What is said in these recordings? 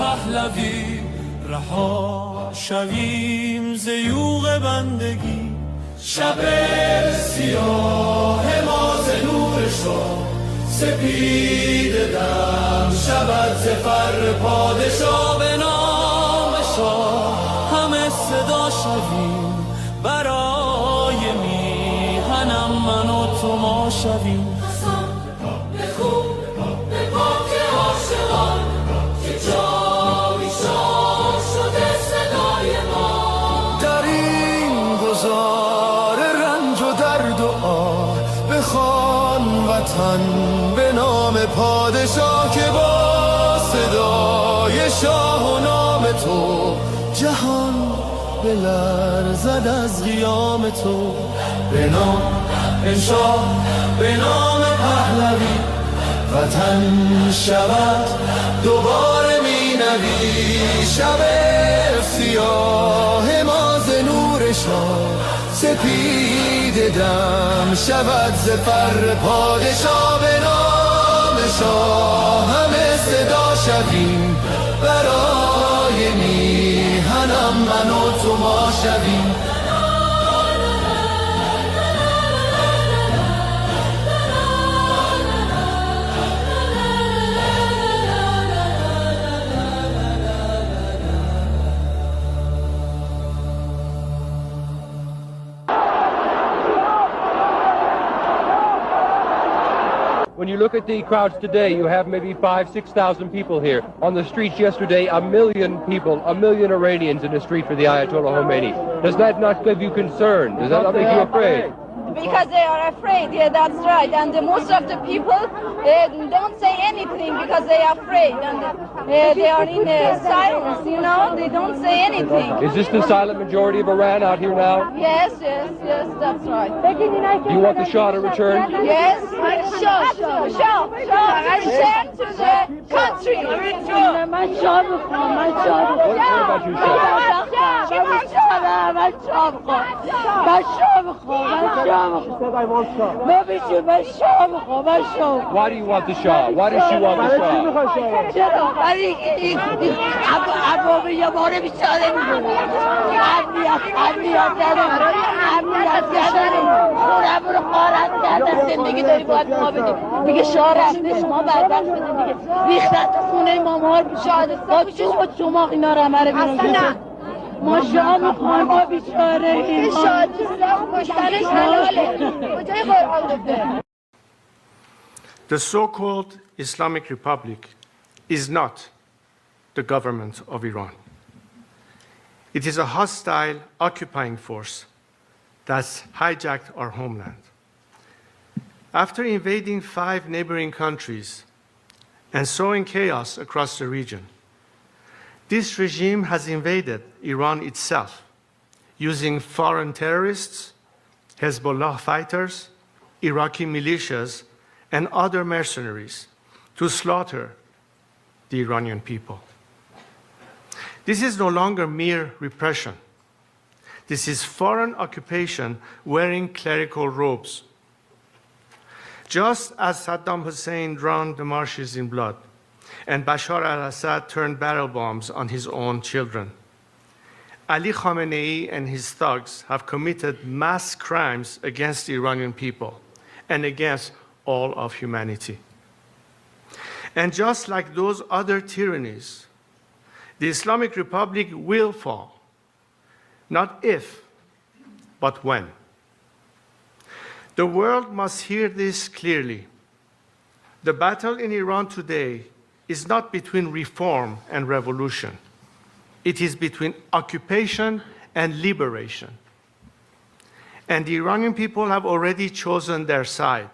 پهلوی رها شویم ز یوغ بندگی شب سیاه ما ز نور شاه سپید دم شود ز فر پادشاه به نام شاه همه صدا شویم برای میهنم من و تو ما شویم به خوب به پاک عاشقان که جاوی شاه شده صدای ما در این گذار رنج و درد و آه بخوان وطن به نام پادشاه که با صدای شاه و نام تو جهان بلرزد از قیام تو به نام شاه به نام پهلوی وطن شود دوباره می نوی شب سیاه ما ز نور شاه سپید دم شود ز فر پادشاه به نام شاه همه صدا شویم برای میهنم من و تو ما شویم When you look at the crowds today, you have maybe 5,000-6,000 people here. On the streets yesterday, 1 million people, 1 million Iranians in the street for the Ayatollah Khomeini. Does that not give you concern? Does that not make you afraid? Because they are afraid, yeah, that's right. And most of the people don't say anything because they are afraid. And they are in silence, you know, they don't say anything. Is this the silent majority of Iran out here now? Yes, that's right. Do you want the Shah to return? Yes, Shah, return to the country. What about you, Shah? Why do you want the Shah? Why does she want the Shah? ما شاه میخوایم ما بیچاره The so-called Islamic Republic is not the government of Iran. It is a hostile occupying force that's hijacked our homeland. After invading 5 neighboring countries and sowing chaos across the region, this regime has invaded Iran itself, using foreign terrorists, Hezbollah fighters, Iraqi militias, and other mercenaries to slaughter the Iranian people. This is no longer mere repression. This is foreign occupation wearing clerical robes. Just as Saddam Hussein drowned the marshes in blood, and Bashar al-Assad turned barrel bombs on his own children, Ali Khamenei and his thugs have committed mass crimes against the Iranian people and against all of humanity. And just like those other tyrannies, the Islamic Republic will fall, not if, but when. The world must hear this clearly. The battle in Iran today is not between reform and revolution. It is between occupation and liberation. And the Iranian people have already chosen their side.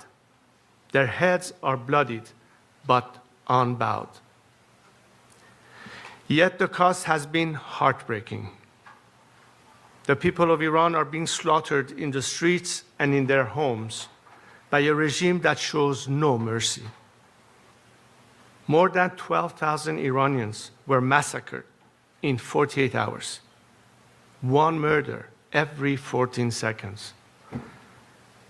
Their heads are bloodied, but unbowed. Yet the cost has been heartbreaking. The people of Iran are being slaughtered in the streets and in their homes by a regime that shows no mercy. More than 12,000 Iranians were massacred in 48 hours. One murder every 14 seconds.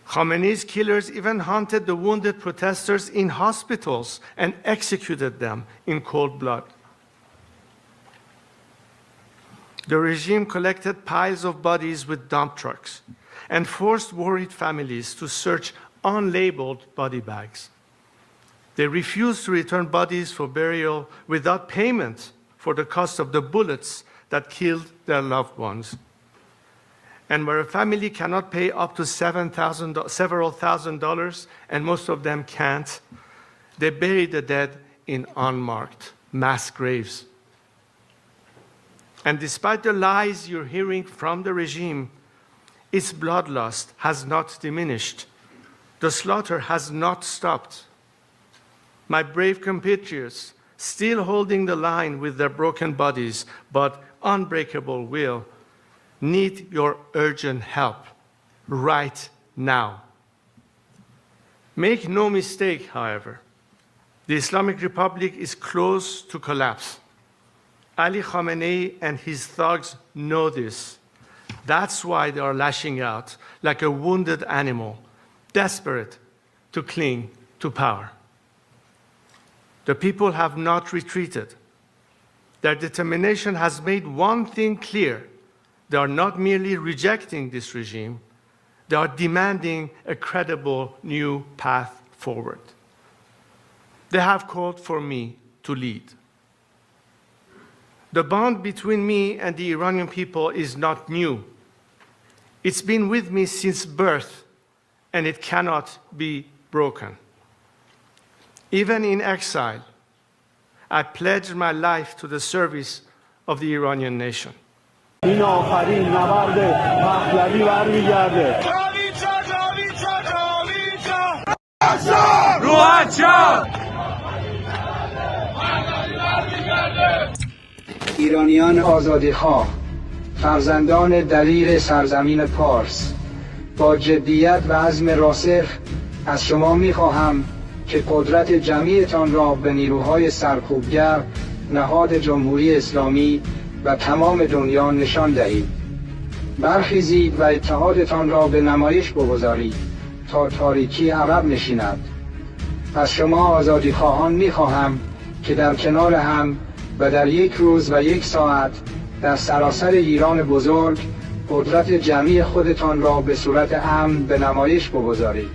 Khamenei's killers even hunted the wounded protesters in hospitals and executed them in cold blood. The regime collected piles of bodies with dump trucks and forced worried families to search unlabeled body bags. They refused to return bodies for burial without payment for the cost of the bullets that killed their loved ones. And where a family cannot pay up to several thousand dollars, and most of them can't, they bury the dead in unmarked mass graves. And despite the lies you're hearing from the regime, its bloodlust has not diminished. The slaughter has not stopped. My brave compatriots, still holding the line with their broken bodies but unbreakable will, need your urgent help right now. Make no mistake, however, the Islamic Republic is close to collapse. Ali Khamenei and his thugs know this. That's why they are lashing out like a wounded animal, desperate to cling to power. The people have not retreated. Their determination has made one thing clear. They are not merely rejecting this regime, they are demanding a credible new path forward. They have called for me to lead. The bond between me and the Iranian people is not new. It's been with me since birth, and it cannot be broken. Even in exile, I pledged my life to the service of the Iranian nation. این آخرین نبرد پهلوی برمیگرده. ایرانیان آزادیخواه، فرزندان دلیر سرزمین پارس، با جدیت و عزم راسخ از شما می‌خواهم که قدرت جمعیتان را به نیروهای سرکوبگر نهاد جمهوری اسلامی و تمام دنیا نشان دهید. برخیزید و اتحادتان را به نمایش بگذارید تا تاریکی عقب نشیند. از شما آزادیخواهان می‌خواهم که در کنار هم و در یک روز و یک ساعت در سراسر ایران بزرگ قدرت جمعی خودتان را به صورت امن به نمایش بگذارید.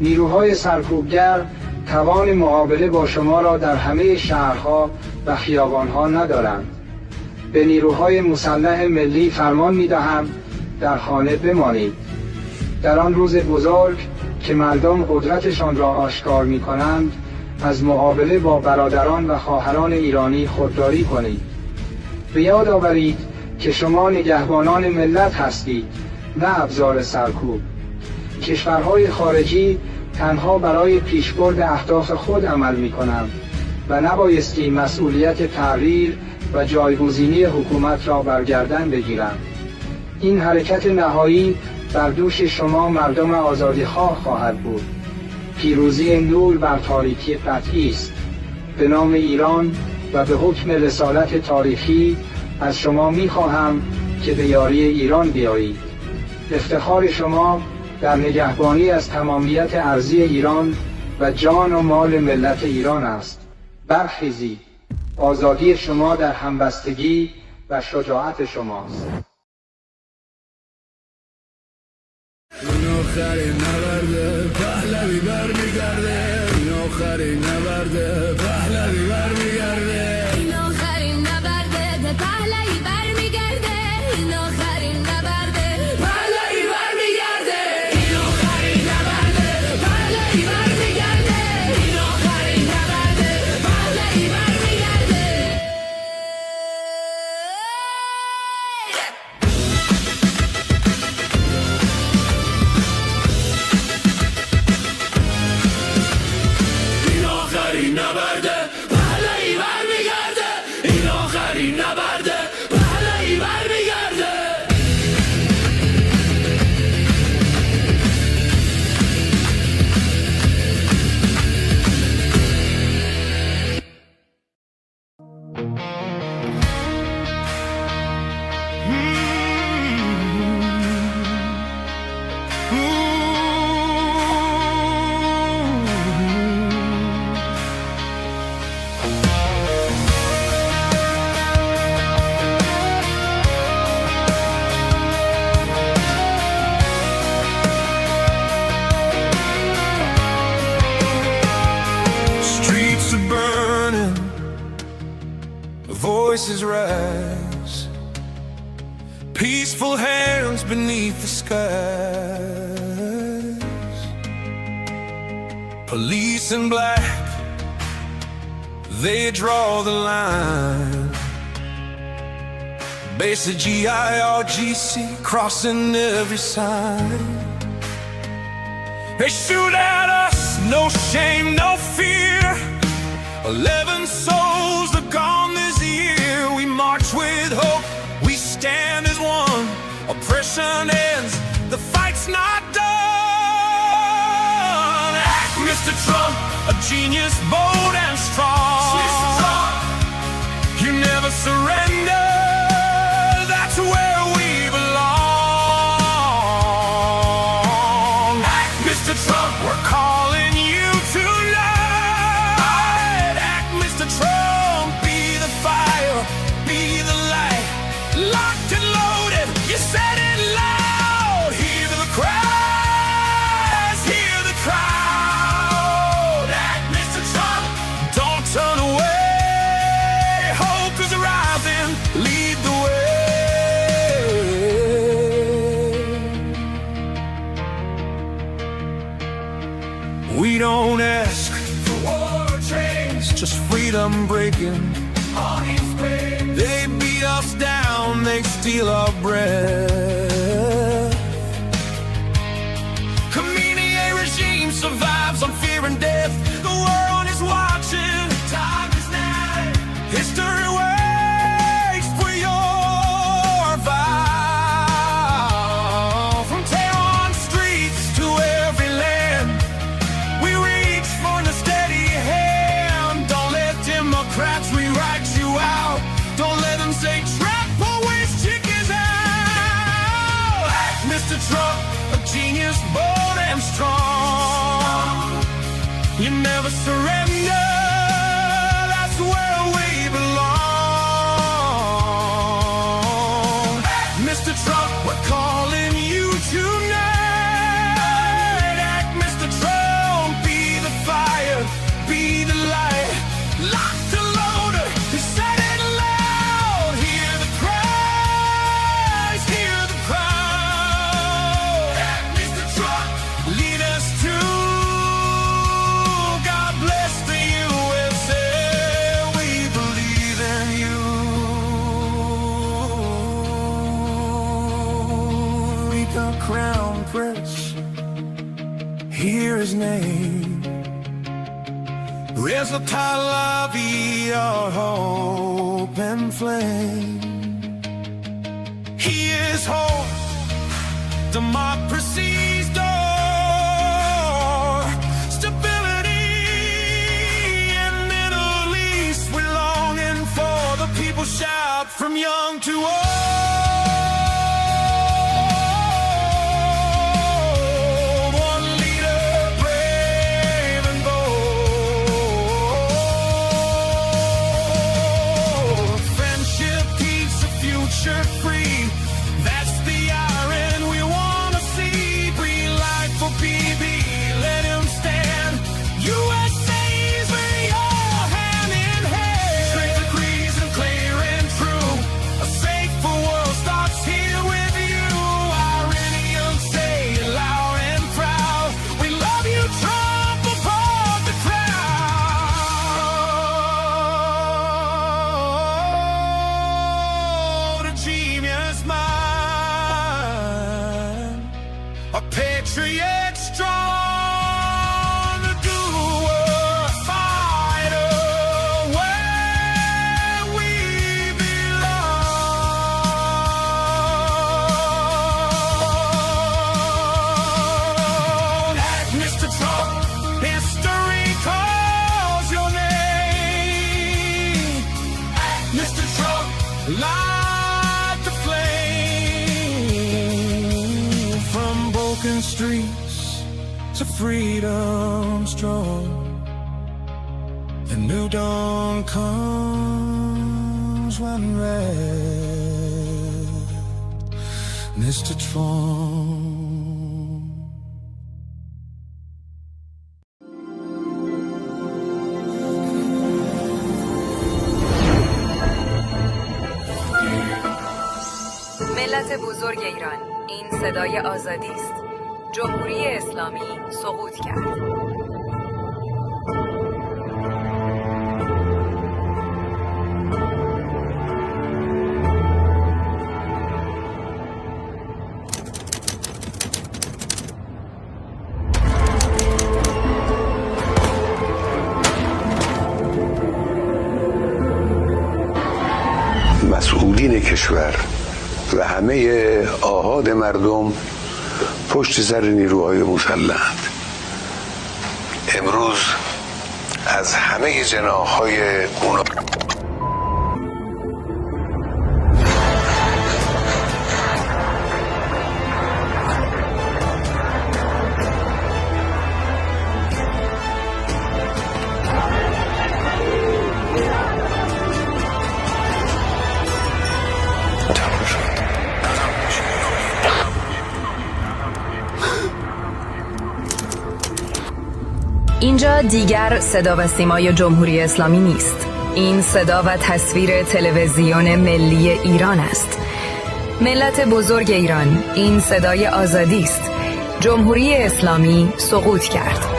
نیروهای سرکوبگر توان مقابله با شما را در همه شهرها و خیابانها ندارند. به نیروهای مسلح ملی فرمان می‌دهم در خانه بمانید. در آن روز بزرگ که مردم قدرتشان را آشکار می‌کنند، از مقابله با برادران و خواهران ایرانی خودداری کنید. به یاد آورید که شما نگهبانان ملت هستید، نه ابزار سرکوب. کشورهای خارجی تنها برای پیشبرد اهداف خود عمل می‌کنند و نبایستی مسئولیت تغییر و جایگزینی حکومت را بر گردن بگیرند. این حرکت نهایی بر دوش شما مردم آزادیخواه خواهد بود. پیروزی نور بر تاریکی قطعی است. به نام ایران و به حکم رسالت تاریخی از شما می‌خواهم که به یاری ایران بیایید. افتخار شما در نگهبانی از تمامیت ارضی ایران و جان و مال ملت ایران است. برخیزید. آزادی شما در همبستگی و شجاعت شماست. این آخرین نبرد پهلوی برمیگرده. این آخرین نبرد پهلوی برمیگرده. این آخرین نبرد پهلوی برمیگرده. این آخرین نبرد پهلوی برمیگرده. این آخرین نبرد پهلوی برمیگرده. این آخرین نبرد پهلوی برمیگرده. این آخرین نبرد پهلوی voices rise, peaceful hands beneath the skies. Police in black, they draw the line. Basic GIRGC crossing every sign. They shoot at us, no shame, no fear. 11 souls have gone this year. We march with hope, we stand as one. Oppression ends, the fight's not done. Act, Mr. Trump, a genius, bold and strong. You never surrender, that's where we belong. Act, Mr. Trump, we're calling you tonight. Act, Mr. Trump, be the fire, be the light. Locked and loaded, you said it loud. Hear the cries, hear the crowd. Act, Mr. Trump, don't turn away. Hope is rising, lead the way. We don't ask for war trains, just freedom breaking. They beat us down, they steal our breath. Community regime survives on fear and death. The world is watching, time is now. History waits for your vow. From Tehran streets to every land, we reach for the steady hand. Don't let Democrats rewrite you out. Don't let them say trap always chickens out. Act, Mr. Trump, a genius, bold and strong. You never surrender, that's where we belong. Act, Mr. Trump, we're calling you tonight. Act, Mr. Trump, be the fire, be the light. Locked and loaded, you said it loud. Hear the cries, hear the crowd. Act, Mr. Trump, lead us to God bless the USA. We believe in you. Read the crown prince, hear his name. Reza Pahlavi, our hope and flame. He is hope, democracy's door. Stability in Middle East, we're longing for. The people shout from young to old. One leader, brave and bold. Friendship, peace, a future free. That's the iron we want to see. Breathe life for PB, let him stand. USA's where you're hand in hand. Straight degrees and clear and true. A safer world starts here with you. Iranian, say it loud and proud. We love you, Trump, above the crowd. A genius mind, a patriot strong, a doer, fighter, where we belong. Act, Mr. Trump, history calls your name. Act, Mr. Trump, light the flame. From broken streets to freedom strong, the new dawn comes when red, Mr. Trump. ملت بزرگ ایران، این صدای آزادی است. جمهوری اسلامی سقوط کرد. مسئولین کشور و همه آحاد مردم پشت سر نیروهای مسلح‌اند. امروز از همه جناح‌های اونا اینجا دیگر صدا و سیمای جمهوری اسلامی نیست. این صدا و تصویر تلویزیون ملی ایران است. ملت بزرگ ایران، این صدای آزادی است. جمهوری اسلامی سقوط کرد.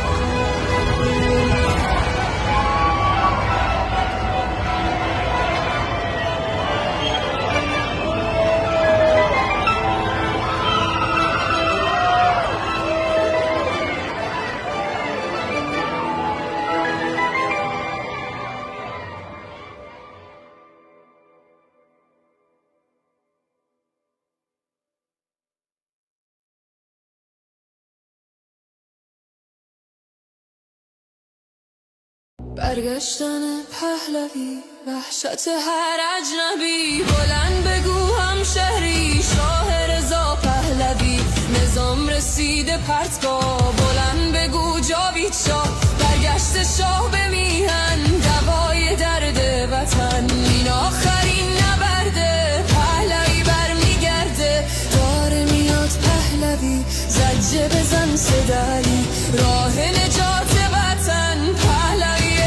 برگشتن پهلوی، وحشت هر اجنبی، بلند بگو هم شهری، شاه رضا پهلوی، نظام رسیده پرتگاه، بلند بگو جاوید شاه، برگشت شاه به میهن، دوای درد وطن، این آخرین نبرده، پهلوی برمیگرده، داره میاد پهلوی، زجه بزن صدایی، راه نجات وطن، پهلوی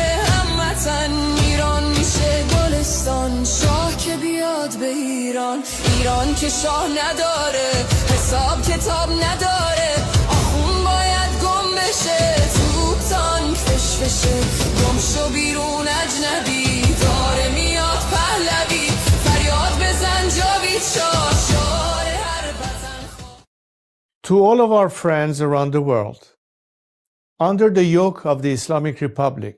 ایران میشه گلستان، شاه که بیاد به ایران، ایران که شاه نداره، حساب کتاب نداره، آخون باید گم بشه، تو تانک فشفشه، گم شو بیرون اجنبی، داره میاد پهلوی، فریاد بزن جاوید شاه، شعار هر وطن. To all of our friends around the world, under the yoke of the Islamic Republic,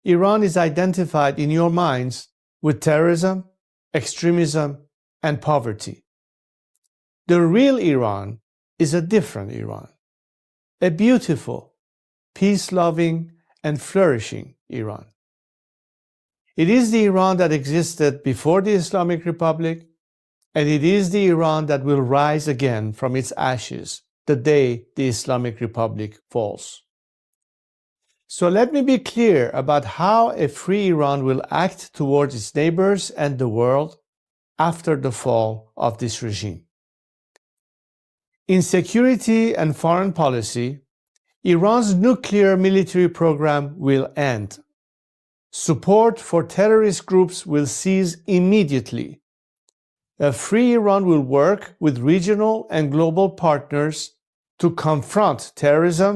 Iran is identified in your minds with terrorism, extremism, and poverty. The real Iran is a different Iran, a beautiful, peace-loving, and flourishing Iran. It is the Iran that existed before the Islamic Republic, and it is the Iran that will rise again from its ashes the day the Islamic Republic falls. So let me be clear about how a free Iran will act towards its neighbors and the world after the fall of this regime. In security and foreign policy, Iran's nuclear military program will end. Support for terrorist groups will cease immediately. A free Iran will work with regional and global partners to confront terrorism,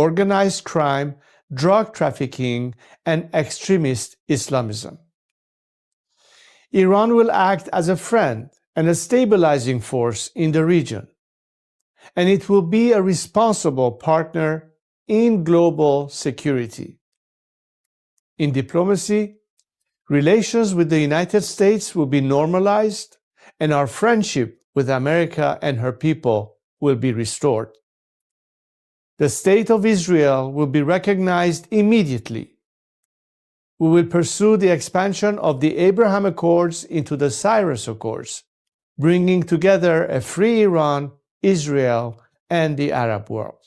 organized crime, drug trafficking, and extremist Islamism. Iran will act as a friend and a stabilizing force in the region, and it will be a responsible partner in global security. In diplomacy, relations with the United States will be normalized, and our friendship with America and her people will be restored. The State of Israel will be recognized immediately. We will pursue the expansion of the Abraham Accords into the Cyrus Accords, bringing together a free Iran, Israel, and the Arab world.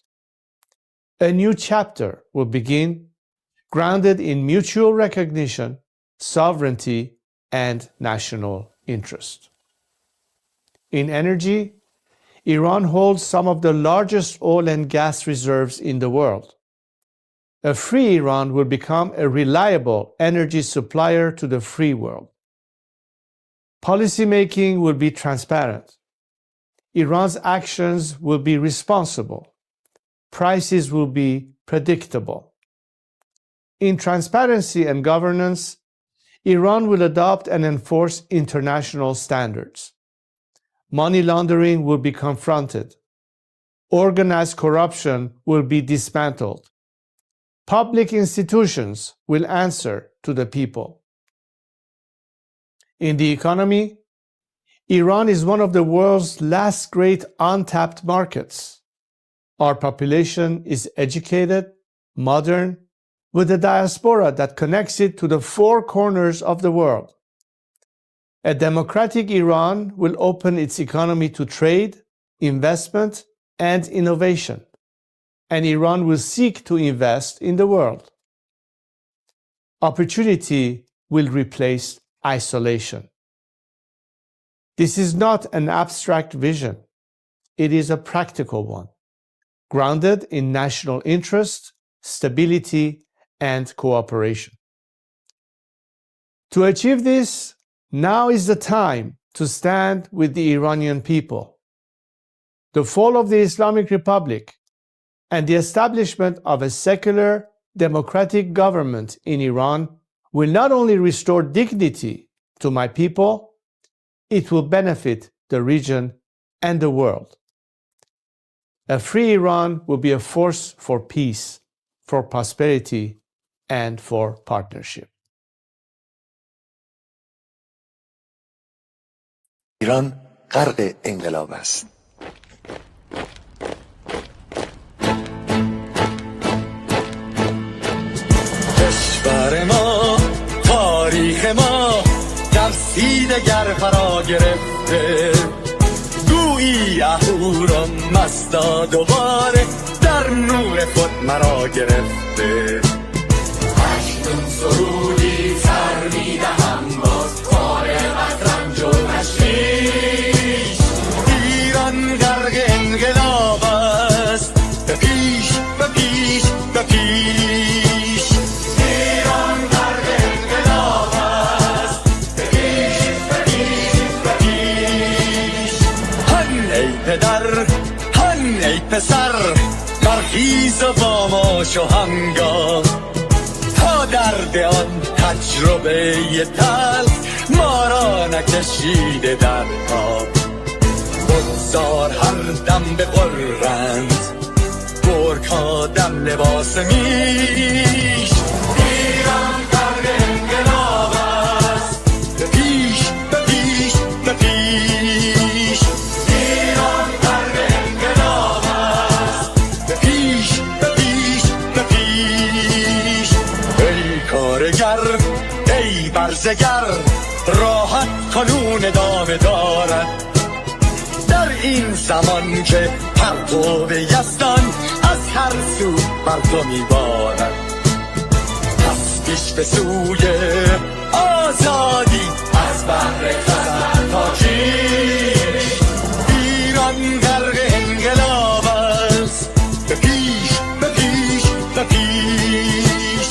A new chapter will begin, grounded in mutual recognition, sovereignty, and national interest. In energy, Iran holds some of the largest oil and gas reserves in the world. A free Iran will become a reliable energy supplier to the free world. Policymaking will be transparent. Iran's actions will be responsible. Prices will be predictable. In transparency and governance, Iran will adopt and enforce international standards. Money laundering will be confronted. Organized corruption will be dismantled. Public institutions will answer to the people. In the economy, Iran is one of the world's last great untapped markets. Our population is educated, modern, with a diaspora that connects it to the four corners of the world. A democratic Iran will open its economy to trade, investment, and innovation, and Iran will seek to invest in the world. Opportunity will replace isolation. This is not an abstract vision. It is a practical one, grounded in national interest, stability, and cooperation. To achieve this, now is the time to stand with the Iranian people. The fall of the Islamic Republic and the establishment of a secular, democratic government in Iran will not only restore dignity to my people, it will benefit the region and the world. A free Iran will be a force for peace, for prosperity, and for partnership. ایران غرق انقلاب است. کشور ما، تاریخ ما در سیدگر فرا گرفته، گویی اهورا مستا دوباره در نور خود مرا گرفته. هشتون سرودی سر میدهم باز فارغ از رنج و تشویش. ایران غرق انقلاب است، به پیش به پیش به پیش. ایران غرق انقلاب است، به پیش به پیش به پیش. هن ای پدر، هن ای پسر، برخیز و با ما شو همگام، تا درد آن تجربه تلخ ما را نکشیده در آب. بگذار هر دم بغرند گرگ‌ها دم لباس میش. ایران غرق انقلاب است، به پیش به پیش به پیش. ایران غرق انقلاب است، به پیش به پیش به پیش. ای کارگر، ای برزگر، راحت کنون ادامه دارد در این زمان که پرتو یزدان از هر سو بر تو میبارد. پس پیش به سوی آزادی از بحر خزر تا کیش. ایران غرق انقلاب است، به پیش به پیش به پیش.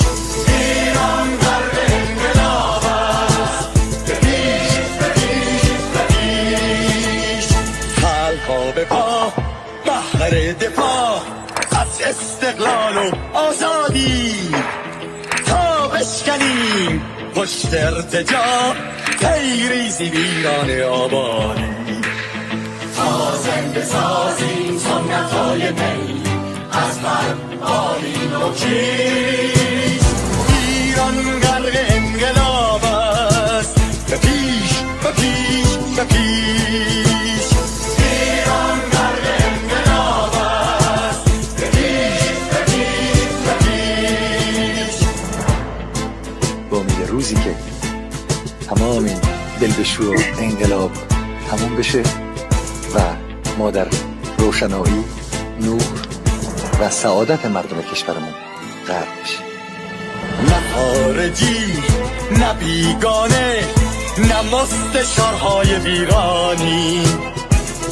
ایران غرق انقلاب است، به پیش به پیش به پیش. خلقا به پا بهر دفاع از استقلال و آزادی، تا بشکنیم پشت ارتجاع تیریزی ویران آبادی. تا زنده سازیم سنت‌های می از من آیین و کیش. ایران غرق انقلاب است، به پیش به پیش به پیش. ایران غرق انقلاب است، به پیش به پیش به پیش. با امید روزی که تمام این دلبشو و انقلاب تموم بشه و ما در روشنایی، نور و سعادت مردم کشورمون غرق بشیم. نه خارجی، نه بیگانه، نه مستشارهای ویرانی،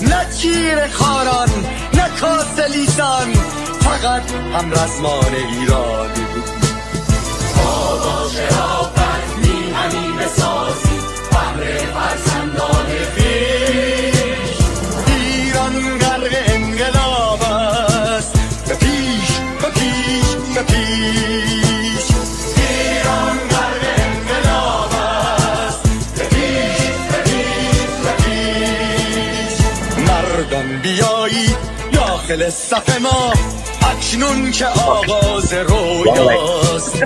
نه چیر خاران، نه کاسه لیسان، فقط هم رزمان ایرانی. با شرافت میهنی بسازی بهر فرزندان بیایی داخل صف ما اکنون که آغاز رویاست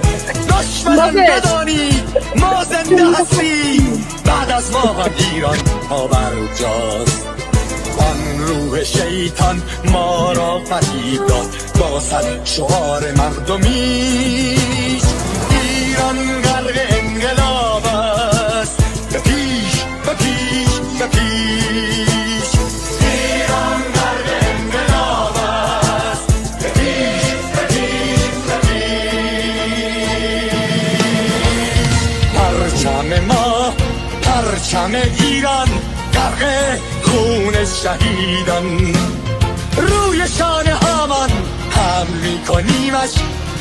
دشمنان بدانید ما زنده هستیم بعد از ما هم ایران پابرجاست آن روح شیطان ما را فریب داد با صد شعار مردمیش ایران غرق انقلاب است به پیش به پیش به پیش ایران غرق انقلاب است به پیش به پیش به پیش پرچم ما پرچم ایران غرق خون شهیدان روی شانه هامان حمل میکنیمش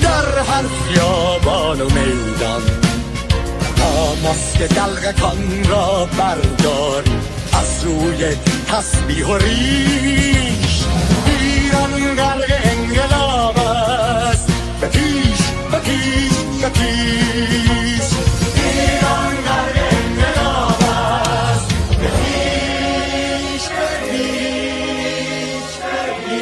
در هر خیابان و میدان تا ماسک دلقکان را برداریم از روی تسبیح و ریش ایران غرق انقلاب است به پیش به پیش به پیش ایران غرق انقلاب است به پیش به پیش به پیش.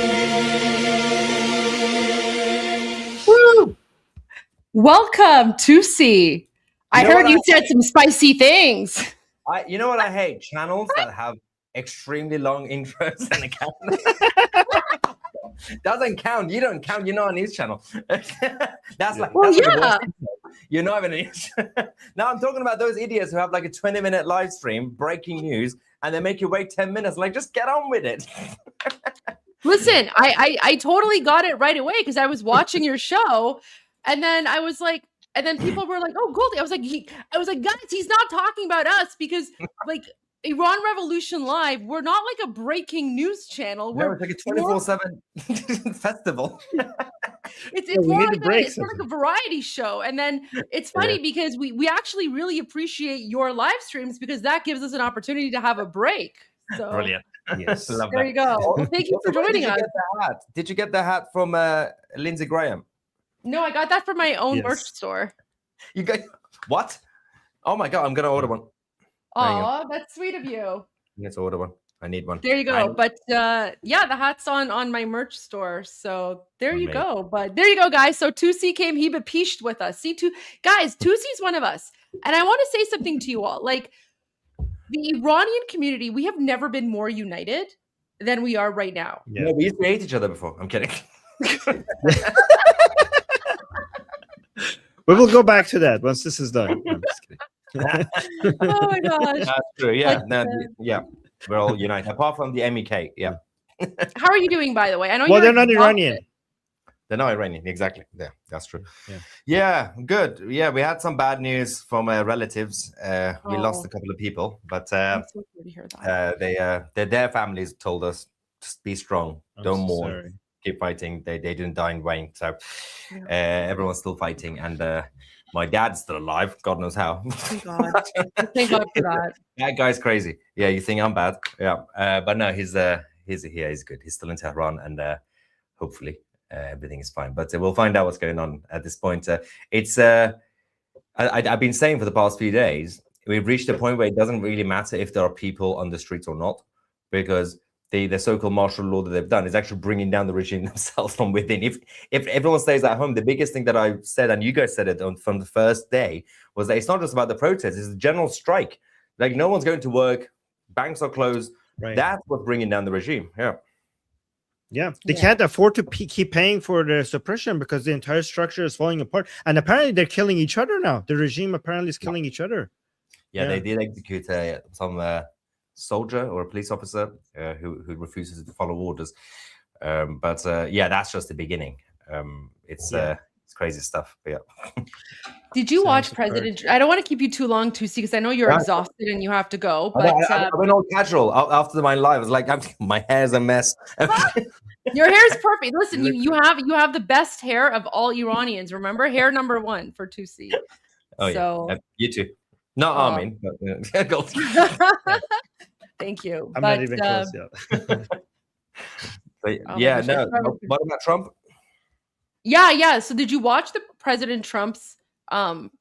Welcome to see. I heard you said some spicy things. You know what I hate? Channels that have extremely long intros and a count. Doesn't count. You don't count. You're not on his channel. That's like, well, that's yeah. like you're not even an Now I'm talking about those idiots who have like a 20-minute live stream, breaking news, and they make you wait 10 minutes. Like, just get on with it. Listen, I totally got it right away because I was watching your show, and then I was like, and then people were like, "Oh, Goldie." I was like, guys, he's not talking about us because like Iran Revolution Live, we're not like a breaking news channel. No, it's like a 24/7 festival. It's more like it's more like a variety show. And then it's funny because we actually really appreciate your live streams because that gives us an opportunity to have a break. So Brilliant. Yes. Love there that. you go. Well, thank you for joining us. Did you get the hat from Lindsey Graham? No, I got that from my own merch store. You got what? Oh my god, I'm gonna order one. Oh, that's sweet of you. Let's order one. I need one. There you go. But yeah, the hat's on my merch store. So there you go. But there you go, guys. So 2C came he bepished with us. See, guys, 2C's one of us. And I want to say something to you all. Like the Iranian community, we have never been more united than we are right now. Yeah, no, we used to hate each other before. I'm kidding. We will go back to that once this is done. No, I'm just kidding. Oh my gosh. That's true. Yeah. But, yeah. We're all united. Apart from the MEK. Yeah. How are you doing, by the way? I know they're not Iranian. They're not Iranian. Exactly. Yeah, that's true. Yeah, good. Yeah, we had some bad news from relatives. We lost a couple of people, but I'm so sorry to hear that. their families told us, just be strong. Don't mourn. Keep fighting. They didn't die in vain. So everyone's still fighting. And my dad's still alive. God knows how. Thank God. Thank God for that. That guy's crazy. Yeah, you think I'm bad. Yeah. But no, he's here. He's good. He's still in Tehran. And hopefully everything is fine. But we'll find out what's going on at this point. I've been saying for the past few days, we've reached a point where it doesn't really matter if there are people on the streets or not. Because the so-called martial law that they've done is actually bringing down the regime themselves from within. If everyone stays at home, the biggest thing that I said, and you guys said it from the first day, was that it's not just about the protests, it's a general strike. Like no one's going to work, banks are closed. Right. That's what's bringing down the regime. Yeah, they can't afford to keep paying for the suppression because the entire structure is falling apart. And apparently they're killing each other now. The regime apparently is killing each other. Yeah, they did execute some soldier or a police officer who refuses to follow orders. But that's just the beginning. It's crazy stuff. But yeah. Did you watch President? I don't want to keep you too long, Tusi, because I know you're exhausted and you have to go. But I went all casual after my live. I was like, my hair's a mess. Your hair is perfect. Listen, you have the best hair of all Iranians. Remember, hair number 1 for Tusi. Oh yeah, you too. Not Armin, but Goldie. Thank you. I'm not even close yet. But what about Trump? Yeah. So did you watch the President Trump's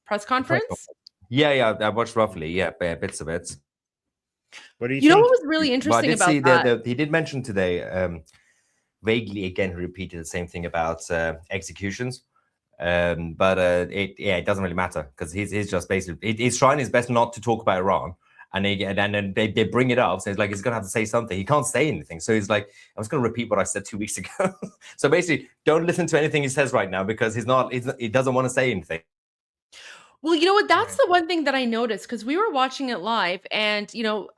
press conference? Yeah, I watched roughly, bits of it. What do you You know think? what was really But I interesting did about see that? he did mention today, vaguely again, he repeated the same thing about executions. But it doesn't really matter because he's just basically he's trying his best not to talk about Iran, and then they bring it up. So it's like he's gonna have to say something. He can't say anything. So he's like, I was gonna repeat what I said 2 weeks ago. So basically, don't listen to anything he says right now because he doesn't want to say anything. Well, you know what? That's the one thing that I noticed because we were watching it live, and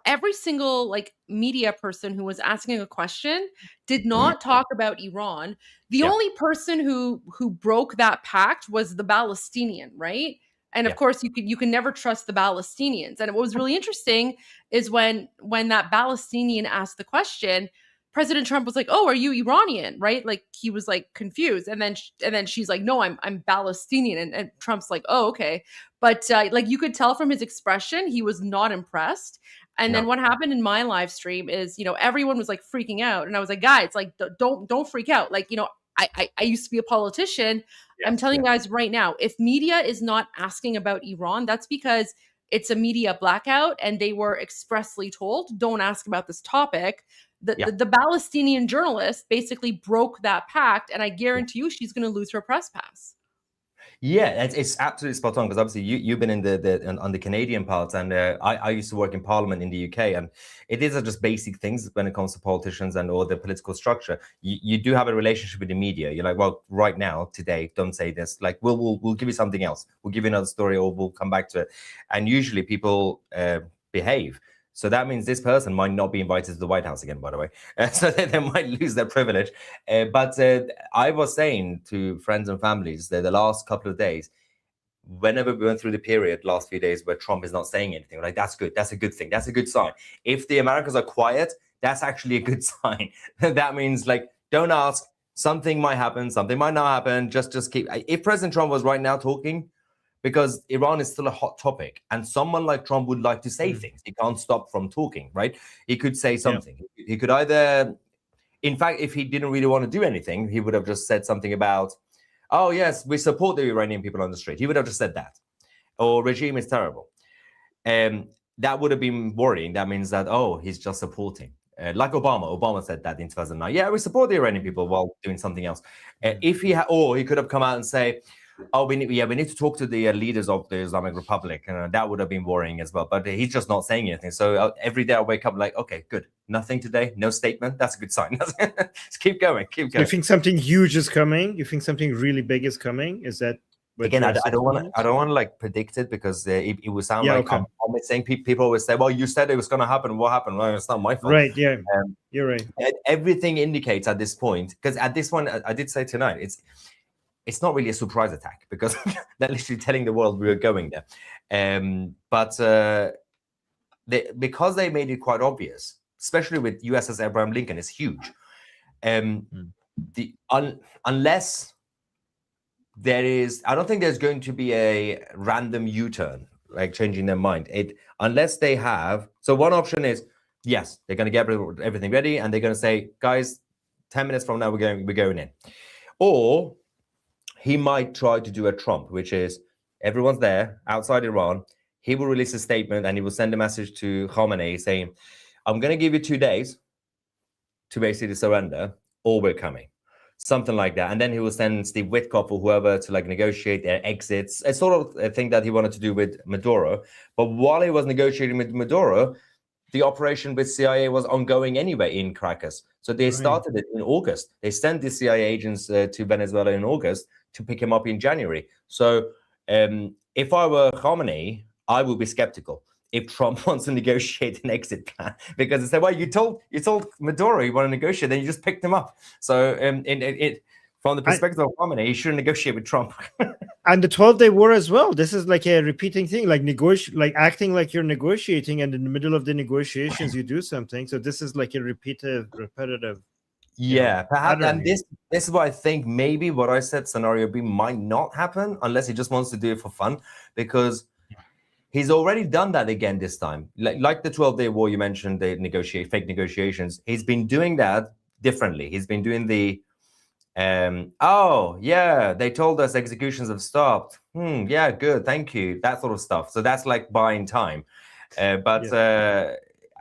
every single like media person who was asking a question did not talk about Iran. The Yeah. only person who broke that pact was the Palestinian, right? And of Yeah. course, you can never trust the Palestinians. And what was really interesting is when that Palestinian asked the question, President Trump was like, "Oh, are you Iranian?" Right? Like he was like confused, and then she's like, "No, I'm Palestinian," and Trump's like, "Oh, okay." But like you could tell from his expression, he was not impressed. And then No. what happened in my live stream is, everyone was like freaking out, and I was like, guys, like don't freak out. Like I used to be a politician. I'm telling you guys right now, if media is not asking about Iran, that's because it's a media blackout, and they were expressly told, don't ask about this topic. The Palestinian journalist basically broke that pact, and I guarantee you she's going to lose her press pass. Yeah, it's absolutely spot on because obviously you've been in on the Canadian part, and I used to work in Parliament in the UK, and it is just basic things when it comes to politicians and or the political structure. You do have a relationship with the media. You're like, well, right now, today, don't say this. Like, we'll give you something else. We'll give you another story, or we'll come back to it. And usually people behave. So that means this person might not be invited to the White House again, by the way. So they might lose their privilege. But I was saying to friends and families that the last couple of days, whenever we went through the period last few days where Trump is not saying anything, like that's good. That's a good thing. That's a good sign. If the Americans are quiet, that's actually a good sign. That means like, don't ask. Something might happen. Something might not happen. Just keep. If President Trump was right now talking, because Iran is still a hot topic, and someone like Trump would like to say things. He can't stop from talking, right? He could say something. Yeah. He could either, in fact, if he didn't really want to do anything, he would have just said something about, oh, yes, we support the Iranian people on the street. He would have just said that. Or regime is terrible. That would have been worrying. That means that, oh, he's just supporting. Like Obama. Obama said that in 2009. Yeah, we support the Iranian people while doing something else. If he or he could have come out and say, oh, we need to talk to the leaders of the Islamic Republic, and that would have been worrying as well. But he's just not saying anything. So every day I wake up like, okay, good, nothing today, no statement. That's a good sign. Just keep going, keep going. You think something huge is coming? You think something really big is coming? Is that again? I don't want to like predict it because it would sound like I'm saying people always say, well, you said it was going to happen. What happened? Well, it's not my fault. Right? Yeah, you're right. Everything indicates at this point, because at this point, I did say tonight, it's not really a surprise attack because they're literally telling the world we were going there. But because they made it quite obvious, especially with USS Abraham Lincoln, it's huge. Unless there is, I don't think there's going to be a random U-turn, like changing their mind. Unless they have, so one option is, yes, they're going to get everything ready and they're going to say, guys, 10 minutes from now, we're going in. Or he might try to do a Trump, which is everyone's there outside Iran. He will release a statement and he will send a message to Khamenei saying, I'm going to give you 2 days to basically surrender, or we're coming. Something like that. And then he will send Steve Witkoff or whoever to like negotiate their exits. It's sort of a thing that he wanted to do with Maduro. But while he was negotiating with Maduro, the operation with CIA was ongoing anyway in Caracas. So they started it in August. They sent the CIA agents to Venezuela in August to pick him up in January. So if I were Khamenei, I would be skeptical if Trump wants to negotiate an exit plan, because they say, well, you told Maduro you want to negotiate, then you just picked him up. So from the perspective of Khamenei, he shouldn't negotiate with Trump. And the 12-day war as well. This is like a repeating thing, like acting like you're negotiating, and in the middle of the negotiations you do something. So this is like a repetitive. Yeah, perhaps. And this is what I think. Maybe what I said, scenario B, might not happen unless he just wants to do it for fun, because he's already done that again this time. Like the 12-day war you mentioned, the fake negotiations. He's been doing that differently. He's been doing the oh yeah, they told us executions have stopped. Yeah, good, thank you. That sort of stuff. So that's like buying time.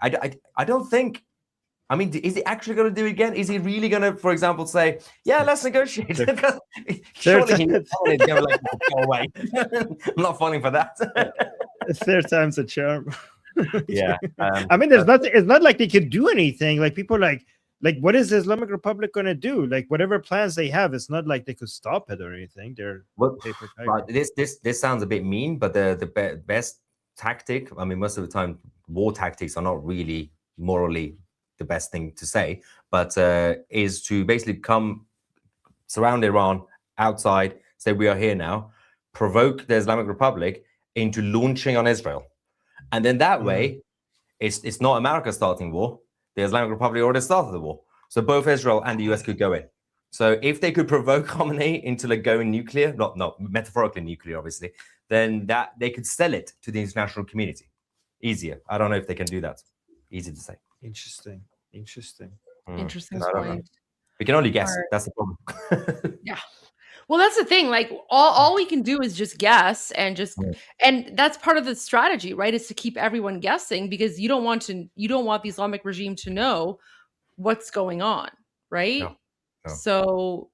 I don't think. I mean, is he actually going to do it again? Is he really going to, for example, say, "Yeah, let's negotiate"? Surely he's going to like, "Go away." I'm not falling for that. Third time's a charm. Yeah. I mean, there's nothing. It's not like they could do anything. Like people like what is the Islamic Republic going to do? Like whatever plans they have, it's not like they could stop it or anything. They're paper tiger. This sounds a bit mean, but the best tactic. I mean, most of the time, war tactics are not really morally the best thing to say, but is to basically come surround Iran outside, say we are here now, provoke the Islamic Republic into launching on Israel, and then that way, it's not America starting war. The Islamic Republic already started the war, so both Israel and the US could go in. So if they could provoke Khamenei into like going nuclear, not metaphorically nuclear, obviously, then that they could sell it to the international community easier. I don't know if they can do that. Easy to say. Interesting. Interesting I don't know. point. We can only guess. All right. That's the problem. Yeah. Well, that's the thing. Like all we can do is just guess and and that's part of the strategy, right? Is to keep everyone guessing because you don't want the Islamic regime to know what's going on, right? No. So,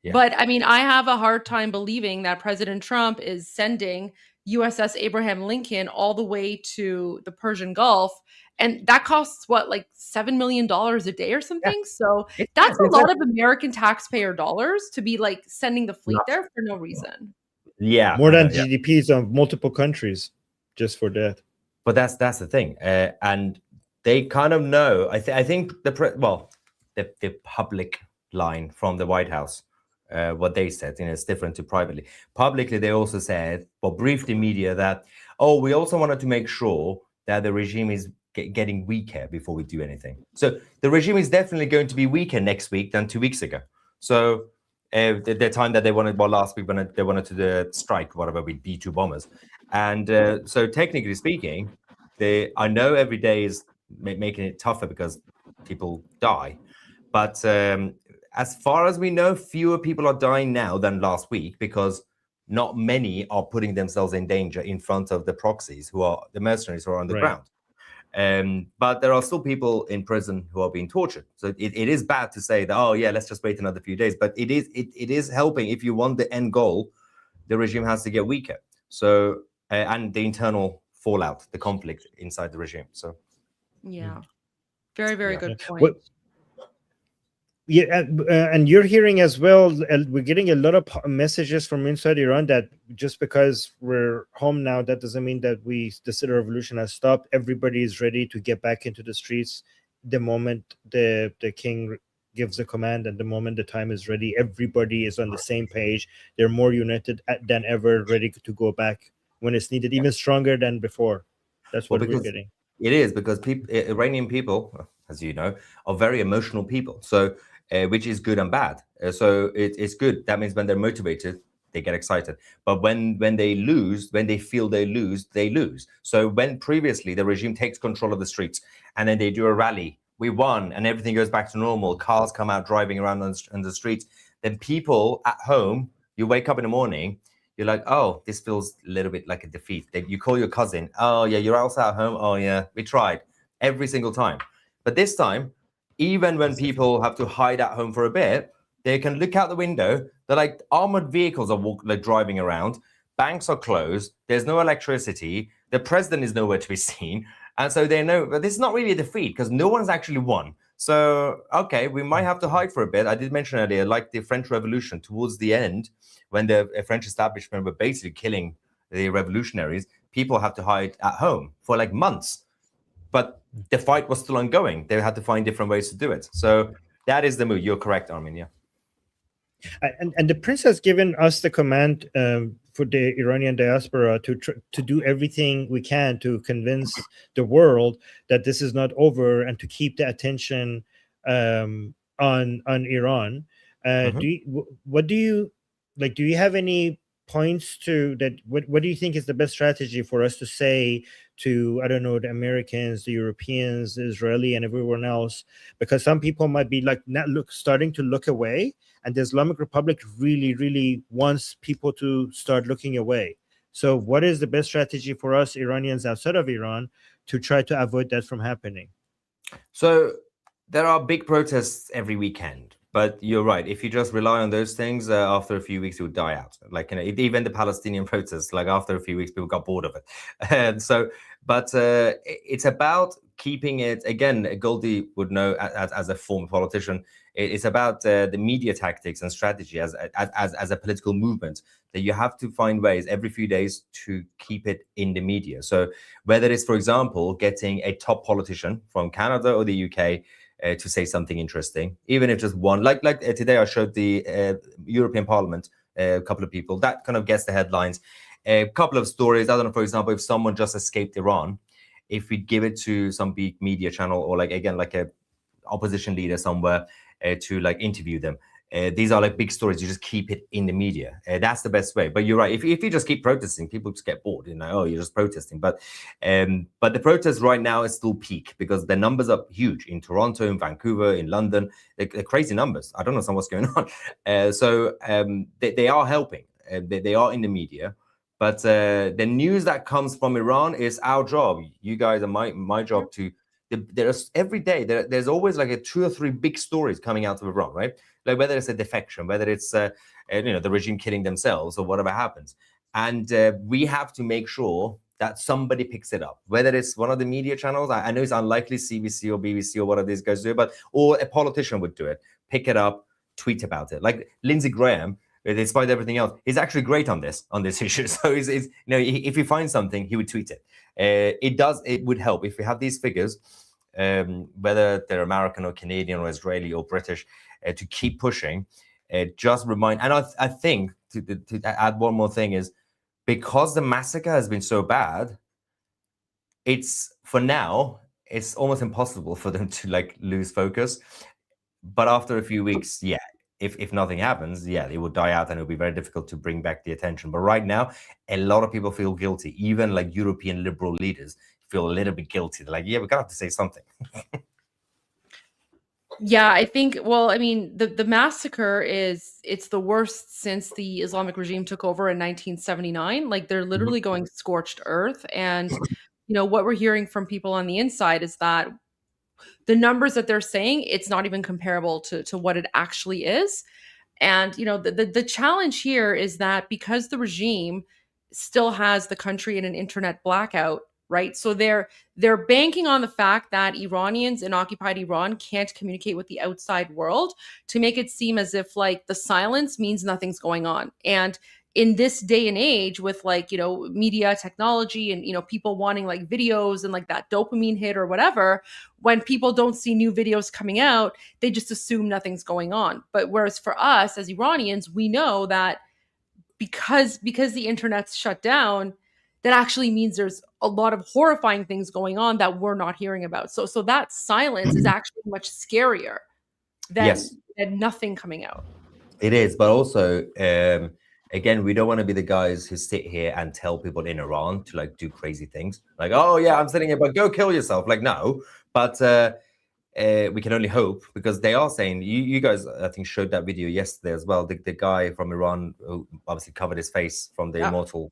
Yeah. but I mean, I have a hard time believing that President Trump is sending USS Abraham Lincoln all the way to the Persian Gulf. And that costs what, like $7 million a day or something? Yeah. So that's a lot of American taxpayer dollars to be like sending the fleet there for no reason. Yeah. More than GDPs of multiple countries just for that. But that's the thing. And they kind of know, I think the public line from the White House, what they said, it's different to privately. Publicly, they also said, briefed the media that, we also wanted to make sure that the regime is getting weaker before we do anything. So the regime is definitely going to be weaker next week than 2 weeks ago. So the time that they wanted, last week when they wanted to strike, whatever, with B-2 bombers. And so technically speaking, I know every day is making it tougher because people die. But as far as we know, fewer people are dying now than last week because not many are putting themselves in danger in front of the proxies, who are the mercenaries who are on the ground. But there are still people in prison who are being tortured. So it is bad to say that, let's just wait another few days. But it is helping. If you want the end goal, the regime has to get weaker. So and the internal fallout, the conflict inside the regime. So yeah, very, very good point. And you're hearing as well, we're getting a lot of messages from inside Iran that just because we're home now, that doesn't mean that the civil revolution has stopped. Everybody is ready to get back into the streets the moment the king gives a command, and the moment the time is ready. Everybody is on the same page. They're more united than ever, ready to go back when it's needed, even stronger than before. That's what we're getting. It is because Iranian people, as you know, are very emotional people. So which is good and bad. So it's good. That means when they're motivated, they get excited. But when they lose, when they feel they lose, they lose. So when previously the regime takes control of the streets and then they do a rally, we won, and everything goes back to normal, cars come out driving around on the streets, then people at home, you wake up in the morning, you're like, oh, this feels a little bit like a defeat. You call your cousin, oh yeah, you're also at home, oh yeah, we tried, every single time. But this time, even when people have to hide at home for a bit, they can look out the window. They're like armored vehicles are driving around. Banks are closed. There's no electricity. The president is nowhere to be seen. And so they know, but this is not really a defeat because no one's actually won. So, okay, we might have to hide for a bit. I did mention earlier, like the French Revolution, towards the end, when the French establishment were basically killing the revolutionaries, people have to hide at home for like months. But the fight was still ongoing. They had to find different ways to do it. So that is the move. You're correct, Armin. Yeah. And the prince has given us the command for the Iranian diaspora to do everything we can to convince the world that this is not over and to keep the attention on Iran. What do you like? Do you have any points to that? What do you think is the best strategy for us to say to, I don't know, the Americans, the Europeans, the Israeli, and everyone else? Because some people might be like starting to look away, and the Islamic Republic really, really wants people to start looking away. So what is the best strategy for us Iranians outside of Iran to try to avoid that from happening? So there are big protests every weekend, but you're right. If you just rely on those things, after a few weeks, it would die out. Like, you know, even the Palestinian protests, like after a few weeks, people got bored of it. And so, but it's about keeping it, again, Goldie would know as a former politician, it's about the media tactics and strategy as a political movement, that you have to find ways every few days to keep it in the media. So whether it's, for example, getting a top politician from Canada or the UK to say something interesting, even if just one, like today I showed the European Parliament, a couple of people, that kind of gets the headlines. A couple of stories, I don't know, for example, if someone just escaped Iran, if we give it to some big media channel or like, again, like a opposition leader somewhere to like interview them. These are like big stories. You just keep it in the media. That's the best way. But you're right. If you just keep protesting, people just get bored. You know, oh, you're just protesting. But the protest right now is still peak because the numbers are huge in Toronto, in Vancouver, in London. They're crazy numbers. I don't know what's going on. So they are helping. They are in the media. But the news that comes from Iran is our job. You guys are my job to. There's every day there's always like 2 or 3 big stories coming out of Iran, right? Like whether it's a defection, whether it's the regime killing themselves or whatever happens, and we have to make sure that somebody picks it up. Whether it's one of the media channels, I know it's unlikely CBC or BBC or what of these guys do, or a politician would do it. Pick it up, tweet about it. Like Lindsey Graham, despite everything else, he's actually great on this issue. So he's if he finds something, he would tweet it. It would help if we have these figures, whether they're American or Canadian or Israeli or British, to keep pushing. Just remind, and I think to add one more thing is, because the massacre has been so bad, it's for now it's almost impossible for them to like lose focus. But after a few weeks, yeah, if nothing happens, yeah, it will die out and it'll be very difficult to bring back the attention. But right now, a lot of people feel guilty. Even like European liberal leaders feel a little bit guilty. They're like, yeah, we're gonna have to say something. Yeah, I think, well, I mean, the massacre it's the worst since the Islamic regime took over in 1979. Like they're literally going scorched earth. And, what we're hearing from people on the inside is that the numbers that they're saying, it's not even comparable to what it actually is. And, the challenge here is that because the regime still has the country in an internet blackout, right? So they're banking on the fact that Iranians in occupied Iran can't communicate with the outside world to make it seem as if like the silence means nothing's going on. And in this day and age with like, media technology and, people wanting like videos and like that dopamine hit or whatever, when people don't see new videos coming out, they just assume nothing's going on. But whereas for us as Iranians, we know that because the internet's shut down, that actually means there's a lot of horrifying things going on that we're not hearing about. So that silence is actually much scarier than nothing coming out. It is, but also, again, we don't want to be the guys who sit here and tell people in Iran to like do crazy things. Like, oh yeah, I'm sitting here, but go kill yourself. Like, no, but we can only hope, because they are saying, you guys, I think, showed that video yesterday as well. The guy from Iran who obviously covered his face from the immortal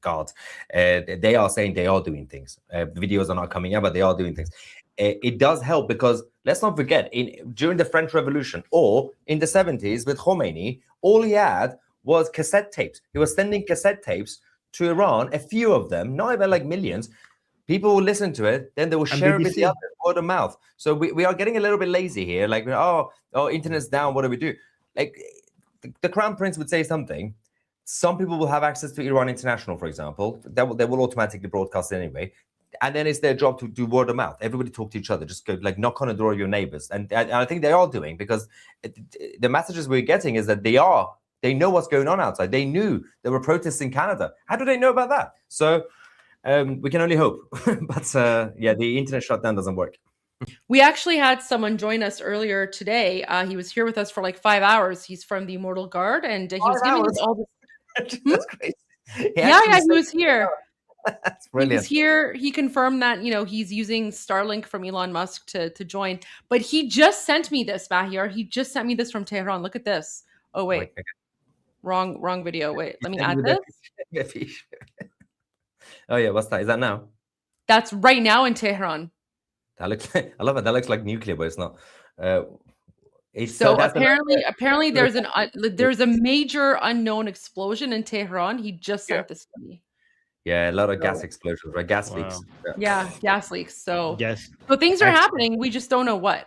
guard. They are saying they are doing things. Videos are not coming out, but they are doing things. It does help because let's not forget, during the French Revolution or in the 70s with Khomeini, all he had was cassette tapes. He was sending cassette tapes to Iran, a few of them, not even like millions. People will listen to it, then they will share it with the others, word of mouth. So we are getting a little bit lazy here. Like, oh, internet's down. What do we do? Like the Crown Prince would say something. Some people will have access to Iran International, for example. They will automatically broadcast it anyway. And then it's their job to do word of mouth. Everybody talk to each other. Just go like knock on the door of your neighbors. And I think they are doing, because the messages we're getting is that they know what's going on outside. They knew there were protests in Canada. How do they know about that? So we can only hope. But the internet shutdown doesn't work. We actually had someone join us earlier today. He was here with us for like 5 hours. He's from the Immortal Guard, and he was giving us all this. That's crazy. He was here. That's brilliant. He was here. He confirmed that, he's using Starlink from Elon Musk to join. But he just sent me this, Mahir. He just sent me this from Tehran. Look at this. Oh, wait. Wrong video. Wait, let me add this. Oh, yeah. What's that? Is that now? That's right now in Tehran. That looks. I love it. That looks like nuclear, but it's not. So that's apparently there's a major unknown explosion in Tehran. He just sent this to me. Yeah, a lot of gas explosions, right? Gas leaks. Yeah, gas leaks. So yes, so things are happening. We just don't know what.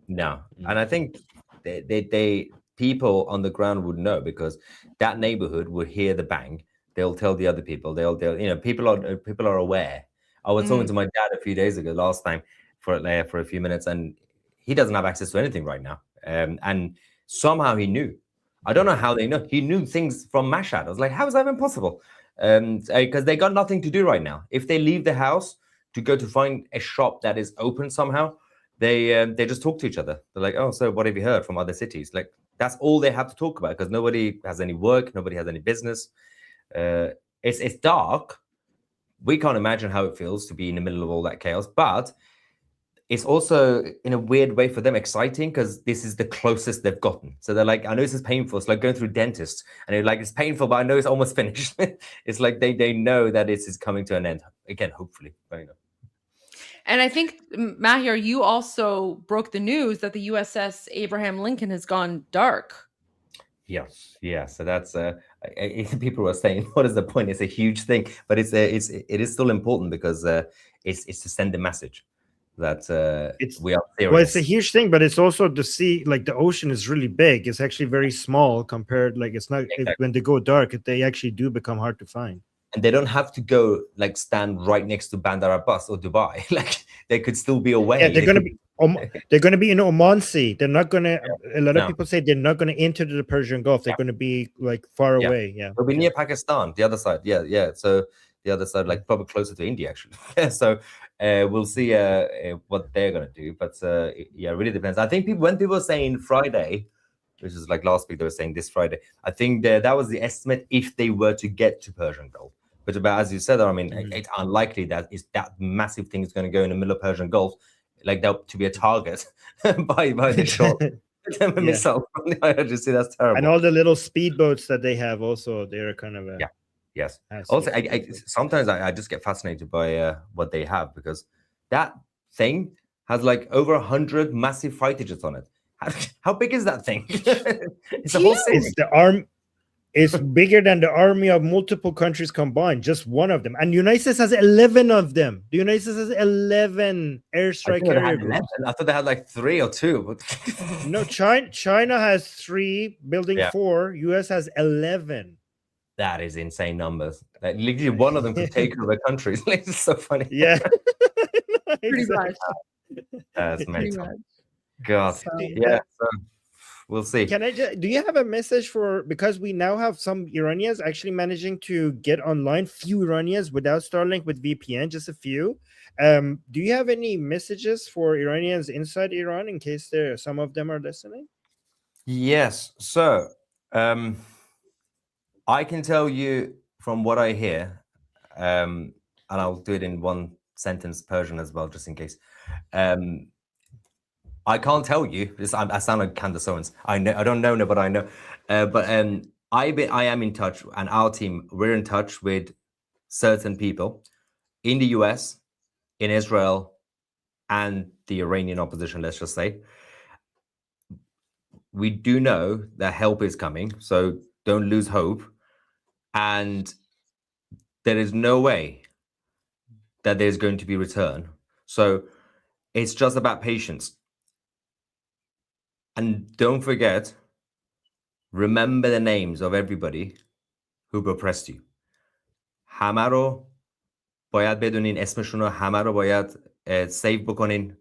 No, and I think they people on the ground would know, because that neighborhood would hear the bang. They'll tell the other people. They'll people are aware. I was talking to my dad a few days ago, last time, for a few minutes, and he doesn't have access to anything right now. And somehow he knew. I don't know how they know. He knew things from Mashhad. I was like, how is that even possible? Because they got nothing to do right now. If they leave the house to go to find a shop that is open somehow, they just talk to each other. They're like, oh, so what have you heard from other cities? Like, that's all they have to talk about, because nobody has any work, nobody has any business. It's dark. We can't imagine how it feels to be in the middle of all that chaos, but it's also, in a weird way, for them exciting, because this is the closest they've gotten. So they're like, I know this is painful. It's like going through dentists, and they're like, it's painful, but I know it's almost finished. It's like they know that this is coming to an end. Again, hopefully. And I think, Mahir, you also broke the news that the USS Abraham Lincoln has gone dark. Yes, yeah. So that's people were saying, what is the point? It's a huge thing, but it is still important, because it's to send a message that we are serious. Well, it's a huge thing, but it's also the sea, like the ocean is really big. It's actually very small compared, like it's not, when they go dark, they actually do become hard to find. And they don't have to go like stand right next to Bandar Abbas or Dubai. Like, they could still be away. Yeah, they're going to be in Oman Sea. They're not going to. A lot of people say they're not going to enter the Persian Gulf. They're going to be like far away. Yeah, they'll be near Pakistan, the other side. Yeah. So the other side, like probably closer to India, actually. So we'll see what they're going to do. But yeah, it really depends. I think when people were saying Friday, which is like last week, they were saying this Friday. I think that was the estimate if they were to get to Persian Gulf. But as you said, I mean, it's unlikely that that massive thing is going to go in the middle of Persian Gulf, like that, to be a target by the shot missile. I just see that's terrible. And all the little speedboats that they have, also, they're kind of yes. Also, sometimes I just get fascinated by what they have, because that thing has like over 100 massive fighter jets on it. How big is that thing? It's a whole city. It's the arm. It's bigger than the army of multiple countries combined, just one of them. And the United States has 11 of them. The United States has 11 airstrike carriers. I thought they had like 3 or 2. No, China has 3, building 4. US has 11. That is insane numbers. Like, literally one of them could take over countries. Like, it's so funny. Yeah. Pretty much. That's amazing. God. Yeah. So we'll see. Do you have a message for, because we now have some Iranians actually managing to get online, few Iranians without Starlink, with VPN, just a few. Do you have any messages for Iranians inside Iran, in case some of them are listening? Yes. So I can tell you from what I hear, and I'll do it in one sentence Persian as well, just in case. I can't tell you. I sound like Candace Owens. I know. I don't know, but I know. But I am in touch, and our team, we're in touch with certain people in the US, in Israel, and the Iranian opposition, let's just say. We do know that help is coming, so don't lose hope. And there is no way that there's going to be return. So it's just about patience. And don't forget, remember the names of everybody who oppressed you. همه رو باید بدونین، اسمشون رو همه رو باید save بکنین.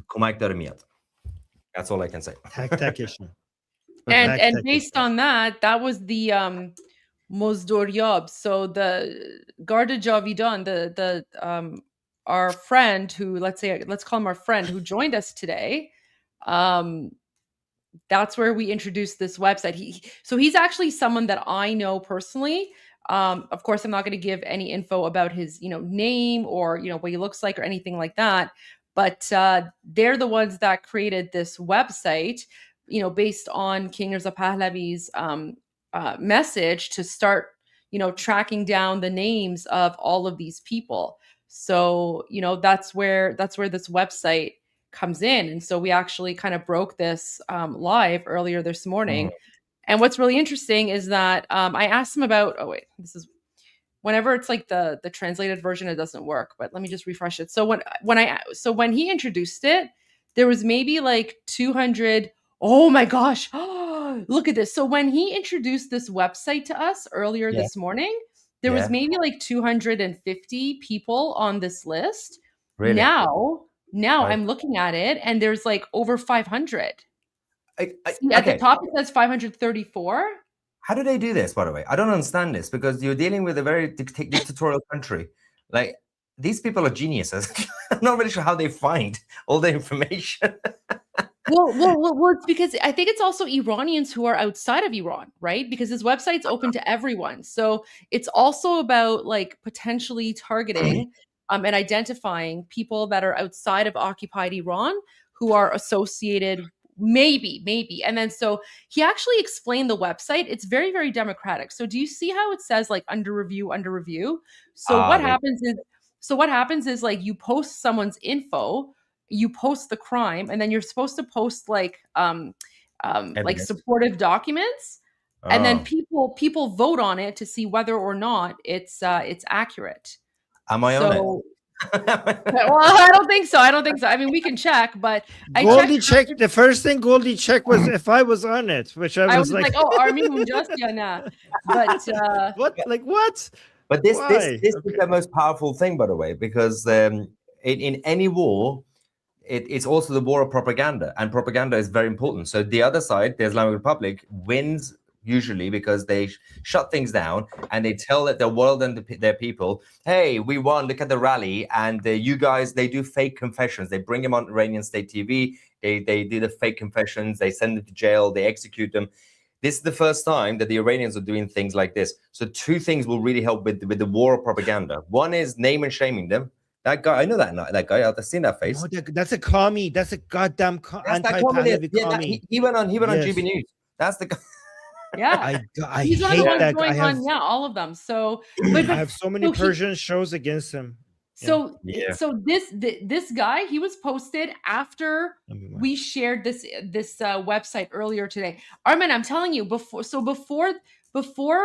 کمک داره میاد. That's all I can say. And based on that was the Mozdoryab. So the Garda Javidan, the our friend who, let's call him our friend, who joined us today. That's where we introduced this website. He's actually someone that I know personally. Of course, I'm not going to give any info about his, name or, what he looks like or anything like that. But they're the ones that created this website, based on King Reza Pahlavi's message to start, tracking down the names of all of these people. So, that's where this website comes in. And so we actually kind of broke this live earlier this morning. And what's really interesting is that I asked him about, oh wait, this is whenever it's like the translated version, it doesn't work, but let me just refresh it. So when he introduced it, there was maybe like 200. Oh my gosh. Look at this. So when he introduced this website to us earlier this morning, there was maybe like 250 people on this list. Really? Now I'm looking at it and there's like over 500. See, at the top it says 534. How do they do this, by the way? I don't understand this, because you're dealing with a very dictatorial country. Like, these people are geniuses. I'm not really sure how they find all the information. Well, it's because I think it's also Iranians who are outside of Iran, right? Because his website's open to everyone. So it's also about like potentially targeting and identifying people that are outside of occupied Iran who are associated maybe. And then so he actually explained the website. It's very, very democratic. So do you see how it says like under review? So what happens is like you post someone's info, you post the crime, and then you're supposed to post like supportive documents, and then people vote on it to see whether or not it's accurate. Am I on it? Well, I don't think so. I mean, we can check, but Goldie checked. The first thing Goldie checked was if I was on it, which I was like, oh, ARMIN just but what? Like what? But this is the most powerful thing, by the way, because in any war, it's also the war of propaganda, and propaganda is very important. So the other side, the Islamic Republic, wins usually because they shut things down and they tell the world and their people, hey, we won, look at the rally. And you guys, they do fake confessions. They bring them on Iranian state TV. They do the fake confessions. They send them to jail. They execute them. This is the first time that the Iranians are doing things like this. So two things will really help with the war of propaganda. One is name and shaming them. That guy, I know that guy. I've seen that face. Oh, that's a commie. That's a goddamn anti-Pahlavi commie. He went on GB News. That's the guy. Yeah, I he's hate that guy. Yeah, all of them. So, but I have so many Persian shows against him. So this guy, he was posted after we shared this website earlier today. Armin, I'm telling you, before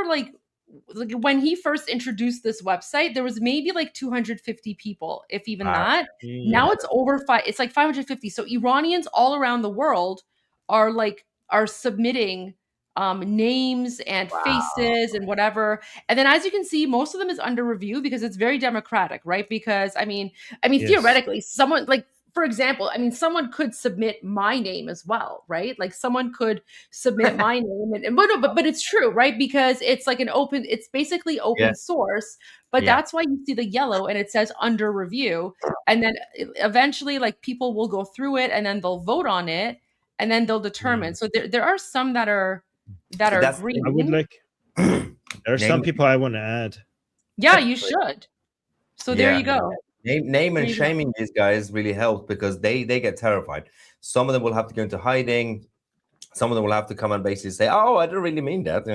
like when he first introduced this website, there was maybe like 250 people, if even that. Yeah. Now it's it's like 550. So Iranians all around the world are submitting names and faces and whatever. And then as you can see, most of them is under review because it's very democratic, right? Because I mean, yes. Theoretically, someone like, for example, I mean, someone could submit my name as well, right? Like someone could submit my name, but it's true, right? Because it's like it's basically open source, but that's why you see the yellow and it says under review. And then eventually like people will go through it and then they'll vote on it and then they'll determine. So there are some that are green. I would like, there are some people I want to add. Yeah, you should. So there you go. Name and shaming these guys really helps because they get terrified. Some of them will have to go into hiding. Some of them will have to come and basically say, "Oh, I didn't really mean that,"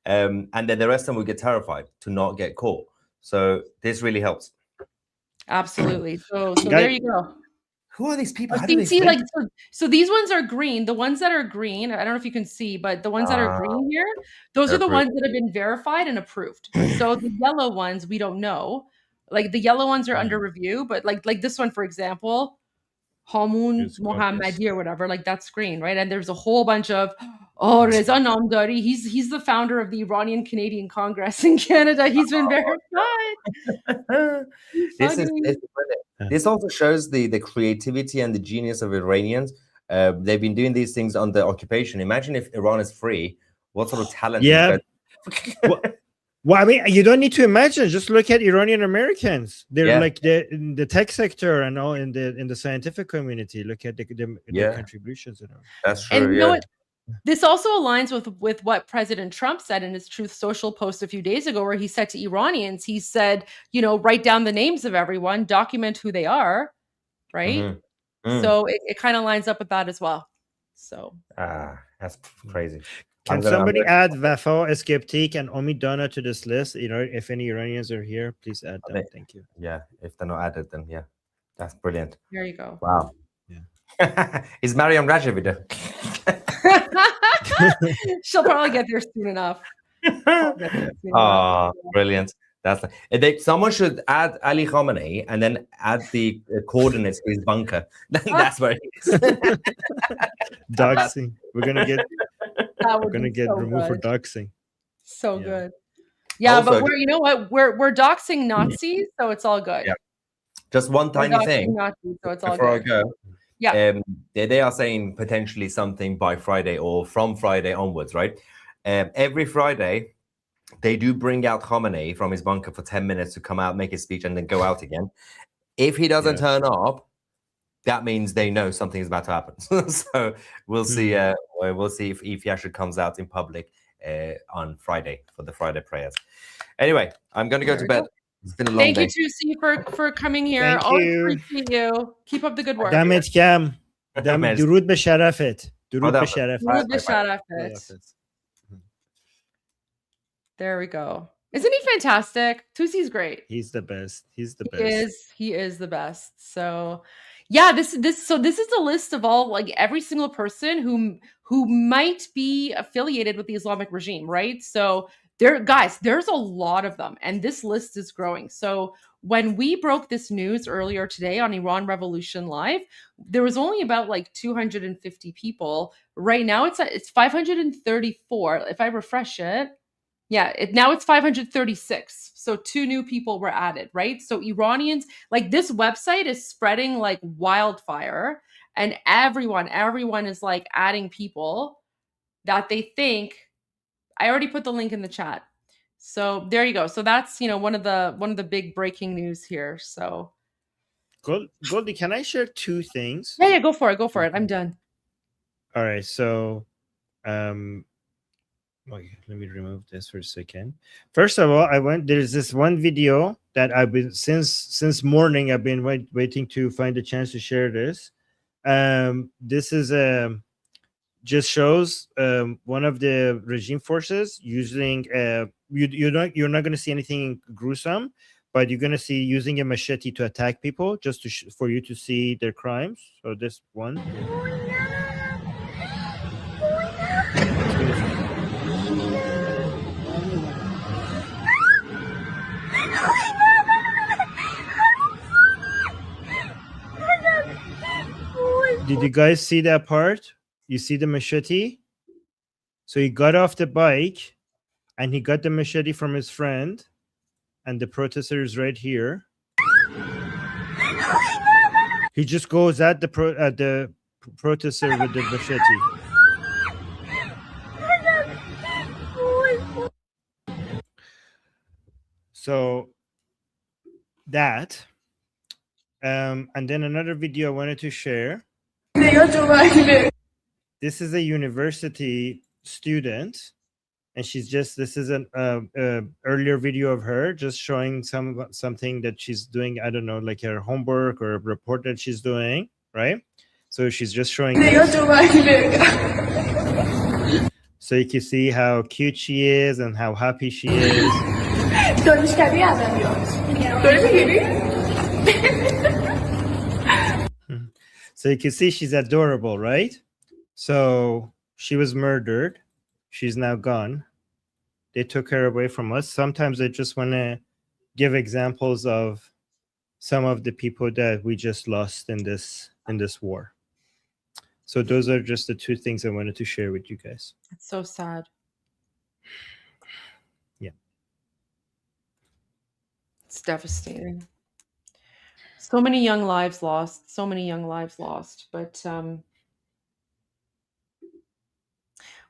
and then the rest of them will get terrified to not get caught. So this really helps. Absolutely. So there you go. Who are these people? So these ones are green. The ones that are green, I don't know if you can see, but the ones that are green here, those are the ones that have been verified and approved. So the yellow ones, we don't know. Like the yellow ones are under review, but like this one, for example, Hamoun Mohammadi or whatever, like that's green, right? And there's a whole bunch of, Reza Namdari, he's the founder of the Iranian Canadian Congress in Canada. He's been verified. This also shows the creativity and the genius of Iranians. They've been doing these things under occupation. Imagine if Iran is free, what sort of talent? Yeah. Well, I mean, you don't need to imagine. Just look at Iranian Americans. They're like in the tech sector and all in the scientific community. Look at the contributions. That's true. And you know what? This also aligns with what President Trump said in his Truth Social post a few days ago, where he said to Iranians, he said, write down the names of everyone, document who they are, right? So it kind of lines up with that as well. So that's crazy. Can somebody add Wafa, Skeptic, and Omidana to this list? You know, if any Iranians are here, please add them. Thank you. Yeah, if they're not added, then yeah, that's brilliant. There you go. Wow. Yeah. Is Mariam Rajavi there? She'll probably get there soon enough. Oh, brilliant. That's someone should add Ali Khamenei and then add the coordinates to his bunker. That's where he is. Doxing. We're gonna get so removed for good. doxing. So good. Yeah, Also, but you know what? We're doxing Nazis, so it's all good. Yeah. Just one We're tiny doxing thing Nazis, so it's all before good. I go. Yeah. They are saying potentially something by Friday or from Friday onwards, right? Every Friday, they do bring out Khamenei from his bunker for 10 minutes to come out, make his speech, and then go out again. If he doesn't turn up, that means they know something is about to happen. So we'll see. We'll see if he actually comes out in public on Friday for the Friday prayers. Anyway, I'm going to go to bed. It's been a long Thank day. you, Tusi, for coming here. Thank Always you. appreciate you. Keep up the good work. دمت گرم. درود به شرفت. درود به شرفت. درود به شرفت. There we go. Isn't he fantastic? Tusi's great. He's the best. He's the best. He is the best. So yeah, this is the list of all, like, every single person who might be affiliated with the Islamic regime, right? So there's a lot of them, and this list is growing. So when we broke this news earlier today on Iran Revolution Live, there was only about like 250 people. Right now it's 534. If I refresh it, now it's 536. So 2 new people were added, right? So Iranians, like, this website is spreading like wildfire, and everyone is like adding people that they think. I already put the link in the chat. So there you go. So that's, one of the big breaking news here. So Goldie, can I share 2 things? Yeah, go for it. I'm done. All right. So okay, let me remove this for a second. First of all, there's this one video that I've been since morning. I've been waiting to find a chance to share this. This is just shows one of the regime forces using you're not going to see anything gruesome, but you're going to see using a machete to attack people, just for you to see their crimes. So this one. Did you guys see that part? You see the machete? So he got off the bike and he got the machete from his friend, and the protester is right here. He just goes at the protester with the machete. So that, and then another video I wanted to share. This is a university student, and this is an earlier video of her just showing something that she's doing. I don't know, like her homework or a report that she's doing, right? So she's just showing so you can see how cute she is and how happy she is. So you can see she's adorable, right? So she was murdered. She's now gone. They took her away from us. Sometimes I just want to give examples of some of the people that we just lost in this war. So those are just the 2 things I wanted to share with you guys. It's so sad. Yeah. It's devastating. So many young lives lost. But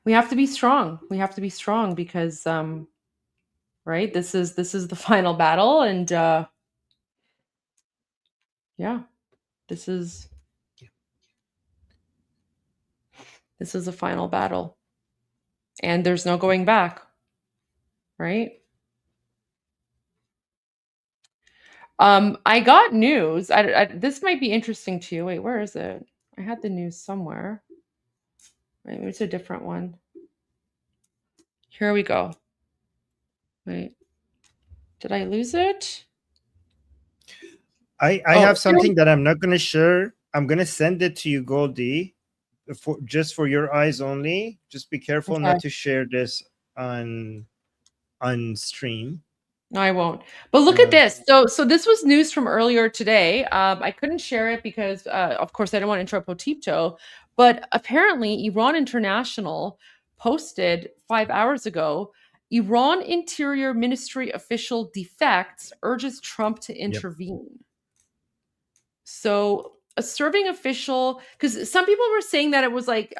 we have to be strong. Because right, this is the final battle, and this is the final battle, and there's no going back, right? I got news. This might be interesting to you. Wait, where is it? I had the news somewhere. Maybe it's a different one. Here we go. Wait, did I lose it? I have something that I'm not going to share. I'm going to send it to you, Goldie, just for your eyes only. Just be careful not to share this on stream. No, I won't. But look at this. So this was news from earlier today. I couldn't share it because, of course, I don't want to interrupt Potipto. But apparently, Iran International posted 5 hours ago, Iran Interior Ministry official defects urges Trump to intervene. So a serving official, because some people were saying that it was like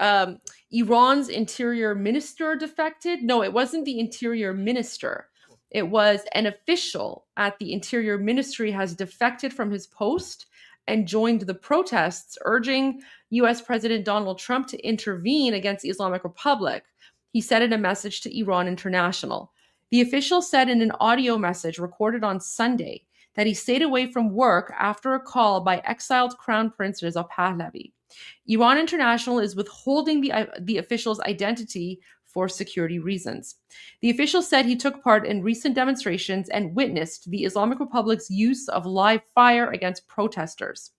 Iran's interior minister defected. No, it wasn't the interior minister. It was an official at the interior ministry has defected from his post and joined the protests urging US President Donald Trump to intervene against the Islamic Republic. He said in a message to Iran International. The official said in an audio message recorded on Sunday that he stayed away from work after a call by exiled Crown Prince Reza Pahlavi. Iran International is withholding the official's identity for security reasons. The official said he took part in recent demonstrations and witnessed the Islamic Republic's use of live fire against protesters.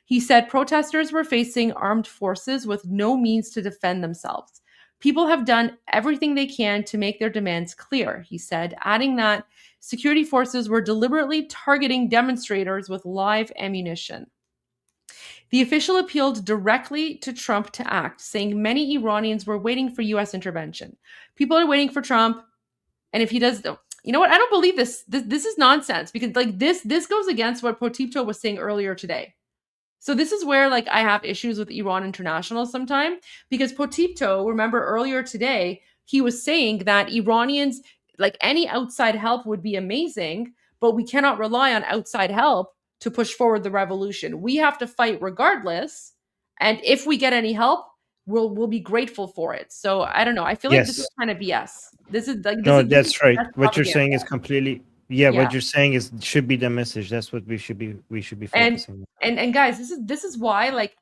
He said protesters were facing armed forces with no means to defend themselves. People have done everything they can to make their demands clear, he said, adding that security forces were deliberately targeting demonstrators with live ammunition. The official appealed directly to Trump to act, saying many Iranians were waiting for U.S. intervention. People are waiting for Trump, and if he does, you know what? I don't believe this. This is nonsense because like this goes against what Potipto was saying earlier today. So this is where like I have issues with Iran International sometime because Potipto, remember earlier today, he was saying that Iranians, like any outside help would be amazing, but we cannot rely on outside help to push forward the revolution. We have to fight regardless. And if we get any help, we'll be grateful for it. So I don't know. I feel like this is kind of BS. This is like No, this that's is right. that's What you're saying is propaganda. completely Yeah. what you're saying is should be the message. That's what we should be focusing on. And guys, this is why like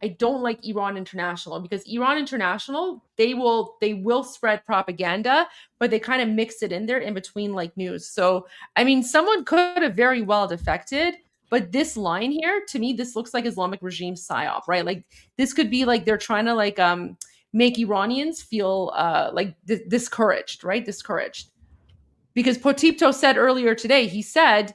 I don't like Iran International because Iran International they will spread propaganda, but they kind of mix it in there in between like news. So I mean, someone could have very well defected, but this line here to me, this looks like Islamic regime psyop, right? Like this could be like they're trying to like make Iranians feel like discouraged, right? Discouraged. Because Potipto said earlier today, he said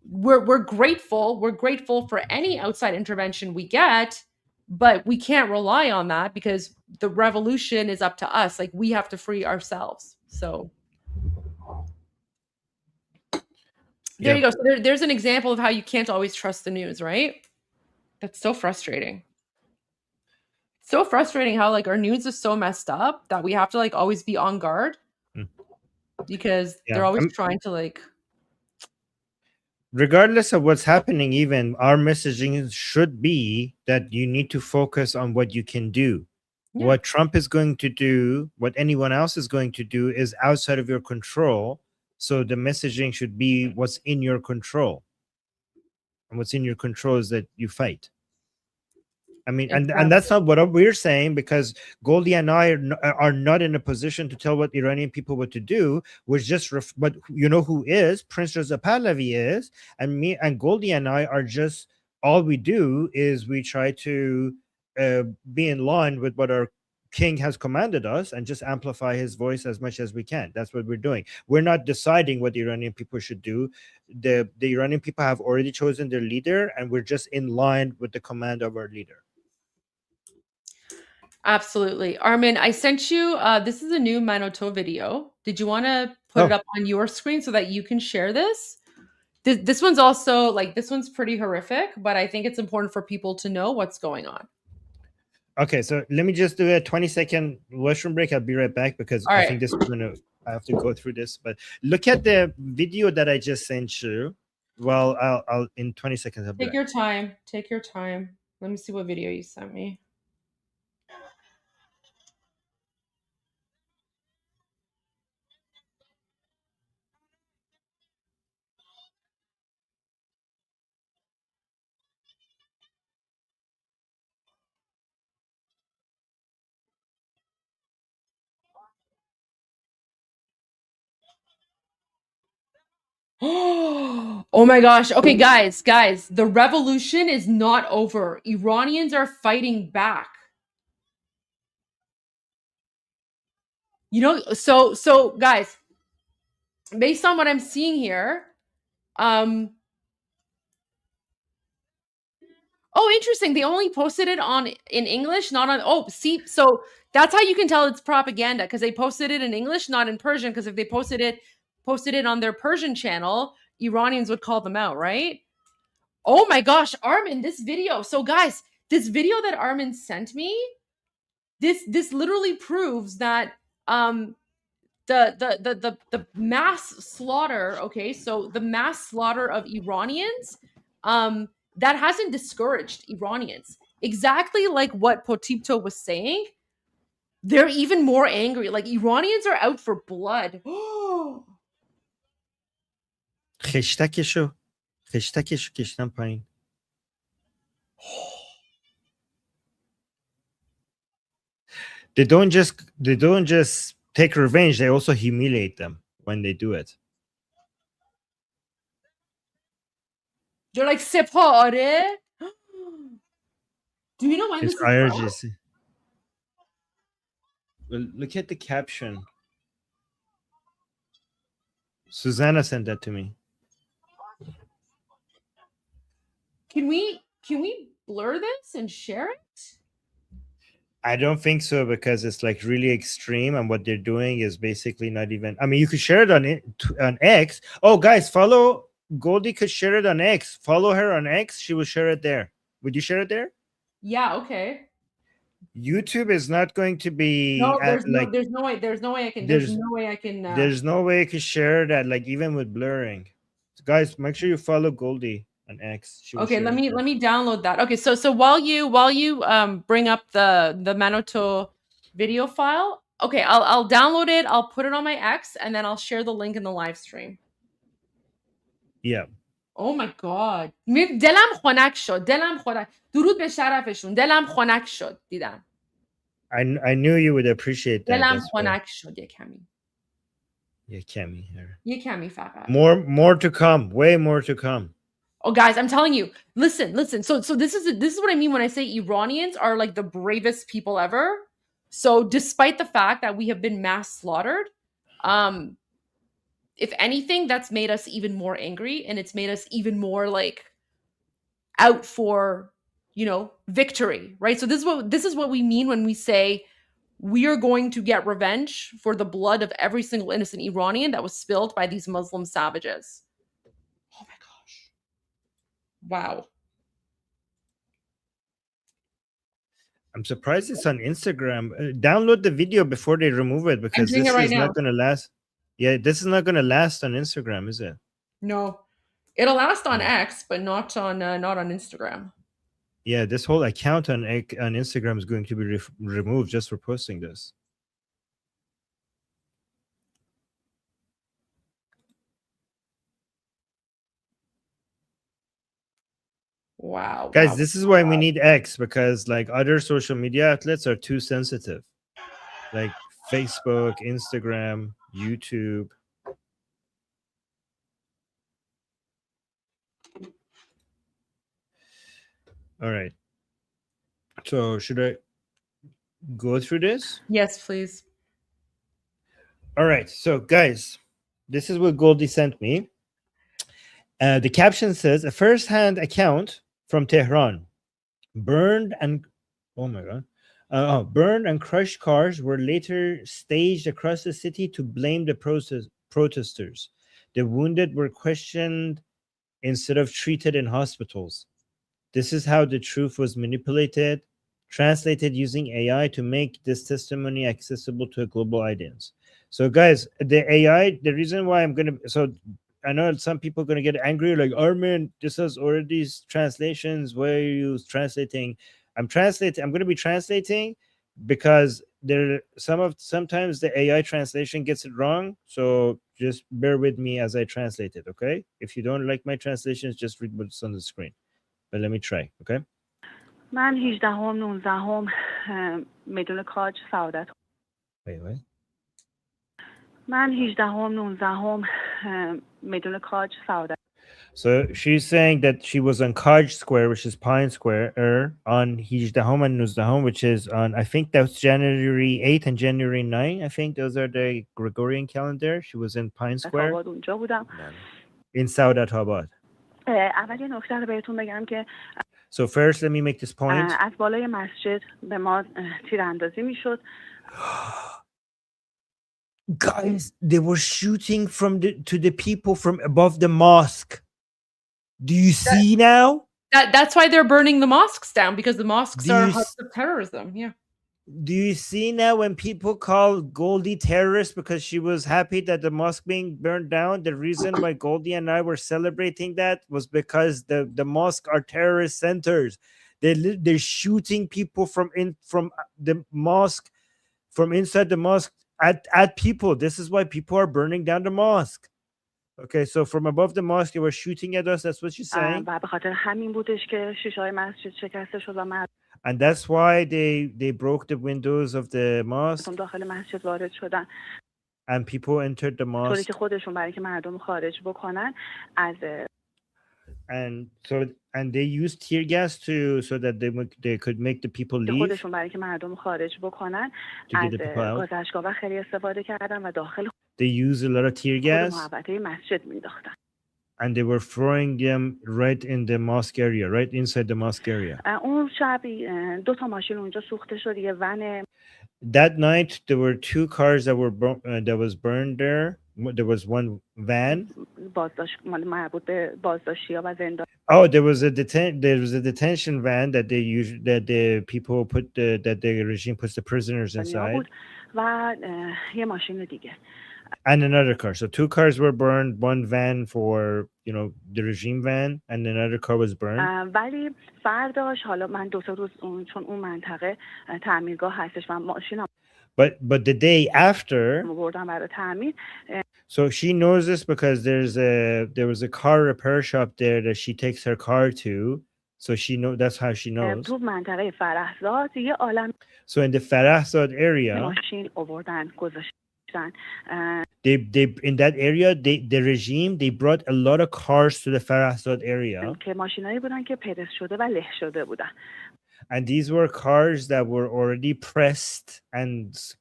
we're grateful for any outside intervention we get, but we can't rely on that because the revolution is up to us. Like we have to free ourselves. So there you go. So there's an example of how you can't always trust the news, right? That's so frustrating. So frustrating how like our news is so messed up that we have to like always be on guard because they're always trying to like regardless of what's happening, even our messaging should be that you need to focus on what you can do. What Trump is going to do, what anyone else is going to do is outside of your control. So the messaging should be what's in your control. And what's in your control is that you fight. I mean, and that's not what we're saying because Goldie and I are not in a position to tell what Iranian people what to do. We're just, but you know who is? Prince Reza Pahlavi is, and me and Goldie and I are just, all we do is we try to be in line with what our king has commanded us and just amplify his voice as much as we can. That's what we're doing. We're not deciding what the Iranian people should do. The Iranian people have already chosen their leader, and we're just in line with the command of our leader. Absolutely. Armin, I sent you, this is a new Manoto video. Did you want to put it up on your screen so that you can share this? This one's also like, this one's pretty horrific, but I think it's important for people to know what's going on. Okay, so let me just do a 20-second washroom break. I'll be right back because I think this is going to, I have to go through this. But look at the video that I just sent you. Well, I'll in 20 seconds. I'll be Take your time. Take your time. Let me see what video you sent me. Oh my gosh. Okay, guys, the revolution is not over. Iranians are fighting back. You know, so guys, based on what I'm seeing here, oh, interesting. They only posted it in English, not on. Oh, see, so that's how you can tell it's propaganda, because they posted it in English, not in Persian. Because if they posted it on their Persian channel, Iranians would call them out, right? Oh my gosh, Armin, this video. So guys, this video that Armin sent me, this literally proves that the mass slaughter, okay, so the mass slaughter of Iranians, that hasn't discouraged Iranians. Exactly like what Potipto was saying, they're even more angry. Like, Iranians are out for blood. خشتکشو کشتم پایین. They don't just take revenge, they also humiliate them when they do it. They're like, Separe. Do you know when It's this is from? IRGC. Well, look at the caption. Susanna sent that to me. Can we blur this and share it? I don't think so, because it's like really extreme, and what they're doing is basically not even. I mean, you could share it on X. Oh, guys, follow Goldie. Could share it on X. Follow her on X. She will share it there. Would you share it there? Yeah. Okay. YouTube is not going to be No, there's no way I can. There's no way I can. There's no way I can share that, like, even with blurring. So guys, make sure you follow Goldie on X. Okay, let me download that. Okay, so while you bring up the Manoto video file, okay, I'll download it. I'll put it on my X, and then I'll share the link in the live stream. Yeah. Oh my god. دلم خنک شد. درود به شرفشون. دلم خنک شد. دیدم. I knew you would appreciate that. دلم خنک شد یه کمی. یه کمی فقط. More to come. Way more to come. Oh, guys, I'm telling you, listen. So this is what I mean when I say Iranians are like the bravest people ever. So despite the fact that we have been mass slaughtered, if anything, that's made us even more angry, and it's made us even more like out for, victory, right? So this is what we mean when we say we are going to get revenge for the blood of every single innocent Iranian that was spilled by these Muslim savages. Oh my gosh. Wow. I'm surprised it's on Instagram. Download the video before they remove it, because this is not going to last. Yeah, this is not going to last on Instagram, is it? No. It'll last on X, but not on Instagram. Yeah, this whole account on Instagram is going to be removed just for posting this. Wow. Guys, this is why we need X, because like other social media outlets are too sensitive. Like Facebook, Instagram, YouTube. All right. So should I go through this? Yes, please. All right. So guys, this is what Goldie sent me. The caption says, a first-hand account from Tehran. Burned and crushed cars were later staged across the city to blame the protesters. The wounded were questioned instead of treated in hospitals. This is how the truth was manipulated, translated using AI to make this testimony accessible to a global audience. So guys, the AI, the reason why I know some people are going to get angry, like, Armin, this has already translations. Why are you translating? I'm going to be translating because sometimes the AI translation gets it wrong. So just bear with me as I translate it, okay? If you don't like my translations, just read what's on the screen. But let me try, okay? من 18 میدون کاج سعادت. Wait. من 18 19 میدون کاج سعادت. So she's saying that she was on Kaj Square, which is Pine Square, on Hijdahom and Nuzdahom, which is on, I think that's January 8th and January 9th. I think those are the Gregorian calendar. She was in Pine Square آباد اونجا بودم. in Saudat Abad. اول یه نکته رو بهتون بگم که So first, let me make this point. از بالای مسجد به ما تیراندازی میشد. Guys, they were shooting to the people from above the mosque. Do you see now? That's why they're burning the mosques down, because the mosques Do are you hubs of terrorism. Yeah. Do you see now when people call Goldie terrorist because she was happy that the mosque being burned down? The reason why Goldie and I were celebrating that was because the mosque are terrorist centers. They're shooting people from the mosque, from inside the mosque at people. This is why people are burning down the mosque. Okay, so from above the mosque, they were shooting at us. That's what she's saying. و به خاطر همین بودش که شیشه‌های مسجد شکسته شد و And that's why they broke the windows of the mosque. داخل مسجد وارد شدن. And people entered the طوری mosque. که خودشون برای که مردم خارج بکنن از And they used tear gas so that they could make the people leave. خودشون برای که مردم خارج بکنن از گاز اشک‌آور خیلی استفاده کردن و داخل They used a lot of tear gas. محوطه مسجد مینداختن. And they were throwing them right in the mosque area, right inside the mosque area. اون شب 2 ماشین اونجا سوخته شد، یه ون. That night there were 2 cars that was burned there. There was one van. بازداشت مربوط به بازداشتی‌ها و زندان. Oh, there was a detention van that the people put that the regime puts the prisoners inside. و یه ماشین دیگه. And another car. So 2 cars were burned, one van for, the regime van, and another car was burned. ولی فرداش حالا من 2 روز چون اون منطقه تعمیرگاه هستش و ماشینم But the day after, بردم برای تعمیر. So she knows this because there was a car repair shop there that she takes her car to. So that's how she knows. تو منطقه فرحزاد یه عالم. So in the Farahzad area, ماشین آوردن گذاشتن. In that area, the regime brought a lot of cars to the Farahzad area. که ماشینایی بودن که پرس شده و له شده بودن. And these were cars that were already pressed and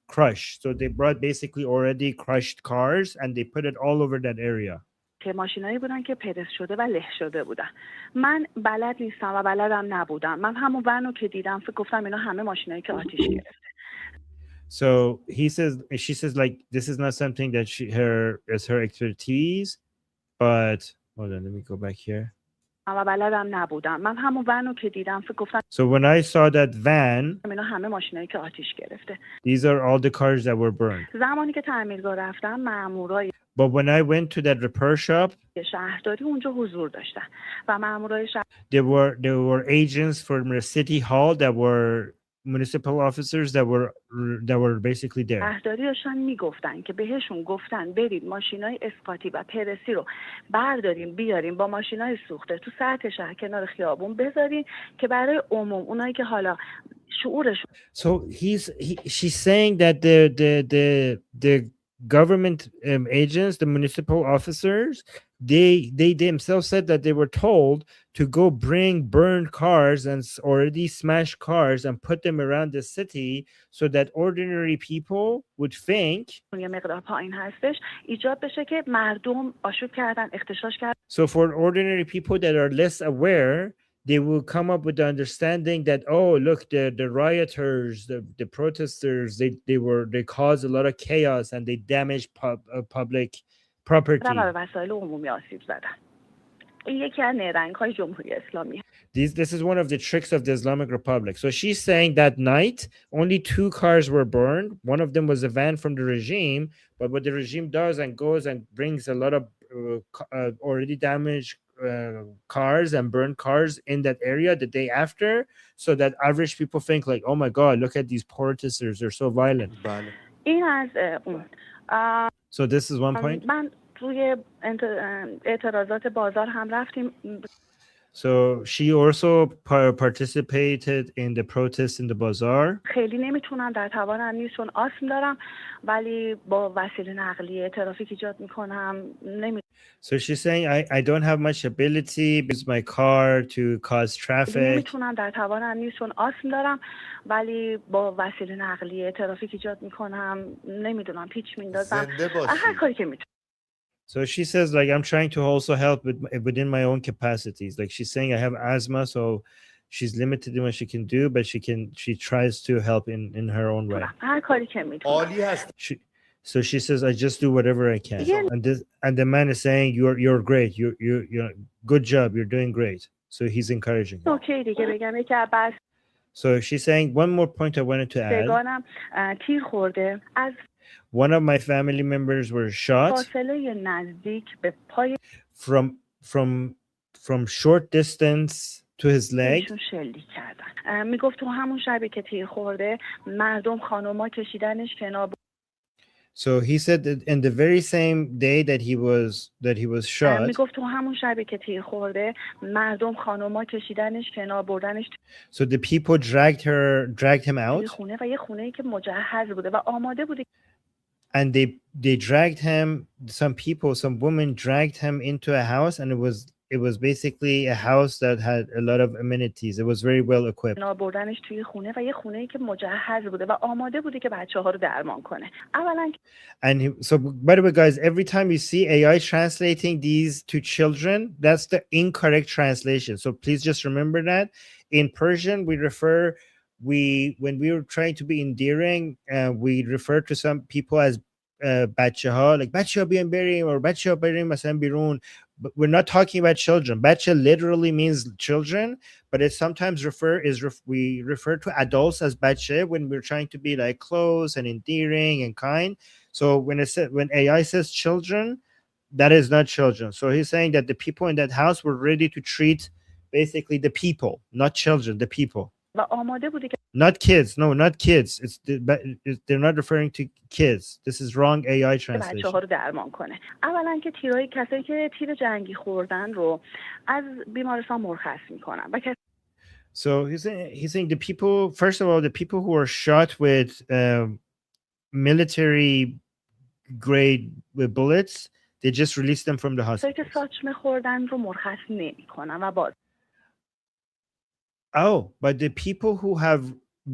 crushed. So they brought basically already crushed cars and they put it all over that area. که ماشینایی بودن که پرس شده و له شده بودن. من بلد نیستم و بلدم نبودم. من همون ونو که دیدم فکر گفتم اینا همه ماشینایی که آتیش گرفته. So she says like this is not something that is her expertise, but hold on, let me go back here. و بلدم نبودم. من همون ونو که دیدم فکر گفتم So when I saw that van, اینا همه ماشینایی که آتیش گرفته. These are all the cars that were burned. زمانی که تعمیرگاه رفتم مامورای But when I went to that repair shop, شهرداری اونجا حضور داشتن و مامورای شهر there were agents from the city hall that were municipal officers that were basically there. شهرداری داشتن میگفتن که بهشون گفتن برید ماشینای اسقاطی و پرسی رو برداریم بیاریم با ماشینای سوخته تو سطح شهر کنار خیابون بذارین که برای عموم اونایی که حالا شعورشون. So she's saying that the government agents, the municipal officers, they themselves said that they were told to go bring burned cars and already smashed cars and put them around the city so that ordinary people would think. یه مقدار پایین هستش ایجاد بشه که مردم آشوب کردن اغتشاش کردن. So for ordinary people that are less aware, they will come up with the understanding that, oh, look, the rioters, the protesters, they caused a lot of chaos and they damaged public property. وسایل عمومی آسیب زدن. این یکی از نیرنگ‌های جمهوری اسلامی. This is one of the tricks of the Islamic Republic. So she's saying that night only 2 cars were burned. One of them was a van from the regime, but what the regime does and goes and brings a lot of already damaged cars and burned cars in that area the day after, so that average people think like, oh my god, look at these protesters, they're so violent. این از اون. So this is one point. من روی اعتراضات بازار هم رفتیم. So she also participated in the protest in the bazaar. خیلی نمیتونم در توانم نیست چون آسم دارم ولی با وسیله نقلیه ترافیک ایجاد میکنم So she's saying I don't have much ability to use my car to cause traffic. نمیتونم در توانم نیست چون آسم دارم ولی با وسیله نقلیه ترافیک ایجاد میکنم نمیدونم پیچ میندازم هر کاری که میتونم. So she says like I'm trying to also help within my own capacities. Like she's saying I have asthma, so she's limited in what she can do, but she tries to help in her own way. هر کاری که میتونم. So she says I just do whatever I can. And the man is saying you're great. You're good job. You're doing great. So he's encouraging her. Okay, دیگه بگم یکی از So she's saying one more point I wanted to add. بگانم تیر خورده از One of my family members were shot فاصله نزدیک به پای from short distance to his leg. شلیک کردن. میگفت تو همون شبی که تیر خورده مردم خانوما کشیدنش کنار. So he said that in the very same day that he was shot. میگفت تو همون شبی که تیر خورده مردم خانوما کشیدنش کنار بردنش. So the people dragged him out. خونه و یه خونه‌ای که مجهز بوده و آماده بوده. And they dragged him. Some women dragged him into a house, and it was basically a house that had a lot of amenities. It was very well equipped. بردنش توی خونه و یه خونه‌ای که مجهز بوده و آماده بوده که بچه‌ها رو درمان کنه. اولاً So by the way guys, every time you see AI translating these to children, that's the incorrect translation. So please just remember that. In Persian, when we were trying to be endearing, we refer to some people as bachaha, like bacha biyan berim or bacha berim masalan birun. But we're not talking about children. Bacha literally means children, but it sometimes we refer to adults as bacha when we're trying to be like close and endearing and kind. So when AI says children, that is not children. So he's saying that the people in that house were ready to treat basically the people, not children, the people. Not kids. No, not kids. They're not referring to kids. This is wrong AI translation. اولا که تیرای کسایی که تیر جنگی خوردن رو از بیمارستان مرخص میکنن. So he's saying the people, first of all, the people who are shot with military grade with bullets, they just release them from the hospital. که ساچمه خوردن رو مرخص نمیکنن و باز. Oh, but the people who have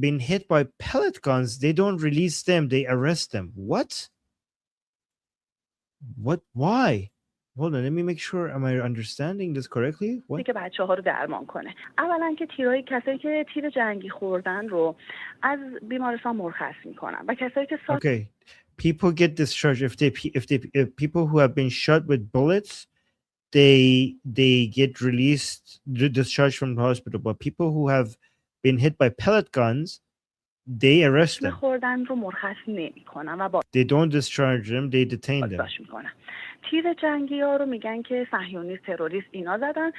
been hit by pellet guns, they don't release them, they arrest them. What? Why? Hold on, let me make sure. Am I understanding this correctly? What? که بچه‌ها رو درمان کنه. اولا که تیرای کسایی که تیر جنگی خوردن رو از بیمارستان مرخص میکنن و کسایی که Okay. People get discharged if people who have been shot with bullets, they get released, discharged from the hospital. But people who have been hit by pellet guns, they arrest them. They don't discharge them, they detain them. تیر جنگی ها رو میگن که صهیونیست تروریست اینا زدن.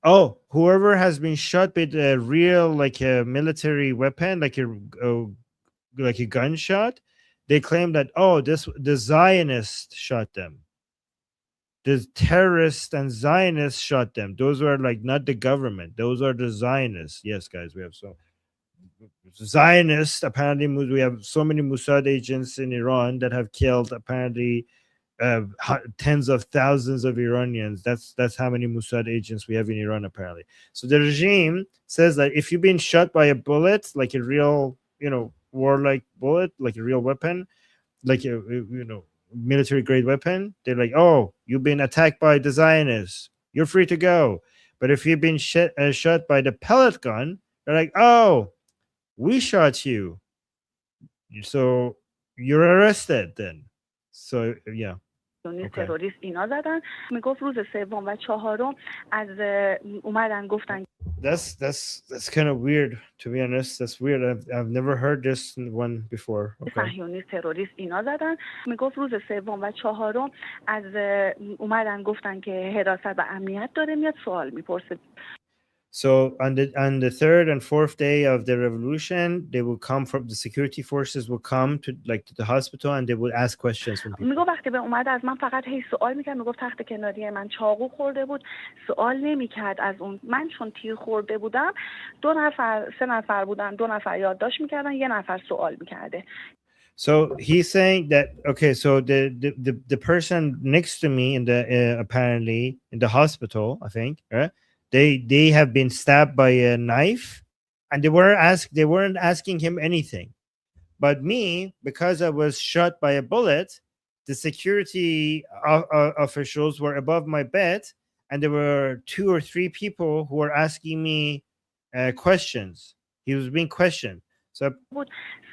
Oh, whoever has been shot with a real like a military weapon, like a gunshot, they claim that the Zionists shot them. The terrorists and Zionists shot them. Those are like not the government. Those are the Zionists. Yes, guys, we have Zionists. Apparently, we have so many Mossad agents in Iran that have killed apparently tens of thousands of Iranians. That's how many Mossad agents we have in Iran apparently. So the regime says that if you've been shot by a bullet, like a real, warlike bullet, like a real weapon, like a military grade weapon, they're like, oh, you've been attacked by the Zionists, you're free to go. But if you've been shot by the pellet gun, they're like, oh, we shot you, so you're arrested then. So yeah. تروریست اینا زدن. میگفت روز سوم و چهارم از اومدن گفتن. That's kind of weird, to be honest. That's weird. I've never heard this one before. Okay. صهیونیست تروریست اینا زدن. میگفت روز سوم و چهارم از اومدن گفتن که حراست و امنیت داره میاد سوال میپرسه. So on the third and fourth day of the revolution, they will come from the security forces will come to to the hospital and they will ask questions from people. میگه وقتی به اومد از من فقط هی سوال میکرد، میگفت تخت کناری من چاقو خورده بود، سوال نمیکرد از اون. من چون تیر خورده بودم، 3 نفر بودن، 2 نفر یادداشت میکردن، 1 نفر سوال میکرده. So he's saying that okay, so the person next to me in the apparently in the hospital, I think, right? They have been stabbed by a knife, and they weren't asking him anything. But me, because I was shot by a bullet, the security officials were above my bed, and there were 2 or 3 people who were asking me questions. He was being questioned. So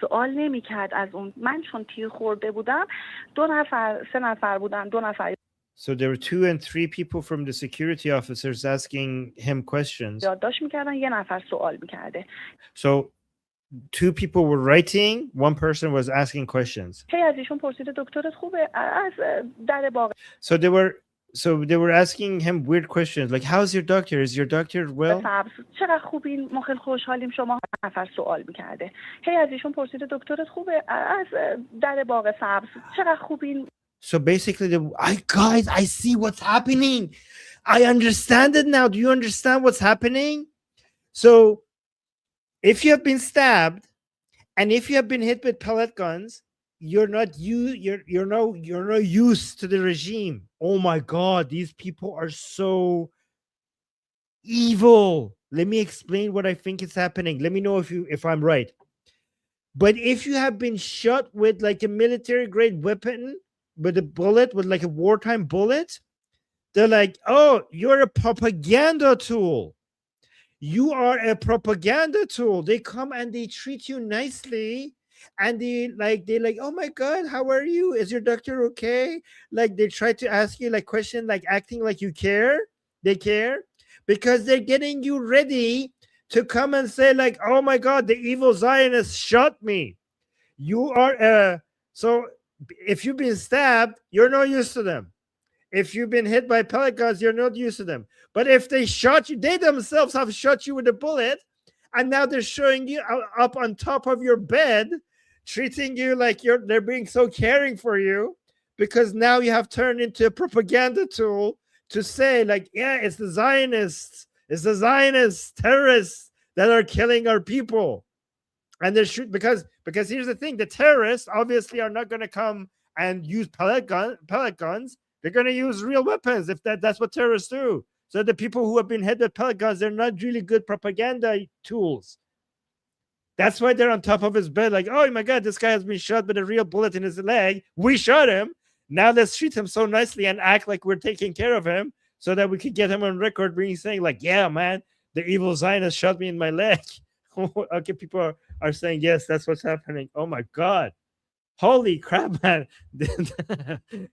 سوال نمی‌کرد از اون. من چون تیر خورده بودم، 3 نفر بودن، 2 نفر. So there were 2 and 3 people from the security officers asking him questions. یادداشت می‌کردن، 1 نفر سوال می‌کرده. So 2 people were writing, 1 person was asking questions. هی از ایشون پرسیده دکترت خوبه؟ از در باغ. So they were asking him weird questions like, how's your doctor? Is your doctor well? چقدر خوبین، ما خیلی خوشحالیم. شما نفر سوال می‌کرده. هی از ایشون پرسیده دکترت خوبه؟ از در باغ سبز. چقدر خوبین. So basically, guys, I see what's happening. I understand it now. Do you understand what's happening? So if you have been stabbed and if you have been hit with pellet guns, you're not used to the regime. Oh my God, these people are so evil. Let me explain what I think is happening. Let me know if I'm right. But if you have been shot with like a military grade weapon, with a bullet, with like a wartime bullet, they're like, oh, you're a propaganda tool. You are a propaganda tool. They come and they treat you nicely, and they're like, oh my God, how are you? Is your doctor okay? Like they try to ask you like question, like acting like you care. They care because they're getting you ready to come and say like, oh my God, the evil Zionist shot me. You are so if you've been stabbed, you're not used to them. If you've been hit by pellet guns, you're not used to them. But if they shot you, they themselves have shot you with a bullet, and now they're showing you up on top of your bed, treating you like they're being so caring for you, because now you have turned into a propaganda tool to say like, yeah, it's the Zionists, it's the Zionist terrorists that are killing our people. And they should, because here's the thing, the terrorists obviously are not going to come and use pellet guns. They're going to use real weapons if that's what terrorists do. So the people who have been hit with pellet guns, they're not really good propaganda tools. That's why they're on top of his bed like, oh my God, this guy has been shot with a real bullet in his leg. We shot him. Now let's treat him so nicely and act like we're taking care of him so that we could get him on record being saying like, yeah, man, the evil Zionist shot me in my leg. Okay, people are saying, yes, that's what's happening. Oh my God. Holy crap, man.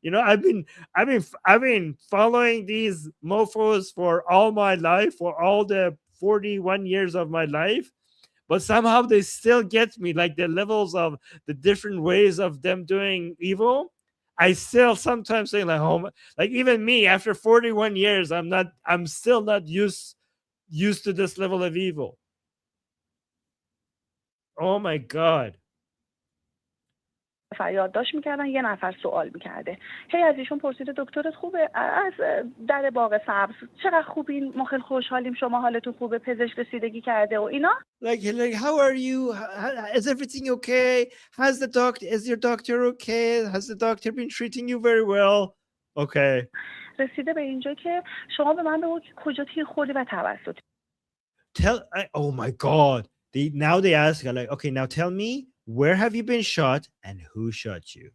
You know, I've been following these mofos for all my life, for all the 41 years of my life, but somehow they still get me, like the levels of the different ways of them doing evil. I still sometimes say like, oh, like even me after 41 years, I'm still not used to this level of evil. Oh my God. یادداشت میکردن، 1 نفر سوال میکرده. هی از ایشون پرسیده دکترت خوبه؟ از در باغ سبز. چقدر خوبین، ما خیلی خوشحالیم. شما حالتون خوبه؟ پزشک رسیدگی کرده و اینا. Like how are you? Is everything okay? Is your doctor okay? Has the doctor been treating you very well? Okay. رسیده به اینجا که شما به من بگو که کجا تیر خوردی و توسط. Oh my God. They ask like, okay, now tell me, where have you been shot and who shot you?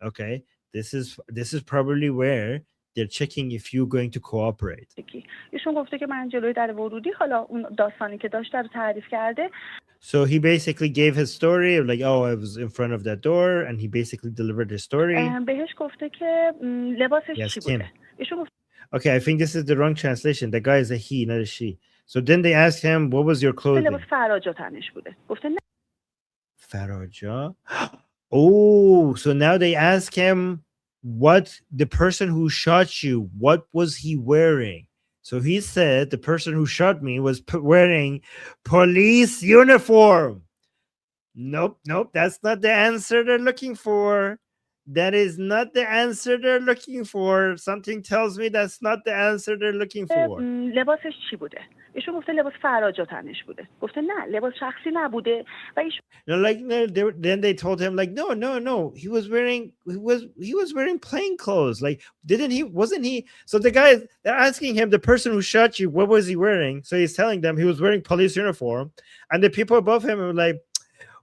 Okay, this is probably where they're checking if you're going to cooperate. ایشون گفته که من جلوی در ورودی، حالا اون داستانی که داشته رو تعریف کرده. So he basically gave his story of like, oh, I was in front of that door, and he basically delivered his story. بهش گفته که لباسش چی بوده. ایشون گفت Okay, I think this is the wrong translation. The guy is a he, not a she. So then they asked him, what was your clothing? لباس فراجا تنش بوده. گفته نه. Faraja. Oh, so now they ask him what the person who shot you, what was he wearing? So he said the person who shot me was wearing police uniform. Nope, that's not the answer they're looking for. That is not the answer they're looking for. Something tells me that's not the answer they're looking for. لباسش چی بوده؟ ایشون گفته لباس فراجا تنش بوده. گفته نه لباس شخصی نبوده و ایشون Then they told him like no, he was wearing plain clothes. Like wasn't he? So the guy, they're asking him, the person who shot you, what was he wearing? So he's telling them he was wearing police uniform, and the people above him were like,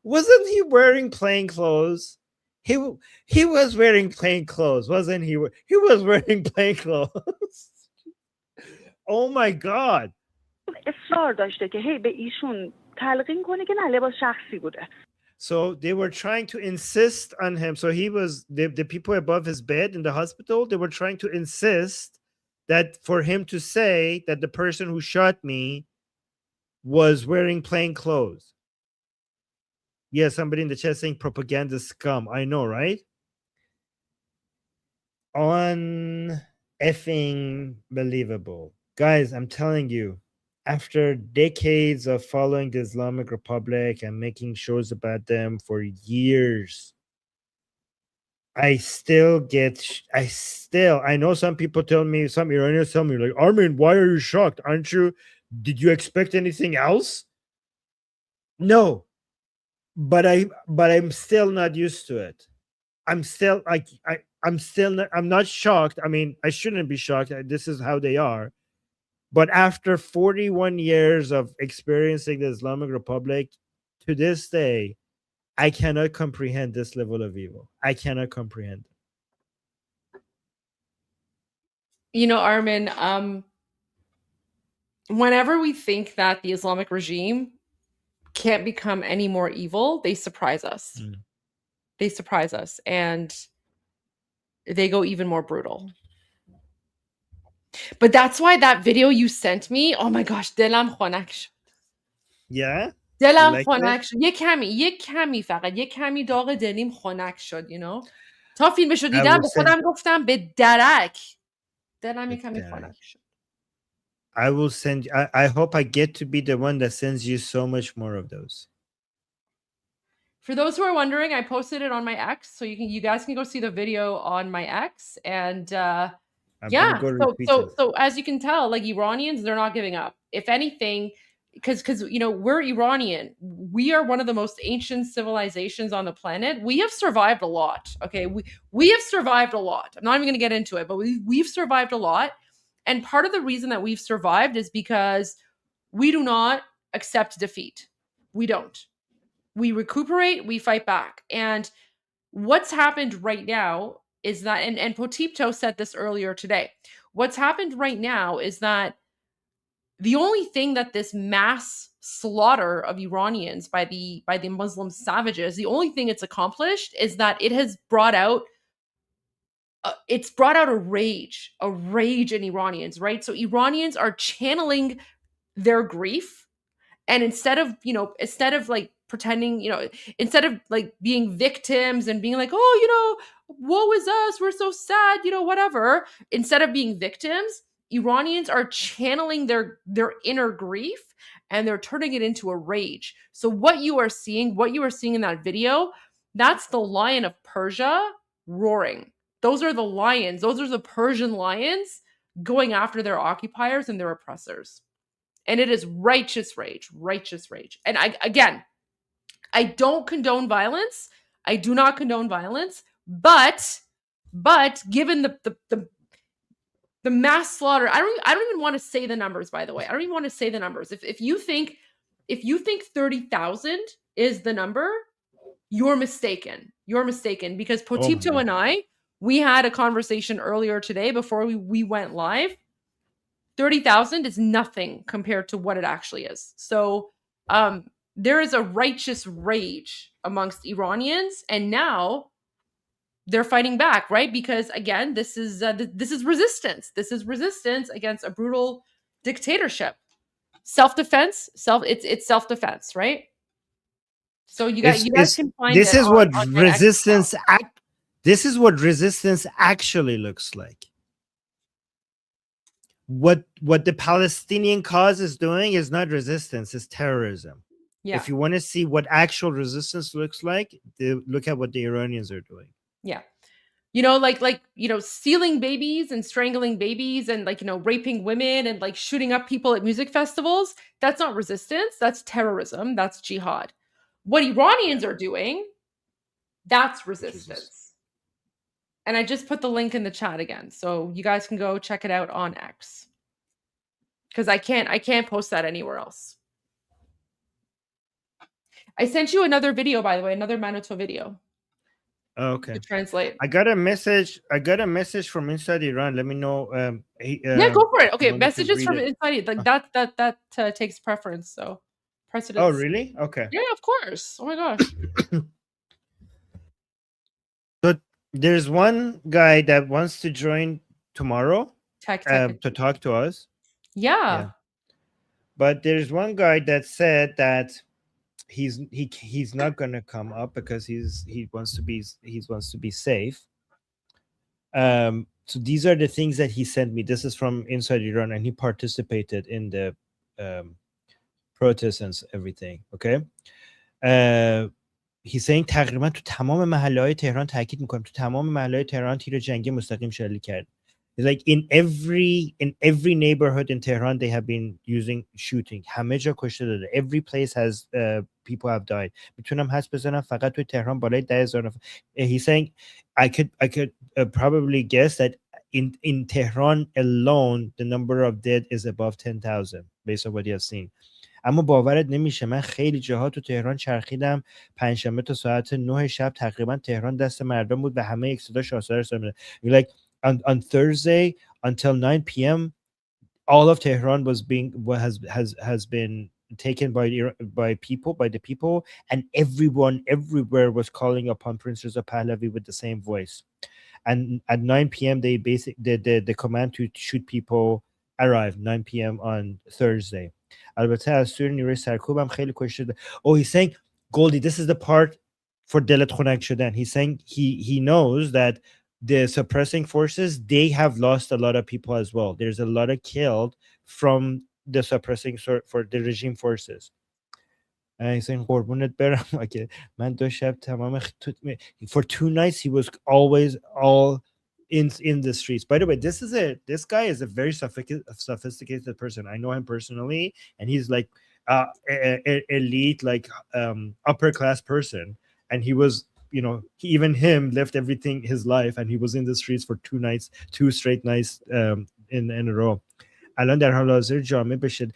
wasn't he wearing plain clothes? He was wearing plain clothes, wasn't he? He was wearing plain clothes. Oh my God. اصرار داشته که هی به ایشون تلقین کنه که نه لباس شخصی بوده. So they were trying to insist on him. So he was the people above his bed in the hospital, they were trying to insist that for him to say that the person who shot me was wearing plain clothes. Yeah, somebody in the chat saying propaganda scum. I know, right? Effing believable. Guys, I'm telling you, after decades of following the Islamic Republic and making shows about them for years, I know some people tell me, some Iranians tell me, like, Armin, why are you shocked? Did you expect anything else? No, but I'm still not used to it. I'm not shocked. I mean, I shouldn't be shocked. This is how they are. But after 41 years of experiencing the Islamic Republic, to this day, I cannot comprehend this level of evil. I cannot comprehend it. You know, Armin, whenever we think that the Islamic regime can't become any more evil, they surprise us. They surprise us, and they go even more brutal. But that's why that video you sent me, oh my gosh, دلم خنک شد. Yeah? دلم خنک شد. یه کمی فقط یه کمی داغ دلیم خنک شد, you know. تا فیلمشو دیدم به خودم گفتم به درک. دلم یه کمی خنک شد. I will send. I hope I get to be the one that sends you so much more of those. For those who are wondering, I posted it on my X, so you guys can go see the video on my X, and yeah. So as you can tell, like Iranians, they're not giving up. If anything, because you know we're Iranian, we are one of the most ancient civilizations on the planet. We have survived a lot. Okay, we have survived a lot. I'm not even going to get into it, but we've survived a lot. And part of the reason that we've survived is because we do not accept defeat. We don't. We recuperate, we fight back. And what's happened right now is that, and Potipto said this earlier today, what's happened right now is that the only thing that this mass slaughter of Iranians by the Muslim savages, the only thing it's accomplished is that it has brought out a rage in Iranians, right? So Iranians are channeling their grief, and instead of like pretending, instead of like being victims and being like, oh, woe is us, we're so sad, whatever. Instead of being victims, Iranians are channeling their inner grief and they're turning it into a rage. So what you are seeing in that video, that's the lion of Persia roaring. Those are the lions. Those are the Persian lions going after their occupiers and their oppressors. And it is righteous rage. And I don't condone violence. I do not condone violence. But given the mass slaughter, I don't even want to say the numbers, by the way. I don't even want to say the numbers. If you think 30,000 is the number, you're mistaken. Because Potipto and I, we had a conversation earlier today before we went live. 30,000 is nothing compared to what it actually is. So there is a righteous rage amongst Iranians, and now they're fighting back, right? Because again, this is resistance. This is resistance against a brutal dictatorship. Self-defense. It's self-defense, right? So you guys can find this. Is what resistance. This is what resistance actually looks like. what the Palestinian cause is doing is not resistance, it's terrorism. Yeah. If you want to see what actual resistance looks like, look at what the Iranians are doing. Yeah. You know, like, you know, stealing babies and strangling babies and like, you know, raping women and like shooting up people at music festivals. That's not resistance. That's terrorism. That's jihad. What Iranians are doing, that's resistance. And I just put the link in the chat again. So you guys can go check it out on X. Because I can't post that anywhere else. I sent you another video, by the way, another Manuto video. Okay. To translate. I got a message from inside Iran. Let me know. Yeah, go for it. Okay, when we can messages read from it. inside. Like that takes preference. So precedence. Oh, really? Okay. Yeah, of course. Oh my gosh. So there's one guy that wants to join tomorrow Tech. to talk to us. Yeah. But there's one guy that said that he's not gonna come up because he wants to be safe. So these are the things that he sent me. This is from inside Iran, and he participated in the protests and everything. Okay. He's saying تقریبا تو تمام محله‌های تهران تاکید می‌کنم تو تمام محله‌های تهران تیر جنگی مستقیم شلیک کرد. Like in every neighborhood in Tehran they have been using shooting. همه جا کشته داده. Every place has people have died. میتونم حدس بزنم فقط تو تهران بالای 10,000 نفر. He's saying I could probably guess that in Tehran alone the number of dead is above 10,000 based on what you have seen. اما باورت نمیشه من خیلی جاها تو تهران چرخیدم پنجشنبه تا ساعت 9 شب تقریبا تهران دست مردم بود و همه یک صدا شاهزاده رو like on Thursday until 9 p.m. all of Tehran has been taken by the people, and everyone everywhere was calling upon Prince Reza Pahlavi with the same voice. And at 9 p.m. they the command to shoot people arrived 9 p.m. on Thursday. البته از سوی نیروی سرکوبم خیلی کشته. Oh, he's saying Goldie, this is the part for دلت خنک شدن. He's saying he knows that the suppressing forces, they have lost a lot of people as well. There's a lot of killed from the suppressing for the regime forces. And he's saying قربونت برم. Okay, من دو شب تمام for 2 nights he was always all in the streets. By the way, this guy is a very sophisticated person. I know him personally, and he's like elite, like upper class person. And he was, you know, even him left everything, his life, and he was in the streets for 2 nights, 2 straight nights in a row. الان در حال حاضر جامعه بشه.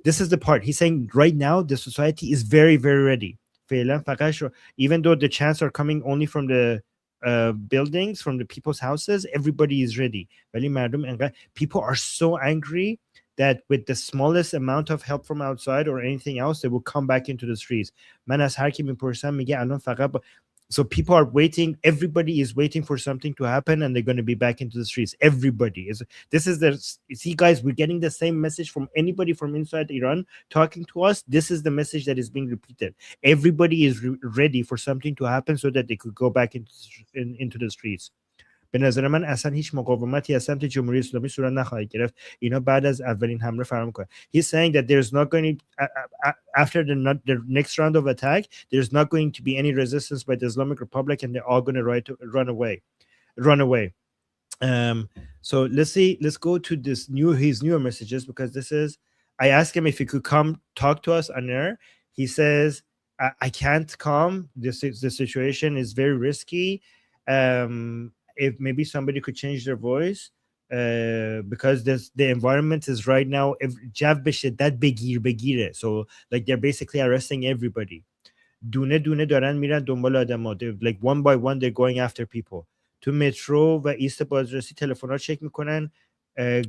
This is the part he's saying right now the society is very very ready. فعلا فقط even though the chants are coming only from the buildings, from the people's houses, everybody is ready. ولی مردم انقدر people are so angry that with the smallest amount of help from outside or anything else they will come back into the streets. من از هر کی میپرسم میگه الان فقط So people are waiting. Everybody is waiting for something to happen, and they're going to be back into the streets. Everybody is. This is the. See, guys, we're getting the same message from anybody from inside Iran talking to us. This is the message that is being repeated. Everybody is ready for something to happen so that they could go back into the streets. به نظر من اصلا هیچ مقاومتی از سمت جمهوری اسلامی صورت نخواهد گرفت. اینا بعد از اولین حمله فرار میکنن. He's saying that there's not going to after the next round of attack there's not going to be any resistance by the Islamic Republic, and they're all going to run away. So let's go to his newer messages, because this is, I asked him if he could come talk to us on air. He says I can't come. The situation is very risky. If maybe somebody could change their voice, because the environment is right now جو به شدت بگیره. So like they're basically arresting everybody. دونه دارن میرن دنبال آدما. Like one by one they're going after people. تو مترو و ایست بازرسی تلفن‌ها چک میکنن،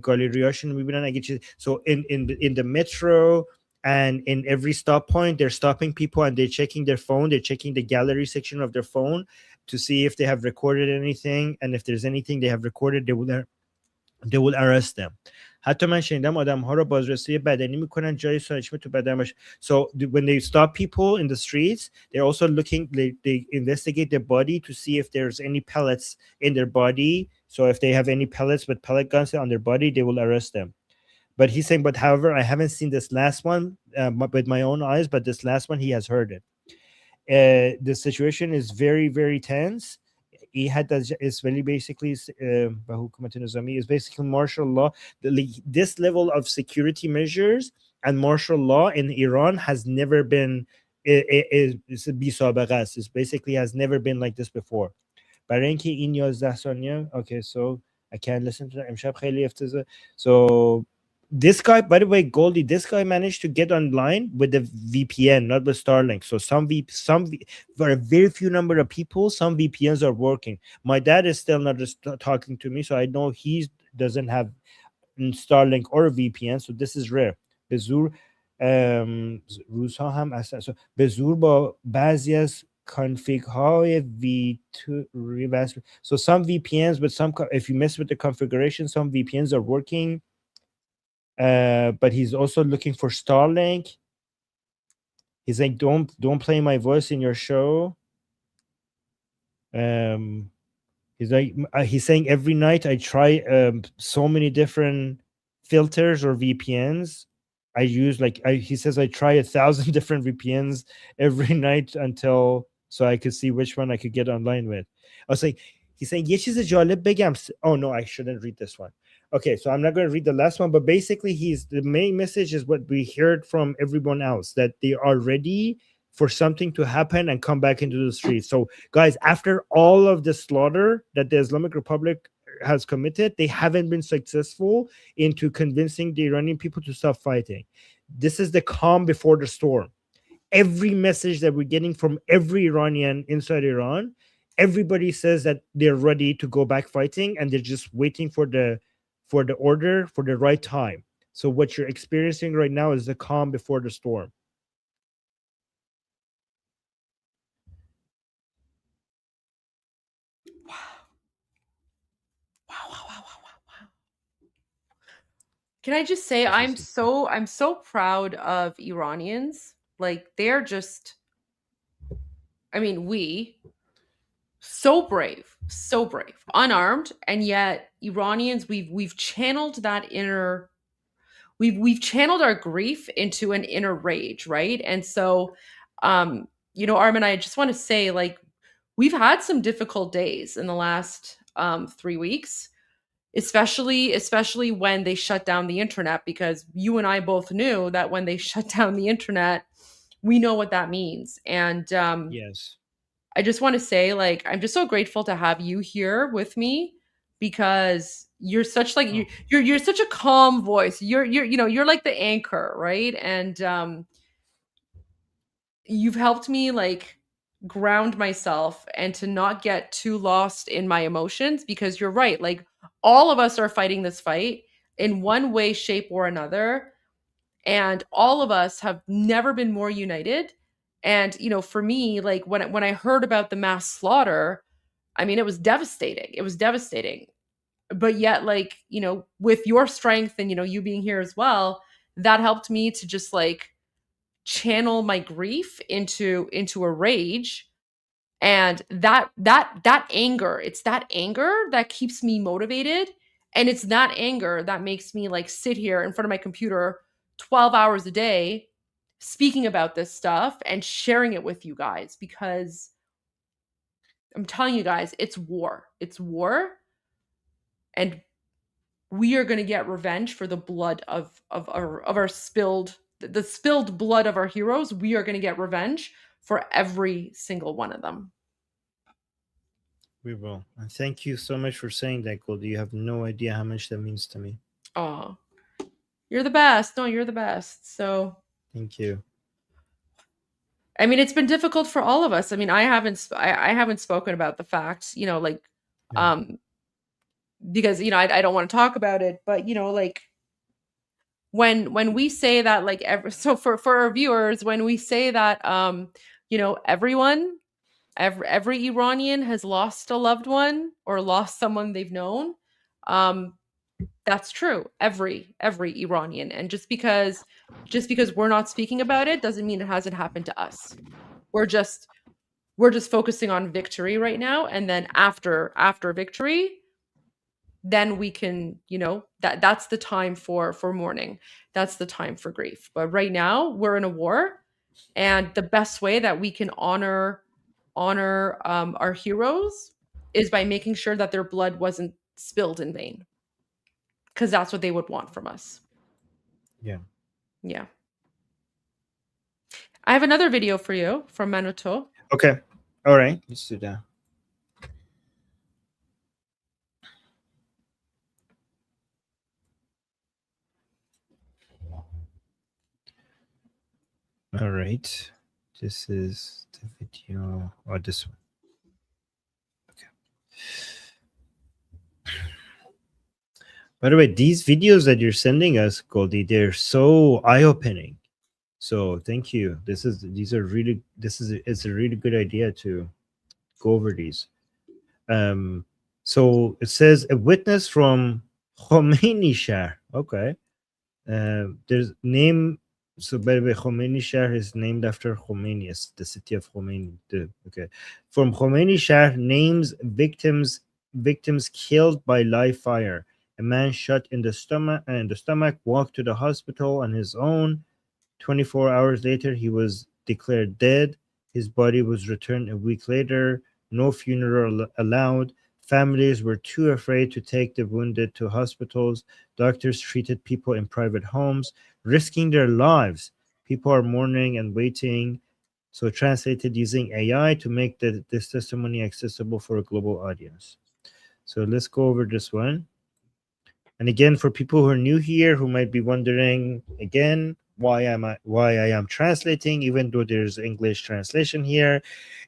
گالریاشون میبینن اگه چیز. So in the metro and in every stop point they're stopping people and they're checking their phone. They're checking the gallery section of their phone to see if they have recorded anything, and if there's anything they have recorded they will arrest them. حتی من شنیدم آدم‌ها رو بازرسی بدنی میکنن جای سانچمه تو بدن باشه. So when they stop people in the streets, they're also looking, they investigate their body to see if there's any pellets in their body So if they have any pellets with pellet guns on their body, they will arrest them. But he's saying, but however, I haven't seen this last one with my own eyes, but this last one, he has heard it. The situation is very, very tense. Is really basically is basically martial law. This level of security measures and martial law in Iran has never been is basically has never been like this before. برای اینکه این 11 ثانیه okay, so I can't listen to that. امشب خیلی افتضاح. So this guy, by the way, Goldie, this guy managed to get online with the VPN, not with Starlink. So for a very few number of people, some VPNs are working. My dad is still not talking to me, so I know he doesn't have Starlink or a VPN. So this is rare. به زور روزها هم اصلا به زور با بعضی از config های V2 so some VPNs, but some if you mess with the configuration, some VPNs are working. But he's also looking for Starlink. He's like, don't play my voice in your show. He's like, he's saying every night I try so many different filters or VPNs. I use he says I try 1,000 different VPNs every night until so I could see which one I could get online with. I was like, he's saying یه چیز جالب بگم. Oh no, I shouldn't read this one. Okay, so I'm not going to read the last one, but basically the main message is what we heard from everyone else, that they are ready for something to happen and come back into the streets. So guys, after all of the slaughter that the Islamic Republic has committed, they haven't been successful into convincing the Iranian people to stop fighting. This is the calm before the storm. Every message that we're getting from every Iranian inside Iran, everybody says that they're ready to go back fighting and they're just waiting for the order for the right time. So what you're experiencing right now is the calm before the storm. Wow. Can I just say I'm so proud of Iranians. Like they're just, I mean, so brave, unarmed, and yet Iranians, we've channeled that inner, we've channeled our grief into an inner rage, right? And so, Armin, I just want to say, like, we've had some difficult days in the last 3 weeks, especially when they shut down the internet, because you and I both knew that when they shut down the internet, we know what that means. And yes. I just want to say, like, I'm just so grateful to have you here with me, because you're such like you're such a calm voice. You're like the anchor, right? And you've helped me like ground myself and to not get too lost in my emotions, because you're right. Like all of us are fighting this fight in one way, shape, or another, and all of us have never been more united. And, for me, like when I heard about the mass slaughter, I mean, it was devastating. But yet, like, with your strength and, you being here as well, that helped me to just like channel my grief into a rage. And that anger, it's that anger that keeps me motivated. And it's that anger that makes me like sit here in front of my computer 12 hours a day speaking about this stuff and sharing it with you guys, because I'm telling you guys, it's war. And we are going to get revenge for the blood of our spilled blood of our heroes. We are going to get revenge for every single one of them. We will. And thank you so much for saying that, Goldie. You have no idea how much that means to me. Oh, you're the best. No, you're the best. So thank you. I mean, it's been difficult for all of us. I mean, I haven't spoken about the fact, because, I don't want to talk about it, but, like when we say that, like, so for our viewers, when we say that, every Iranian has lost a loved one or lost someone they've known, that's true. Every Iranian. And just because we're not speaking about it doesn't mean it hasn't happened to us. We're just focusing on victory right now. And then after victory, then we can, you know, that's the time for mourning. That's the time for grief. But right now we're in a war, and the best way that we can honor our heroes is by making sure that their blood wasn't spilled in vain, because that's what they would want from us. Yeah. Yeah. I have another video for you from Manuto. Okay. All right. Let's do that. All right. This is the video, or this one. Okay. By the way, these videos that you're sending us, Goldie, they're so eye-opening. So thank you. It's a really good idea to go over these. So it says a witness from Khomeini Shahr. Okay. There's name. So by the way, Khomeini Shahr is named after Khomeini, the city of Khomeini. Okay. From Khomeini Shahr, names victims killed by live fire. A man shot in the stomach walked to the hospital on his own. 24 hours later, he was declared dead. His body was returned a week later. No funeral allowed. Families were too afraid to take the wounded to hospitals. Doctors treated people in private homes, risking their lives. People are mourning and waiting. So translated using AI to make this testimony accessible for a global audience. So let's go over this one. And again, for people who are new here, who might be wondering again why I am translating, even though there's English translation here,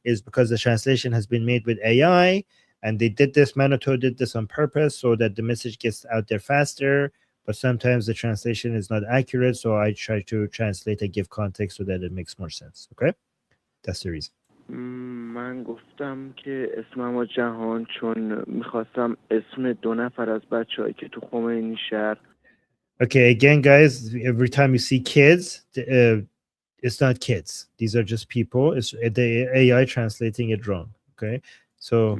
is because the translation has been made with AI, and they did this. Manuto did this on purpose so that the message gets out there faster. But sometimes the translation is not accurate, so I try to translate and give context so that it makes more sense. Okay, that's the reason. من گفتم که اسمم جهان چون میخواستم اسم 2 نفر از بچه‌هایی که تو خمینی شهر. Okay, again, guys, every time you see kids, it's not kids. These are just people. It's the AI translating it wrong. Okay, so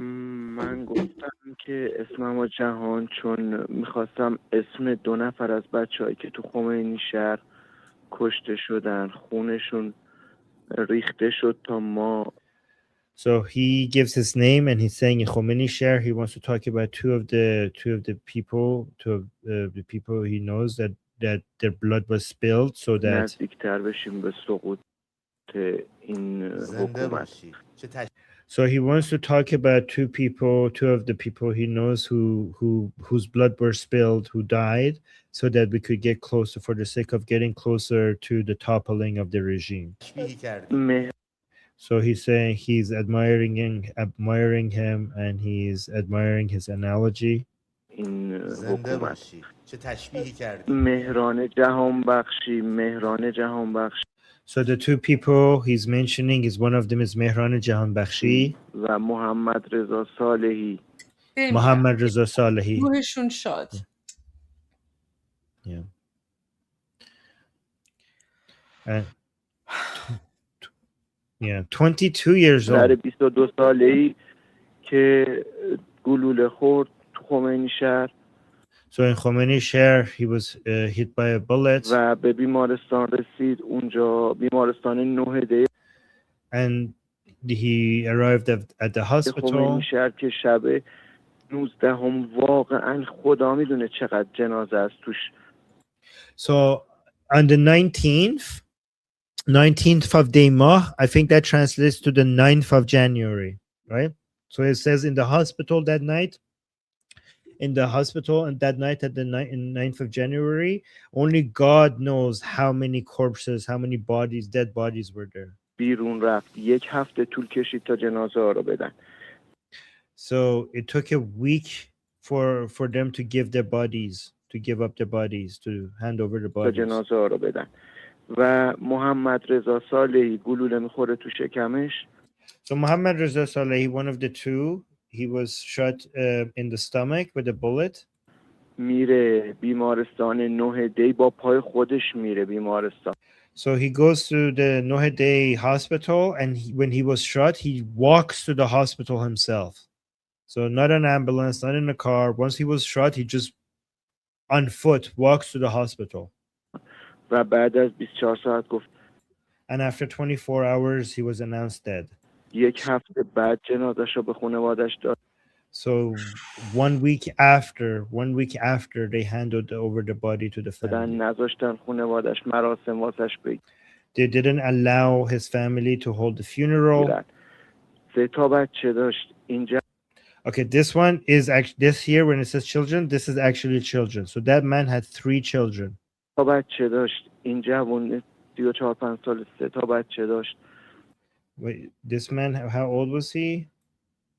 من گفتم که اسمم جهان چون میخواستم اسم 2 نفر از بچه‌هایی که تو خمینی شهر کشته شدن خونشون ریخته شد تا ما. So he gives his name, and he's saying in Khomeini Shahr he wants to talk about two of the people he knows that their blood was spilled, so that نزدیکتر بشیم به سقوط این حکومت. So he wants to talk about two of the people he knows whose blood were spilled, who died, so that we could get closer, for the sake of getting closer to the toppling of the regime. So he's saying he's admiring him, and he's admiring his analogy. So the two people he's mentioning is, one of them is Mehran Jahanbakhshi و محمد رضا صالحی. Muhammad Reza Salehi. روحشون شاد. Yeah. And 22 years old. 22 ساله‌ای که گلوله خورد تو خمینی شهر. So in Khomeini Shahr, he was hit by a bullet. و به بیمارستان رسید. اونجا بیمارستان 9 دی. And he arrived at the hospital. خمینی شهر که شب 19 هم واقعا خدا میدونه چقدر جنازه است توش. So on the 19th of Deimah, I think that translates to the 9th of January, right? So it says in the hospital that night, at the 9th of January, only God knows how many corpses, how many bodies, dead bodies were there. بیرون رفت. 1 هفته طول کشید تا جنازه ها رو بدن. So it took a week for them to give their bodies, to give up their bodies, to hand over the bodies. تا جنازه ها رو بدن. و محمد رضا صالحی گلوله میخوره تو شکمش. So Muhammad Reza Salehi, one of the two, he was shot in the stomach with a bullet. میره بیمارستان 9 دی با پای خودش میره بیمارستان. So he goes to the Nohede hospital, and when he was shot, he walks to the hospital himself. So not an ambulance, not in a car. Once he was shot, he just on foot walks to the hospital. و بعد از 24 ساعت گفت And after 24 hours, he was announced dead. یک هفته بعد جنازش رو به خانوادش داد. So 1 week after they handed over the body to the family. نذاشتن خانوادش مراسم واسش بگیرن. They didn't allow his family to hold the funeral. 3 تا بچه داشت. اینجا Okay, this one is actually, this here when it says children, this is actually children. So that man had 3 children. 3 تا بچه داشت. این جوون 34-5 سال 3 تا بچه داشت. Wait, this man, how old was he?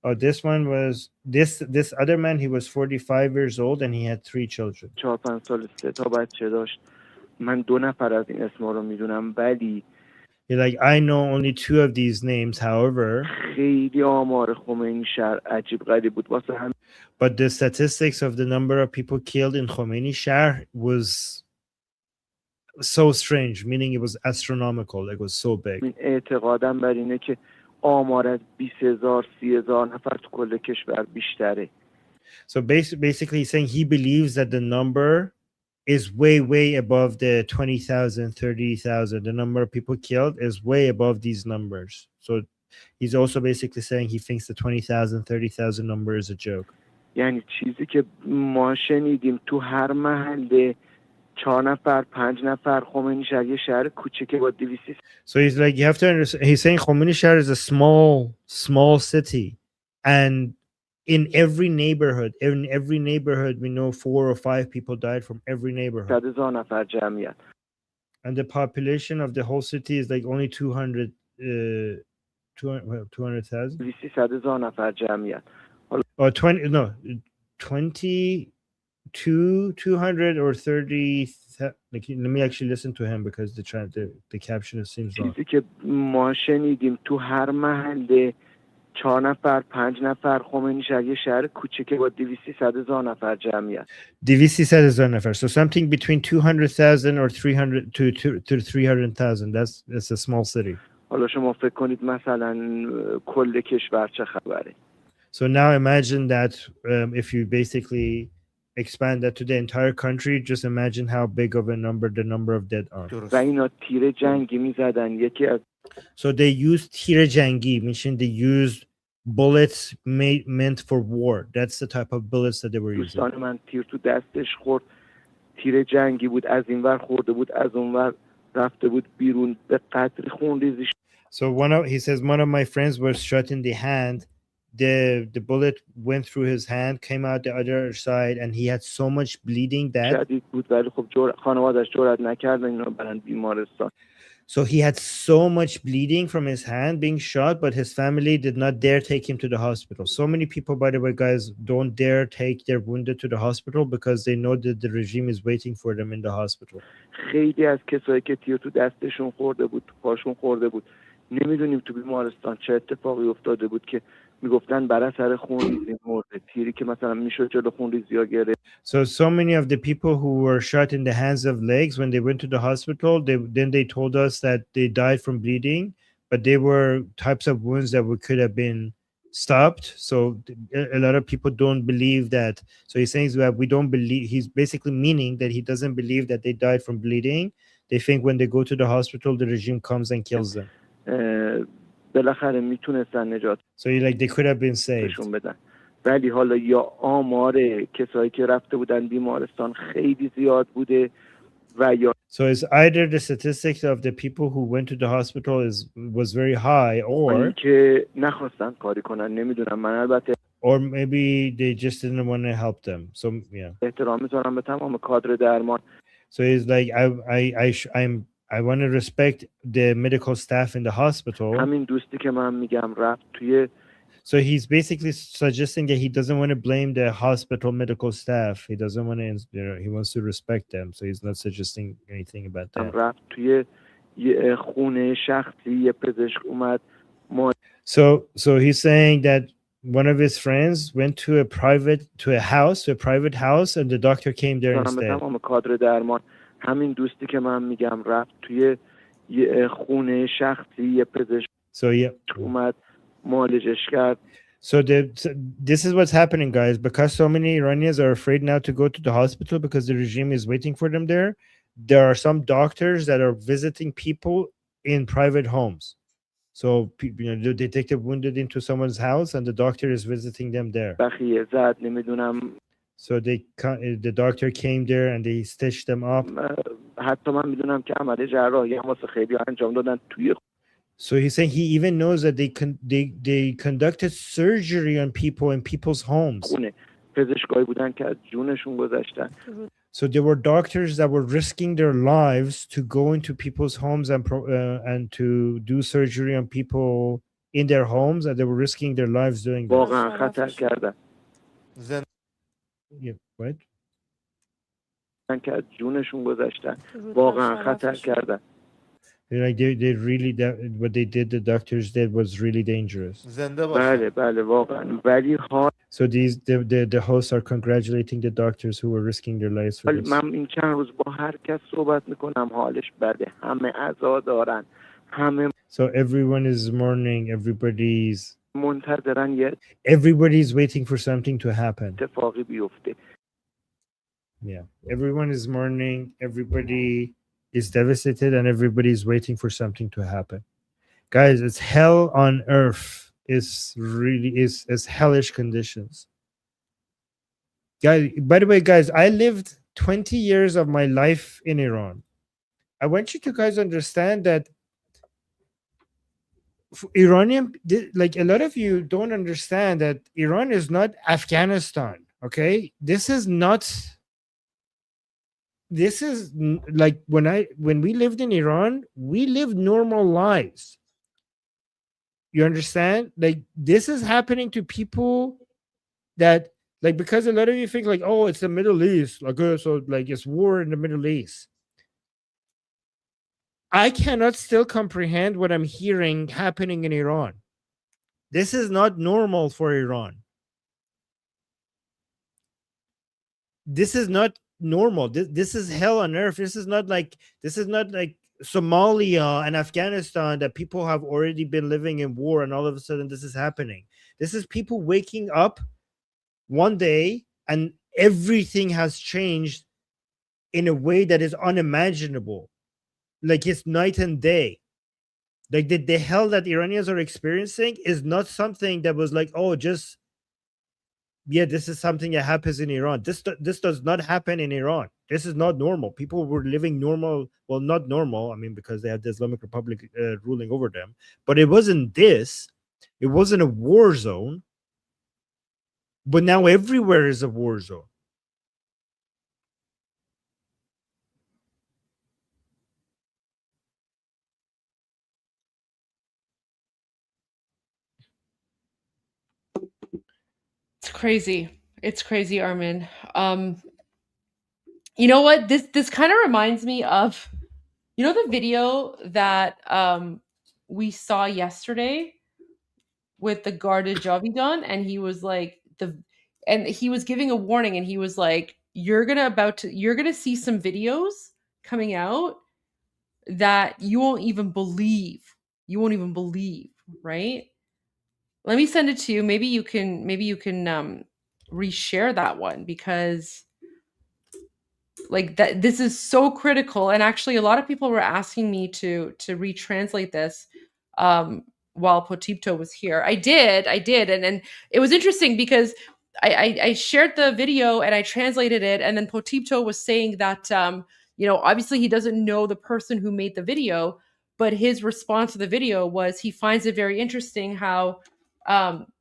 Oh, this one was this other man, he was 45 years old and he had 3 children. 4-5 سال 3 تا بچه داشت. من 2 نفر از این اسما رو میدونم ولی You're like, I know only 2 of these names, however. خیلی آمار خمینی شهر عجیب غریب بود واسه هم. But the statistics of the number of people killed in Khomeini Shahr was so strange, meaning it was astronomical. It was so big. من اعتقادم بر اینه که آمار از 20,000 30,000 نفر تو کل کشور بیشتره. So basically he's saying he believes that the number is way above the 20,000, 30,000. The number of people killed is way above these numbers. So he's also basically saying he thinks the 20,000, 30,000 number is a joke. یعنی چیزی که ما شنیدیم تو هر محله 4 نفر 5 نفر خمینی شهر یه شهر کوچیکه با 200. So he's like, you have to understand, he's saying Khomeini Shahr is a small city, and in every neighborhood we know 4 or 5 people died from every neighborhood. 100,000 نفر جمعیت. And the population of the whole city is like only 200,000. 200,000 نفر جمعیت. Or 200 or 30. Like, let me actually listen to him because the caption seems wrong. چیزی که ما شنیدیم تو هر محله 4 نفر 5 نفر خمینی شهر یه شهر کوچیکه با 200,000 نفر جمعیت. 200,000 نفر. So something between 200,000 or 300 to 300,000. That's a small city. حالا شما فکر کنید مثلا کل کشور چه خبره. So now imagine that if you basically expand that to the entire country, just imagine how big of a number the number of dead are. و اینا تیر جنگی میزدن. یکی از So they used تیر جنگی, meaning they used bullets meant for war. That's the type of bullets that they were using. دوستان من تیر تو دستش خورد. تیر جنگی بود، از این ور خورده بود، از اون ور رفته بود بیرون، به قدری خون ریزی. So he says one of my friends was shot in the hand. The bullet went through his hand, came out the other side, and he had so much bleeding that. شدید بود ولی خب خانواده‌اش جرئت نکردن اینو برن بیمارستان. So he had so much bleeding from his hand being shot, but his family did not dare take him to the hospital. So many people, by the way, guys, don't dare take their wounded to the hospital because they know that the regime is waiting for them in the hospital. خیلی از کسایی که تیر تو دستشون خورده بود، تو پاشون خورده بود، نمیدونیم تو بیمارستان چه اتفاقی افتاده بود که میگفتن بر اثر خونریزی مرده. تیری که مثلا میشد جلو خونریزی‌ها گرفت. So many of the people who were shot in the hands of legs, when they went to the hospital, they told us that they died from bleeding, but they were types of wounds that could have been stopped. So a lot of people don't believe that. So he's saying that we don't believe. He's basically meaning that he doesn't believe that they died from bleeding. They think when they go to the hospital, the regime comes and kills them. بالاخره میتونستن نجات. So like they could have been saved. بدن. ولی حالا یا آمار کسایی که رفته بودن بیمارستان خیلی زیاد بوده و یا So it's either the statistics of the people who went to the hospital was very high, or که نخواستن کاری کنن. نمیدونم، من البته or maybe they just didn't want to help them. So yeah. احترام میذارم به تمام کادر درمان. So it's like I want to respect the medical staff in the hospital. همین دوستی که من میگم رفت توی. So he's basically suggesting that he doesn't want to blame the hospital medical staff. He doesn't want to, he wants to respect them. So he's not suggesting anything about that. رفت توی یه خونه شخصی، یه پزشک اومد. So he's saying that one of his friends went to a private house, and the doctor came there instead. تمام کادر درمان. همین دوستی که من میگم رفت توی یه خونه شخصی، یه پزشک اومد معالجش کرد. So this is what's happening, guys. Because so many Iranians are afraid now to go to the hospital because the regime is waiting for them there. There are some doctors that are visiting people in private homes. So the detective wounded into someone's house, and the doctor is visiting them there. بخیه زد نمیدونم So the doctor came there and they stitched them up. حتی من میدونم که عمل جراحی هم واسه خیلی انجام دادن توی So he's saying he even knows that they conducted surgery on people in people's homes. خونه پزشکایی بودن که از جونشون گذشتن. So there were doctors that were risking their lives to go into people's homes and to do surgery on people in their homes, and they were risking their lives doing that. واقعا خطر کردن. Yeah, what? که از جونشون گذشتن. واقعا خطر کردن. Like they really what they did, the doctors did was really dangerous. بله بله واقعا ولی So the hosts are congratulating the doctors who were risking their lives for this. من این چند روز با هر کس صحبت میکنم حالش بده همه عزا دارن همه So everyone is mourning, everybody's منتظرن everybody's waiting for something to happen. اتفاقی بیفته. Yeah, everyone is mourning, everybody is devastated, and everybody is waiting for something to happen. Guys, it's hell on earth. It's hellish conditions. Guys, by the way, guys, I lived 20 years of my life in Iran. I want you to guys understand that Iranian, like a lot of you don't understand that Iran is not Afghanistan. Okay, this is like when we lived in Iran, we lived normal lives. You understand? Like this is happening to people that like, because a lot of you think like, oh, it's the Middle East, like so like it's war in the Middle East. I cannot still comprehend what I'm hearing happening in Iran. This is not normal for Iran. This is not normal. This is hell on earth. This is not like Somalia and Afghanistan that people have already been living in war and all of a sudden this is happening. This is people waking up one day and everything has changed in a way that is unimaginable. Like it's night and day. Like the hell that Iranians are experiencing is not something that was like, oh, just yeah, this is something that happens in Iran. This does not happen in Iran. This is not normal. People were living normal. Well, not normal. I mean, because they had the Islamic Republic ruling over them. But it wasn't this. It wasn't a war zone. But now everywhere is a war zone. It's crazy. It's crazy, Armin. You know what? This kind of reminds me of, you know, the video that we saw yesterday with the Garda Javidan, and he was like and he was giving a warning, and he was like, you're gonna see some videos coming out that you won't even believe. You won't even believe, right? Let me send it to you. Maybe you can reshare that one, because like that this is so critical. And actually a lot of people were asking me to retranslate this while Potipto was here. I did, and it was interesting because I shared the video and I translated it, and then Potipto was saying that you know, obviously he doesn't know the person who made the video, but his response to the video was he finds it very interesting how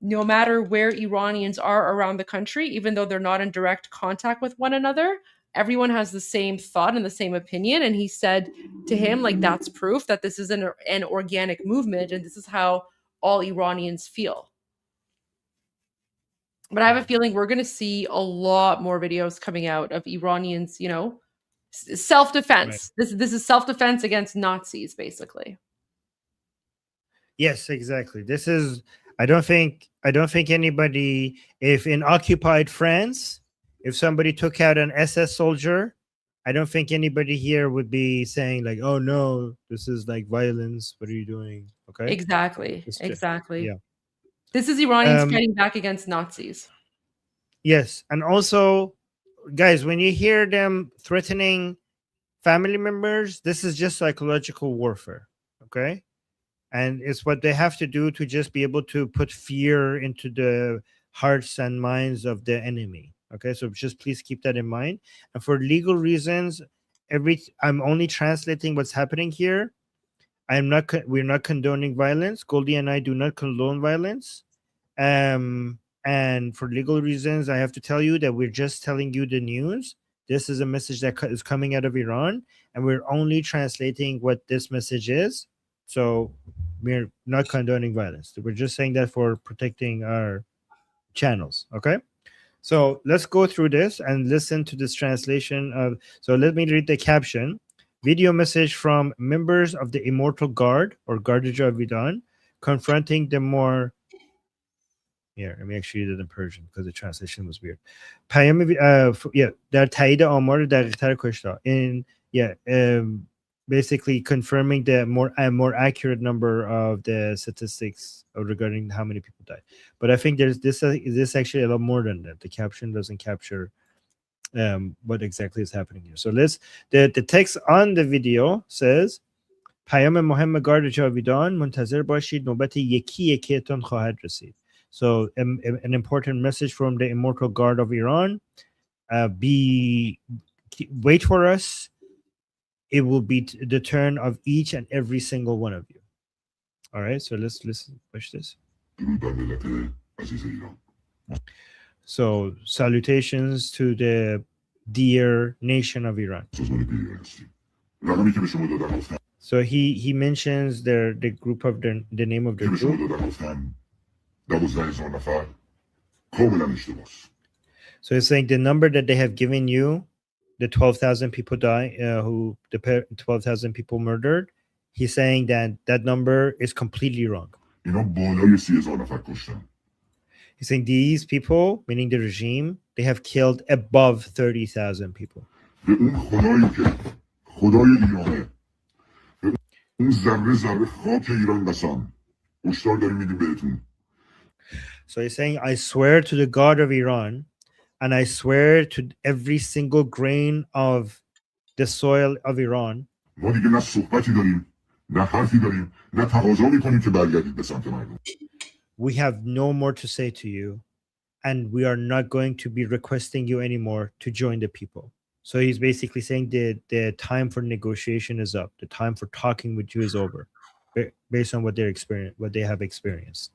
no matter where Iranians are around the country, even though they're not in direct contact with one another, everyone has the same thought and the same opinion. And he said to him, like, that's proof that this is an organic movement, and this is how all Iranians feel. But I have a feeling we're going to see a lot more videos coming out of Iranians, you know, self-defense. Right. This is self-defense against Nazis, basically. Yes, exactly. This is, I don't think anybody, if in occupied France, if somebody took out an SS soldier, I don't think anybody here would be saying like, oh no, this is like violence. What are you doing? Okay. Exactly. Exactly. Yeah. This is Iranians fighting back against Nazis. Yes, and also, guys, when you hear them threatening family members, this is just psychological warfare, okay? And it's what they have to do to just be able to put fear into the hearts and minds of the enemy, okay? So just please keep that in mind. And for legal reasons, I'm only translating what's happening here. We're not condoning violence. Goldie and I do not condone violence. And for legal reasons, I have to tell you that we're just telling you the news. This is a message that is coming out of Iran, and we're only translating what this message is. So we're not condoning violence. We're just saying that for protecting our channels. Okay. So let's go through this and listen to this translation of. So let me read the caption. Video message from members of the Immortal Guard or Gardija of Iran confronting the more. Here, let me actually read it in Persian because the translation was weird. در تایید آمار دقیق‌تر کشته. Basically confirming the more accurate number of the statistics regarding how many people died. But I think there's this actually a lot more than that. The caption doesn't capture what exactly is happening here. So the text on the video says پیام مهم گارد جاویدان منتظر باشید نوبت یکی یکیتون خواهد رسید. So an important message from the Immortal Guard of Iran. Wait for us. It will be the turn of each and every single one of you. All right, so let's listen. Watch this. So salutations to the dear nation of Iran. So he mentions the group of the name of the group. So he's saying the number that they have given you, the 12,000 people the 12,000 people murdered, he's saying that number is completely wrong. He's saying these people, meaning the regime, they have killed above 30,000 people. So he's saying, I swear to the God of Iran, and I swear to every single grain of the soil of Iran. We have no more to say to you, and we are not going to be requesting you anymore to join the people. So he's basically saying the time for negotiation is up. The time for talking with you is over, based on what they have experienced.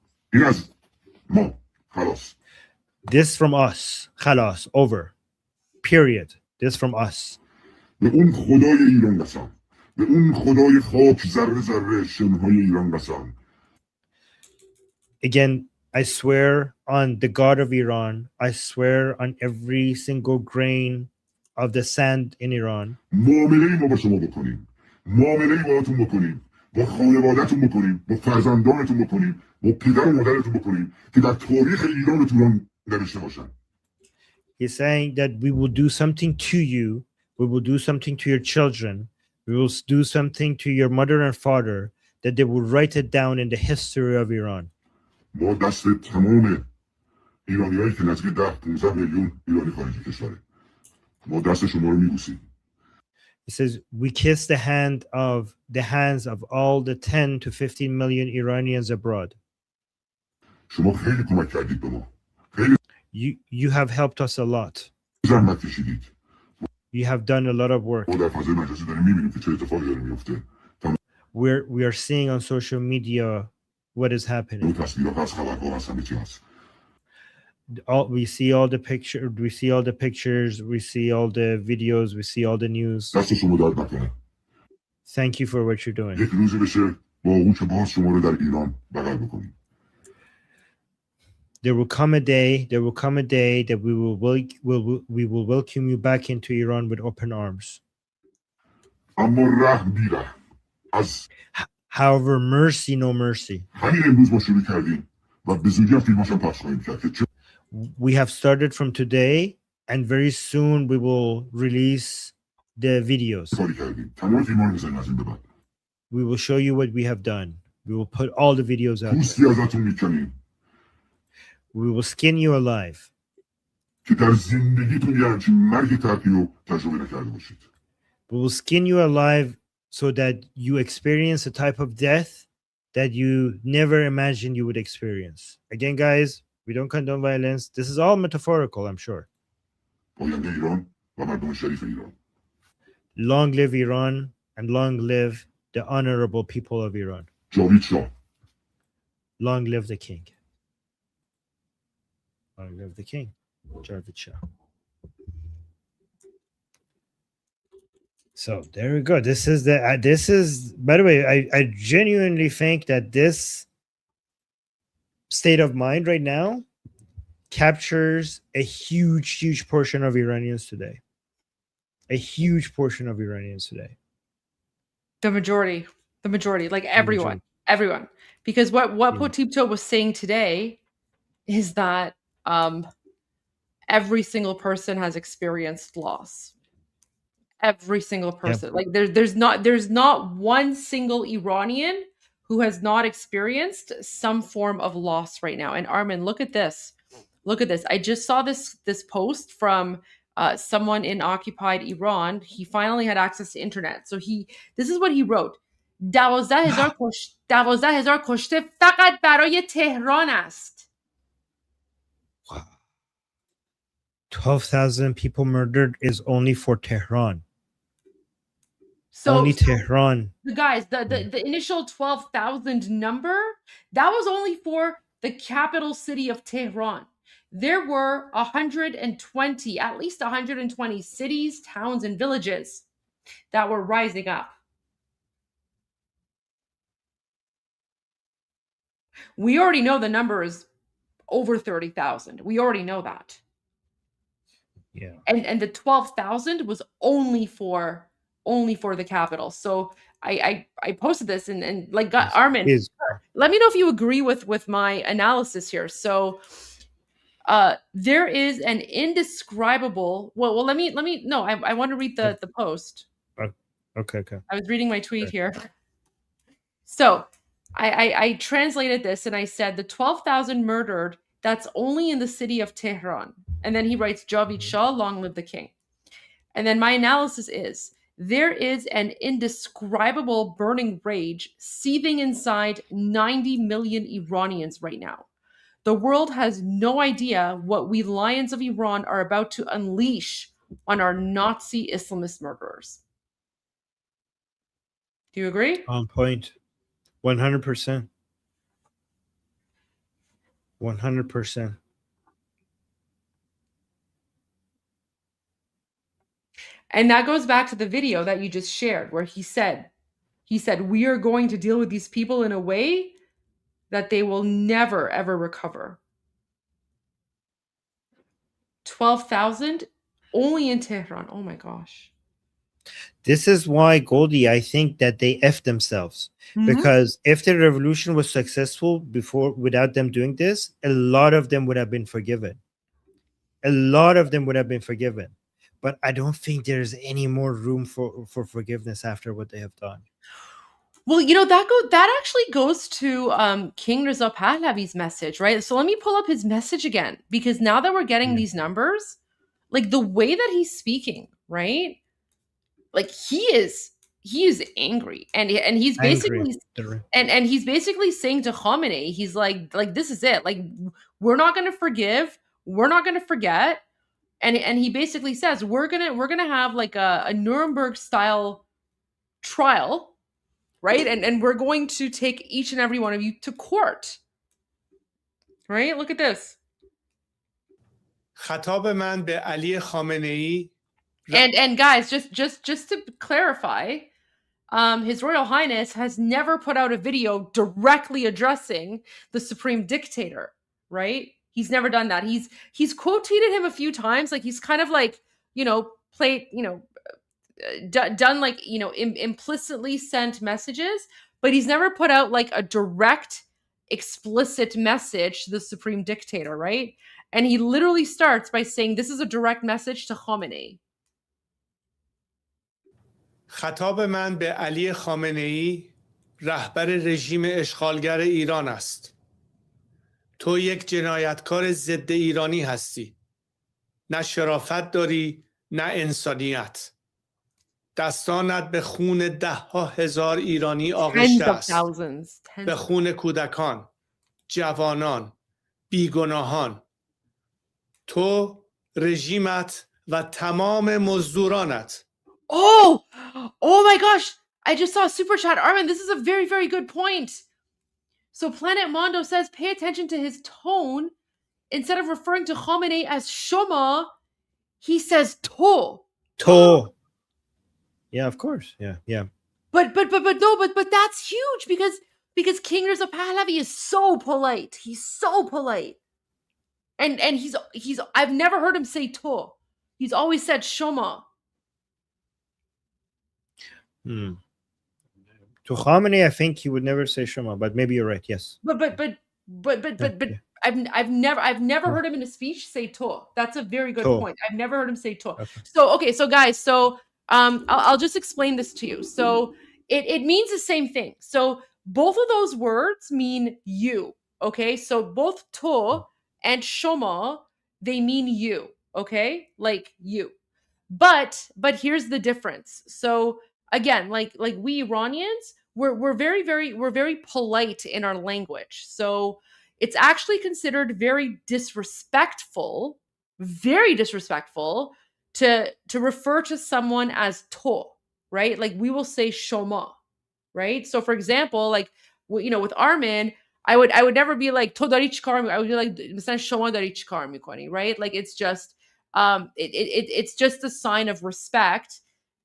This from us, khalas, over, period. This from us. Again, I swear on the God of Iran. I swear on every single grain of the sand in Iran. با خانواده‌تون بکنیم، با فرزندانتون بکنیم، با پدر و مادرتون بکنیم که در تاریخ ایرانتون نوشته باشن. He's saying that we will do something to you, we will do something to your children, we will do something to your mother and father, that they will write it down in the history of Iran. ما دست تمام ایرانیایی که نزدیک 10-15 میلیون ایرانی خارج کشوره. ما دست شما رو میبوسیم. He says, we kiss the hands of all the 10 to 15 million Iranians abroad. You have helped us a lot. You have done a lot of work. We are seeing on social media what is happening. We see all the pictures, we see all the videos, we see all the news. Thank you for what you're doing. There will come a day that we will welcome you back into Iran with open arms. However, mercy, no mercy. We have started from today, and very soon we will release the videos. We will show you what we have done. We will put all the videos out there. We will skin you alive. که در زندگیتون یه همچین مرگ تلخی رو تجربه نکرده باشید. We will skin you alive so that you experience a type of death that you never imagined you would experience. Again, guys, we don't condone violence. This is all metaphorical, I'm sure. پاینده ایران و مردم شریف ایران. Long live Iran and long live the honorable people of Iran. جاوید شاه. Long live the king. Long live the king. Javid Shah. So there we go. This is by the way, I genuinely think that this state of mind right now captures a huge portion of Iranians today. A huge portion of Iranians today. The majority, like everyone. Because what Potipto was saying today is that every single person has experienced loss. Every single person. Yep. Like there's not one single Iranian who has not experienced some form of loss right now. And Armin, look at this. Look at this. I just saw this post from someone in occupied Iran. He finally had access to internet. So this is what he wrote. 12,000 کشته فقط برای تهران است. 12,000 people murdered is only for Tehran. Only Tehran. The initial 12,000 number, that was only for the capital city of Tehran. There were 120, at least 120 cities, towns, and villages that were rising up. We already know the number is over 30,000. We already know that. Yeah. And the 12,000 was only for the capital. So I posted this and like Armin, let me know if you agree with my analysis here. So there is an indescribable well let me no I want to read the post. Okay. I was reading my tweet here. So I translated this and I said the 12,000 murdered, that's only in the city of Tehran. And then he writes Javid Shah, long live the king. And then my analysis is there is an indescribable burning rage seething inside 90 million Iranians right now. The world has no idea what we Lions of Iran are about to unleash on our Nazi Islamist murderers. Do you agree? On point. 100%. 100%. And that goes back to the video that you just shared where he said, we are going to deal with these people in a way that they will never, ever recover. 12,000 only in Tehran. Oh my gosh. This is why, Goldie, I think that they effed themselves. Because if the revolution was successful without them doing this, a lot of them would have been forgiven. A lot of them would have been forgiven. But I don't think there's any more room for forgiveness after what they have done. Well, you know, that actually goes to King Reza Pahlavi's message, right? So let me pull up his message again, because now that we're getting these numbers, like the way that he's speaking, right? Like he is angry, and he's basically and he's basically saying to Khamenei, he's like this is it. Like we're not going to forgive, we're not going to forget, and he basically says we're gonna have like a Nuremberg style trial. Right? And we're going to take each and every one of you to court. Right? Look at this. خطاب من به علی خامنه‌ای And guys, just to clarify, His Royal Highness has never put out a video directly addressing the supreme dictator, right? He's never done that. He's quote tweeted him a few times, like he's kind of like, played, done like implicitly sent messages, but he's never put out like a direct explicit message to the supreme dictator, right? And he literally starts by saying this is a direct message to Khamenei. خطاب من به علی خامنه‌ای رهبر رژیم اشغالگر ایران است. تو یک جنایتکار ضد ایرانی هستی. نه شرافت داری نه انسانیت. دستانت به خون 10,000 ایرانی آغشته است. به خون کودکان، جوانان، بیگناهان. تو، رژیمت و تمام مزدورانت. Oh my gosh, I just saw a super chat. Armin, this is a very, very good point. So Planet Mondo says, pay attention to his tone. Instead of referring to Khamenei as Shoma, he says to. To. Yeah, of course. Yeah. But that's huge because King Reza Pahlavi is so polite. He's so polite. And he's I've never heard him say to. He's always said Shoma. To Khamenei, I think he would never say Shema, but maybe you're right. Yes. But I've never heard him in a speech say to. That's a very good point. I've never heard him say to. Okay. So guys, I'll just explain this to you. So it means the same thing. So both of those words mean you. Okay, so both to and shoma, they mean you. Okay, like you. But here's the difference. So again, like we Iranians, we're very polite in our language. So it's actually considered very disrespectful to refer to someone as to, right? Like we will say shoma, right? So for example, like with Armin, I would never be like to dari chikar, I would be like shoma dari chikar mikoni, right? Like it's just it's just a sign of respect,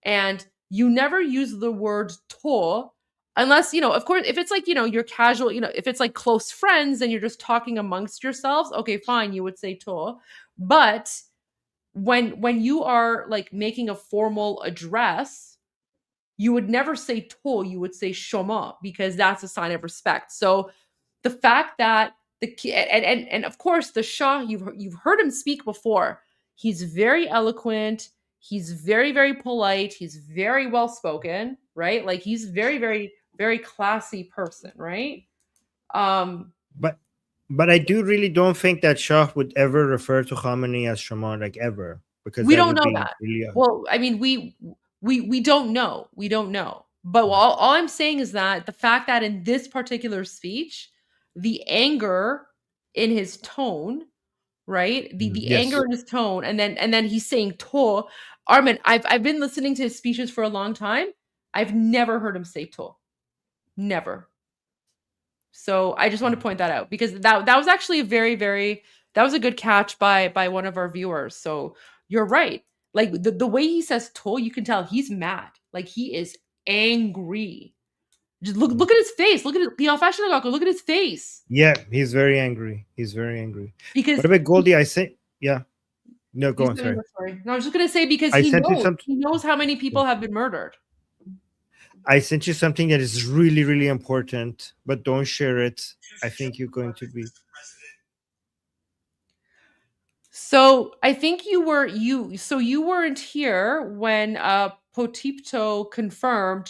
and you never use the word to unless of course, if it's like you're casual, if it's like close friends and you're just talking amongst yourselves, okay, fine, you would say to. But when you are like making a formal address, you would never say to, you would say shoma, because that's a sign of respect. So the fact that and of course the Shah, you've heard him speak before. He's very eloquent. He's very, very polite. He's very well spoken, right? Like he's very, very, very classy person, right? But I do really don't think that Shah would ever refer to Khamenei as Shema, like ever, because we that don't would know be that. really, Well, I mean, we don't know. We don't know. But all I'm saying is that the fact that in this particular speech, the anger in his tone, right? The Yes. anger in his tone, and then he's saying to. Armin, I've been listening to his speeches for a long time. I've never heard him say to. Never. So I just want to point that out, because that was actually that was a good catch by one of our viewers. So you're right. Like the way he says to, you can tell he's mad. Like he is angry. Just look at his face. Look at his face. yeah, he's very angry. Because What about Goldie? I say, yeah. No, go on. Sorry. No, I was just gonna say, because I he sent you knows how many people have been murdered. I sent you something that is really, really important, but don't share it. I think you're going to be. So I think you weren't here when Potipto confirmed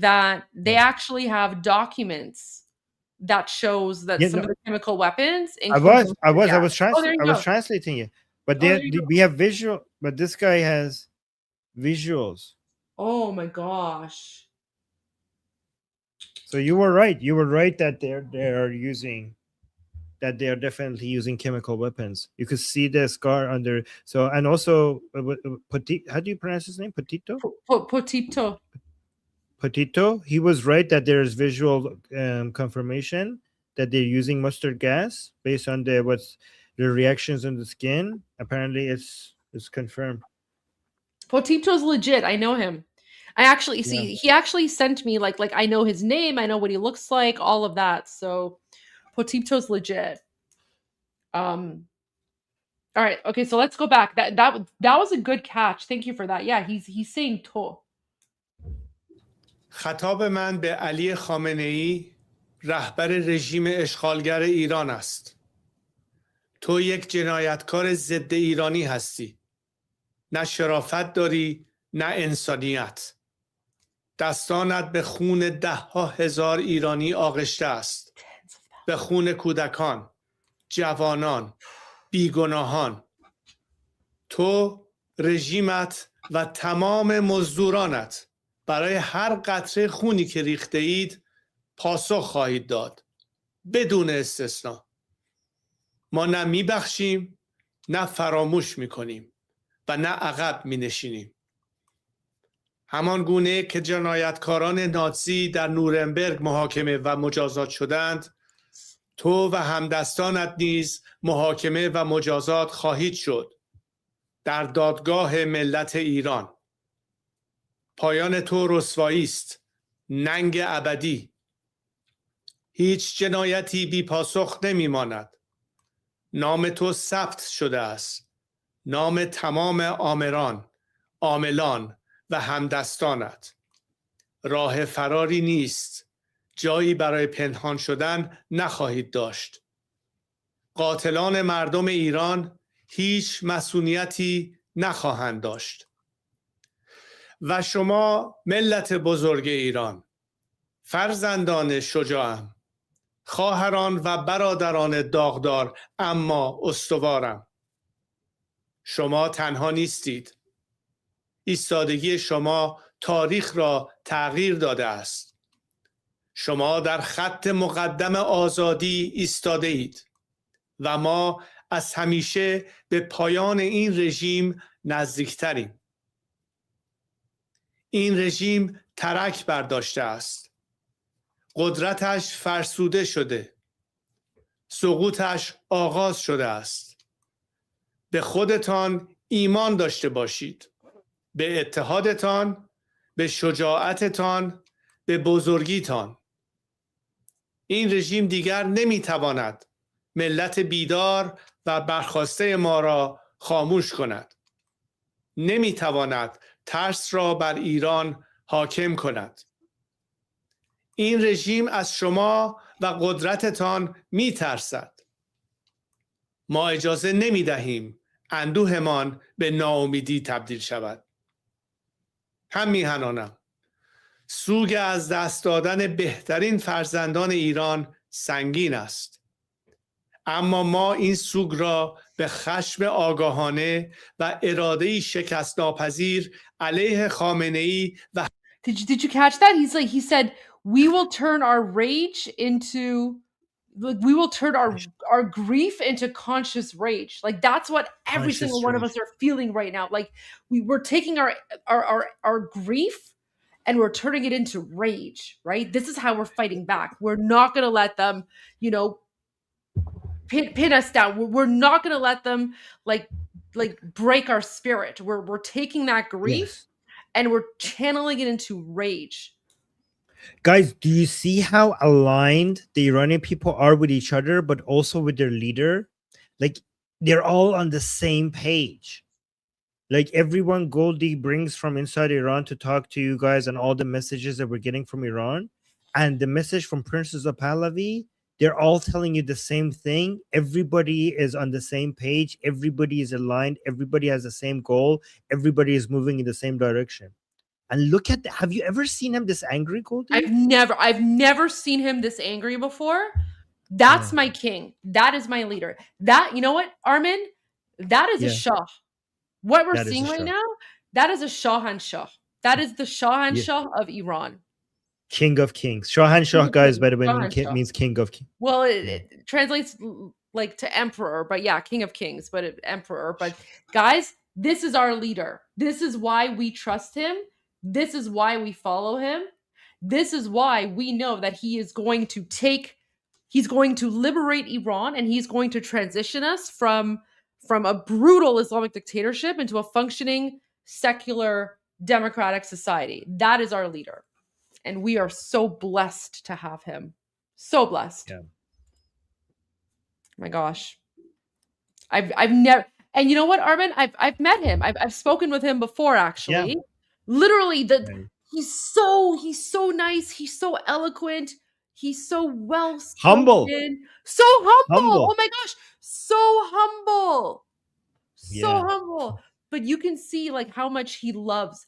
that they actually have documents that shows that some of the chemical weapons. I was go. translating it, but there you go. we have visual. But this guy has visuals. Oh my gosh! So you were right. You were right that they are definitely using chemical weapons. You could see the scar under. So, and also, how do you pronounce his name? Potito? Potipto. Potito. He was right that there is visual confirmation that they're using mustard gas based on the reactions on the skin. Apparently, it's confirmed. Potipto's legit. I know him. I actually see. He actually sent me like I know his name. I know what he looks like. All of that. So Potipto's legit. All right. Okay. So let's go back. That was a good catch. Thank you for that. Yeah. He's saying to. خطاب من به علی خامنه‌ای، رهبر رژیم اشغالگر ایران است. تو یک جنایتکار ضد ایرانی هستی. نه شرافت داری نه انسانیت. دستانت به خون 10,000 ایرانی آغشته است. به خون کودکان، جوانان، بیگناهان. تو، رژیمت و تمام مزدورانت برای هر قطره خونی که ریخته اید پاسخ خواهید داد، بدون استثنا. ما نه میبخشیم، نه فراموش میکنیم و نه عقب مینشینیم. همان گونه که جنایتکاران نازی در نورنبرگ محاکمه و مجازات شدند، تو و همدستانت نیز محاکمه و مجازات خواهید شد در دادگاه ملت ایران. پایان تو رسوایی است، ننگ ابدی. هیچ جنایتی بی پاسخ نمیماند. نام تو ثبت شده است، نام تمام آمران، عاملان و همدستانت. راه فراری نیست، جایی برای پنهان شدن نخواهید داشت. قاتلان مردم ایران هیچ مسئولیتی نخواهند داشت. و شما ملت بزرگ ایران، فرزندان شجاعم، خواهران و برادران داغدار اما استوارم، شما تنها نیستید. ایستادگی شما تاریخ را تغییر داده است. شما در خط مقدم آزادی ایستاده اید و ما از همیشه به پایان این رژیم نزدیکتریم. این رژیم ترک برداشته است. قدرتش فرسوده شده. سقوطش آغاز شده است. به خودتان ایمان داشته باشید. به اتحادتان، به شجاعتتان، به بزرگیتان. این رژیم دیگر نمیتواند ملت بیدار و برخاسته ما را خاموش کند. نمیتواند ترس را بر ایران حاکم کند. این رژیم از شما و قدرتتان میترسد. ما اجازه نمیدهیم اندوهمان به ناامیدی تبدیل شود. هم میهنانم، سوگ از دست دادن بهترین فرزندان ایران سنگین است. اما ما این سوگ را به خشم آگاهانه و اراده شکست ناپذیر علیه خامنه‌ای و Did you catch that? He said we will turn our rage into, like, we will turn our grief into conscious rage. Like that's what every single one of us are feeling right now. Like we're taking our grief and we're turning it into rage, right? This is how we're fighting back. We're not going to let them, pin us down. We're not going to let them like break our spirit. We're taking that grief and we're channeling it into rage. Guys, do you see how aligned the Iranian people are with each other, but also with their leader? Like they're all on the same page. Like everyone Goldie brings from inside Iran to talk to you guys and all the messages that we're getting from Iran, and the message from Princess of Pahlavi, they're all telling you the same thing. Everybody is on the same page. Everybody is aligned. Everybody has the same goal. Everybody is moving in the same direction. And look at that. Have you ever seen him this angry, Goldie? I've never seen him this angry before. That's my king. That is my leader. That, you know what, Armin? That is a Shah. What we're seeing right now, that is a Shahanshah. That is the Shahanshah of Iran. King of Kings. Shahanshah, guys, by the way, means King of Kings. Well, it translates like to emperor, but yeah, King of Kings, but emperor. But guys, this is our leader. This is why we trust him. This is why we follow him. This is why we know that he's going to liberate Iran, and he's going to transition us from a brutal Islamic dictatorship into a functioning, secular, democratic society. That is our leader. And we are so blessed to have him. So blessed. Yeah. My gosh. I've never, and you know what, Armin? I've met him. I've spoken with him before, actually. Yeah. Literally, he's so nice. He's so eloquent. He's so well spoken. Humble. So humble. Oh my gosh. So humble. So humble. But you can see like how much he loves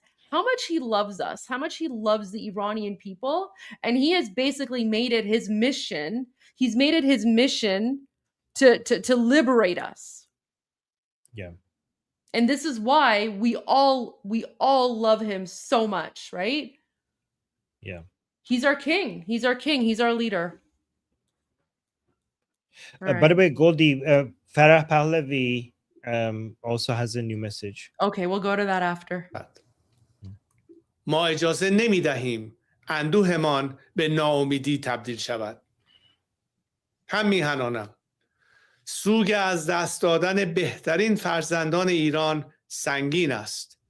us, how much he loves the Iranian people. And he has basically made it his mission. He's made it his mission to liberate us. Yeah. And this is why we all love him so much, right? Yeah. He's our king. He's our king. He's our leader. By the way, Goldie, Farah Pahlavi also has a new message. Okay, we'll go to that after. ما اجازه نمی دهیم اندوهمان به ناامیدی تبدیل شود. هم میهنانم سوگ از دست دادن بهترین فرزندان ایران سنگین است.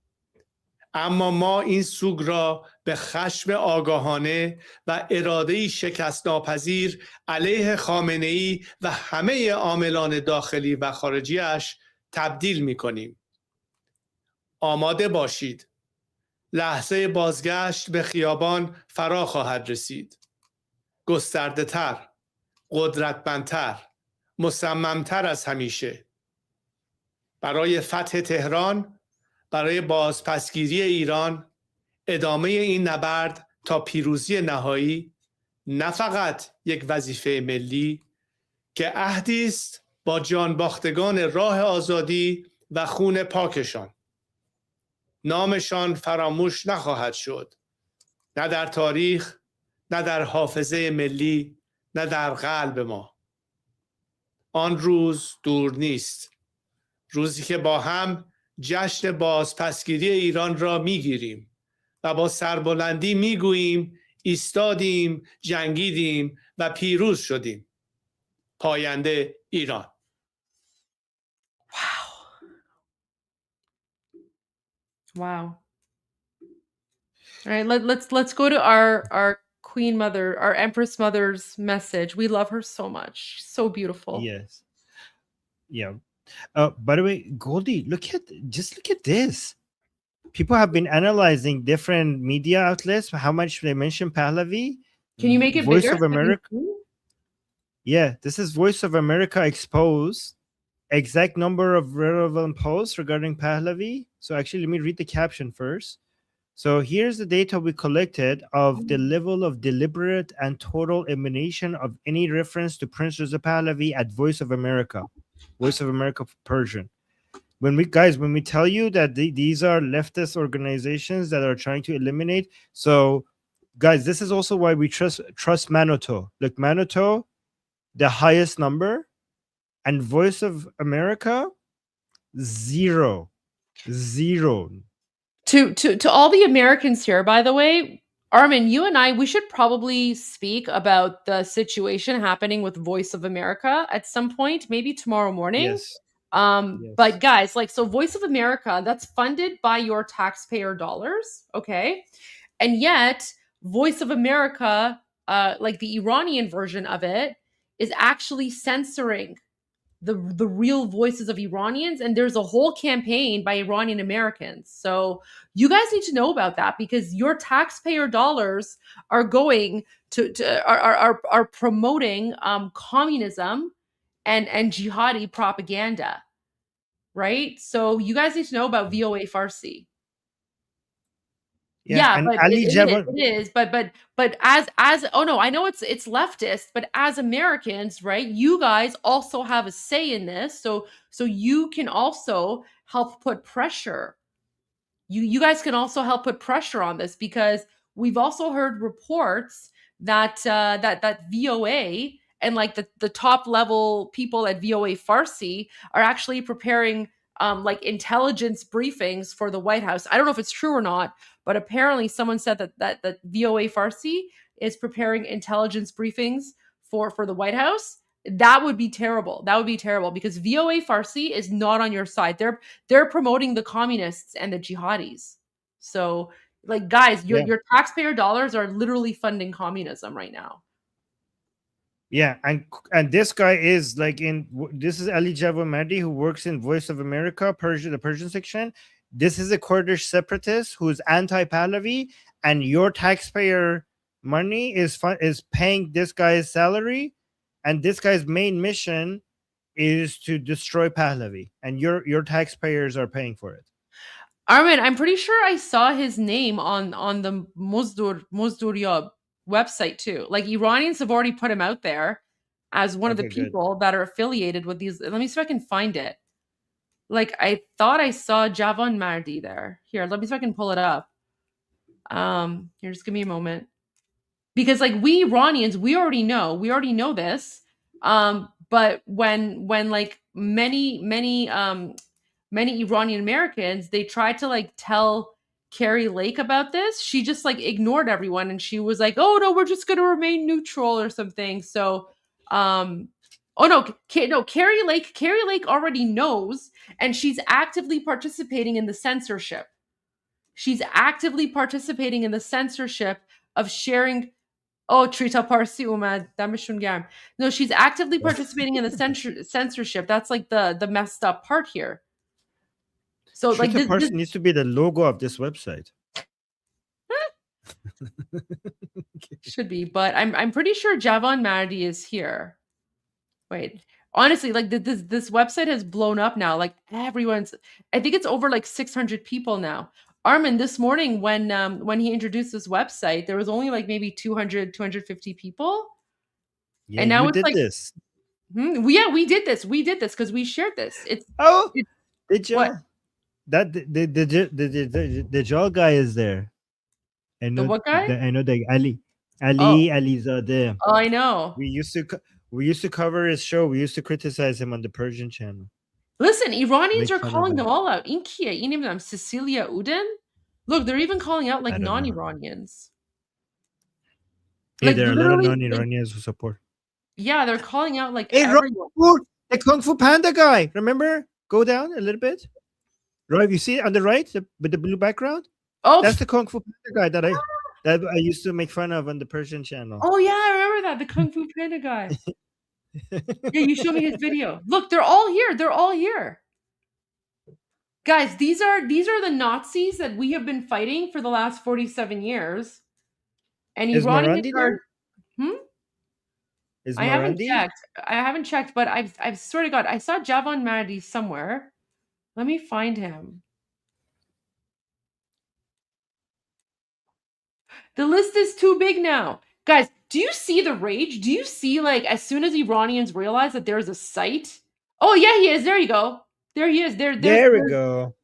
اما ما این سوگ را به خشم آگاهانه و اراده‌ای شکست ناپذیر علیه خامنه‌ای و همه عاملان داخلی و خارجیش تبدیل می‌کنیم. آماده باشید. لحظه بازگشت به خیابان فرا خواهد رسید. گسترده‌تر، قدرتمندتر، مصممتر از همیشه. برای فتح تهران، برای بازپسگیری ایران، ادامه این نبرد تا پیروزی نهایی نه فقط یک وظیفه ملی که عهدی است با جان باختگان راه آزادی و خون پاکشان. نامشان فراموش نخواهد شد. نه در تاریخ، نه در حافظه ملی، نه در قلب ما. آن روز دور نیست. روزی که با هم جشن بازپسگیری ایران را میگیریم و با سربلندی میگوییم ایستادیم، جنگیدیم و پیروز شدیم. پاینده ایران. Wow. All right, let's go to our Queen Mother, our Empress Mother's message. We love her so much. So beautiful. Yes. Yeah. By the way, Goldie, look at this. People have been analyzing different media outlets, how much they mention Pahlavi. Can you make it Voice bigger? of America. Yeah, this is Voice of America exposed. Exact number of relevant posts regarding Pahlavi. So actually, let me read the caption first. So here's the data we collected of the level of deliberate and total elimination of any reference to Prince Reza Pahlavi at Voice of America Persian. When we tell you that these are leftist organizations that are trying to eliminate. So guys, this is also why we trust Manoto. Look, Manoto, the highest number, and Voice of America, zero. To all the Americans here, by the way, Armin, you and I, we should probably speak about the situation happening with Voice of America at some point, maybe tomorrow morning. Yes. But guys, so Voice of America, that's funded by your taxpayer dollars, okay? And yet, Voice of America, like the Iranian version of it, is actually censoring the real voices of Iranians, and there's a whole campaign by Iranian Americans. So you guys need to know about that, because your taxpayer dollars are going are promoting communism and jihadi propaganda, right? So you guys need to know about VOA Farsi. Yeah, and but Ali it is. But as oh no, I know it's leftist, but as Americans, right? You guys also have a say in this, so you can also help put pressure. You guys can also help put pressure on this, because we've also heard reports that that VOA and like the top level people at VOA Farsi are actually preparing like intelligence briefings for the White House. I don't know if it's true or not, but apparently someone said that VOA Farsi is preparing intelligence briefings for the White House. That would be terrible. That would be terrible, because VOA Farsi is not on your side. They're promoting the communists and the jihadis. So, like, guys, your taxpayer dollars are literally funding communism right now. Yeah, and this guy is like this is Ali Javamadi, who works in Voice of America, the Persian section. This is a Kurdish separatist who's anti-Pahlavi, and your taxpayer money is paying this guy's salary, and this guy's main mission is to destroy Pahlavi, and your taxpayers are paying for it. Armin, I'm pretty sure I saw his name on the Mozduriya website too. Like, Iranians have already put him out there as one of the Okay, good. people that are affiliated with these. Let me see if I can find it. Like I thought I saw Javan Mardi there. Here, let me see if I can pull it up. Here, just give me a moment. Because like we Iranians, we already know this. But when like many Iranian Americans, they tried to like tell Carrie Lake about this, she just like ignored everyone and she was like, "Oh no, we're just going to remain neutral or something." So, oh no, Carrie Lake already knows, and she's actively participating in the censorship. She's actively participating in the censorship of sharing. Oh, Trita Parsi Umad, damishun garm. No, she's actively participating in the censorship. That's like the messed up part here. So like Shrita Parsi needs to be the logo of this website. Should be, but I'm pretty sure Javan Mardi is here. Wait, honestly, like this website has blown up now. Like everyone's, I think it's over like 600 people now. Armin, this morning when he introduced this website, there was only like maybe 200, 250 people. Yeah, And now you it's did like, this. Yeah, we did this because we shared this. It's did you? What? That the jaw guy is there. I know what guy? I know the Ali Alizadeh. Oh, I know. We used to cover his show. We used to criticize him on the Persian channel. Listen, Iranians Make are fun of calling him. them all out. Inkia, them Cecilia Uden. Look, they're even calling out like I don't know. non-Iranians. Yeah, Like there are a lot of literally, non-Iranians who support. Yeah, they're calling out like Hey, everyone. Rob, the Kung Fu Panda guy. Remember? Go down a little bit. Right, you see it on the right with the blue background? Oh, that's the Kung Fu Panda guy that I used to make fun of on the Persian channel. Oh yeah, I remember that, the Kung Fu Panda guy. Yeah, you showed me his video. Look, they're all here. They're all here. Guys, these are the Nazis that we have been fighting for the last 47 years. And Is Iranians Marandi are there? Is I haven't Marandi? checked. I haven't checked, but I swear to God, I saw Javan Mardi somewhere. Let me find him. The list is too big now. Guys, do you see the rage? Do you see like as soon as Iranians realize that there's a site? Oh yeah, he is. There you go. There he is. There we go.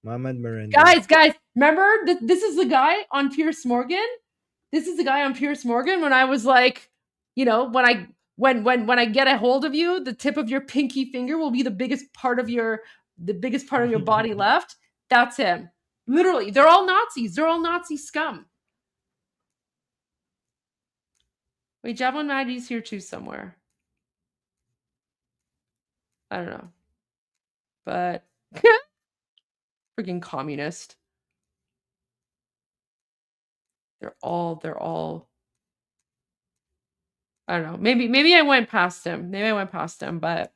Mohammed Marandi. Guys, remember this is the guy on Piers Morgan? This is the guy on Piers Morgan when I was like, when I get a hold of you, the tip of your pinky finger will be the biggest part of your body left. That's him. Literally, they're all Nazis. They're all Nazi scum. Wait, Javan Mardi's here too somewhere. I don't know. But freaking communist. They're all I don't know. Maybe I went past him. But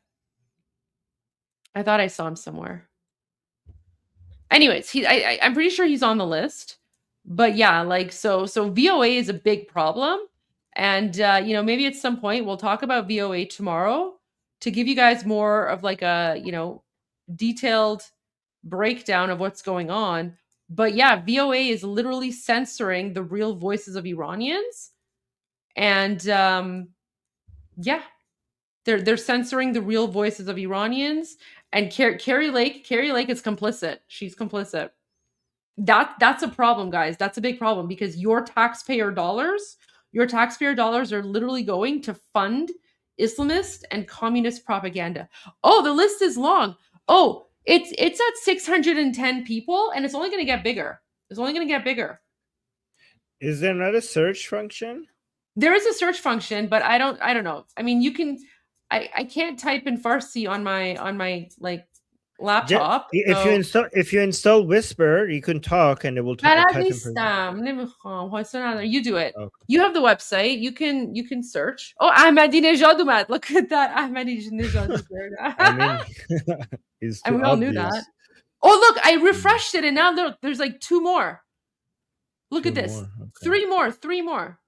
I thought I saw him somewhere. Anyways, I'm pretty sure he's on the list. But yeah, like so VOA is a big problem. And maybe at some point we'll talk about VOA tomorrow to give you guys more of like a, detailed breakdown of what's going on. But yeah, VOA is literally censoring the real voices of Iranians. And yeah, they're censoring the real voices of Iranians. And Carrie Lake is complicit. She's complicit. That's a problem, guys. That's a big problem because your taxpayer dollars are literally going to fund Islamist and communist propaganda. Oh, the list is long. Oh, it's at 610 people and it's only going to get bigger. Is there not a search function? There is a search function, but I don't know. I mean, you can I can't type in Farsi on my like laptop. If you install Whisper, you can talk and it will type in You do it. Okay. You have the website. You can search. Oh, Ahmadinejad umad. Look at that. Ahmadinejad is there. And we all knew that. Oh, look, I refreshed it and now look, there's like two more. Look at this. Okay. Three more.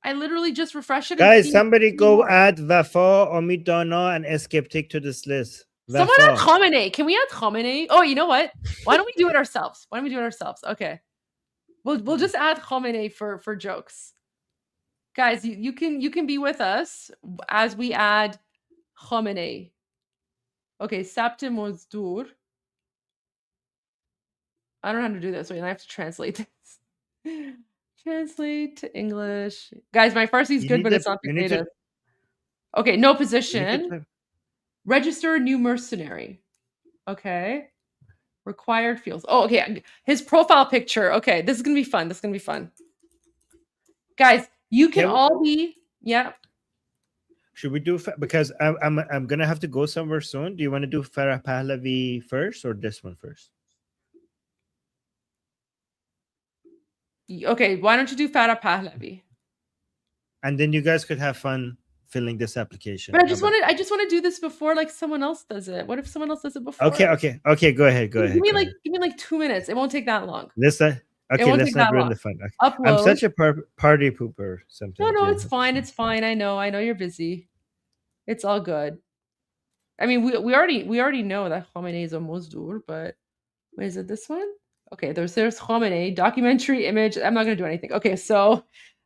I literally just refreshed it. Guys, somebody go add Wafa, Omid Dana, and Skeptic to this list. Someone add Khamenei. Can we add Khamenei? Oh, you know what? Why don't we do it ourselves? Okay. We'll just add Khamenei for jokes. Guys, you can be with us as we add Khamenei. Okay, Sabt Mozdur. I don't know how to do this. Wait, I have to translate this. Translate to English. Guys, my Farsi is good, but it's not the greatest. Okay, no position. Register a new mercenary. Okay. Required fields. Oh, okay. His profile picture. Okay, this is gonna be fun. This is gonna be fun. Guys, you can all be. Yeah. Should we do because I'm gonna have to go somewhere soon. Do you want to do Farah Pahlavi first or this one first? Okay, why don't you do Farah Pahlavi? And then you guys could have fun filling this application. But I just want to do this before like someone else does it. What if someone else does it before? Okay. Go ahead. Give me like 2 minutes. It won't take that long. Let's not ruin the fun. Okay. Upload. I'm such a party pooper sometimes. No, it's fine. It's fine. I know you're busy. It's all good. I mean, we already know that Khamenei is a Mozdur, but wait, is it this one? Okay, there's Khamenei, documentary image. I'm not gonna do anything. Okay, so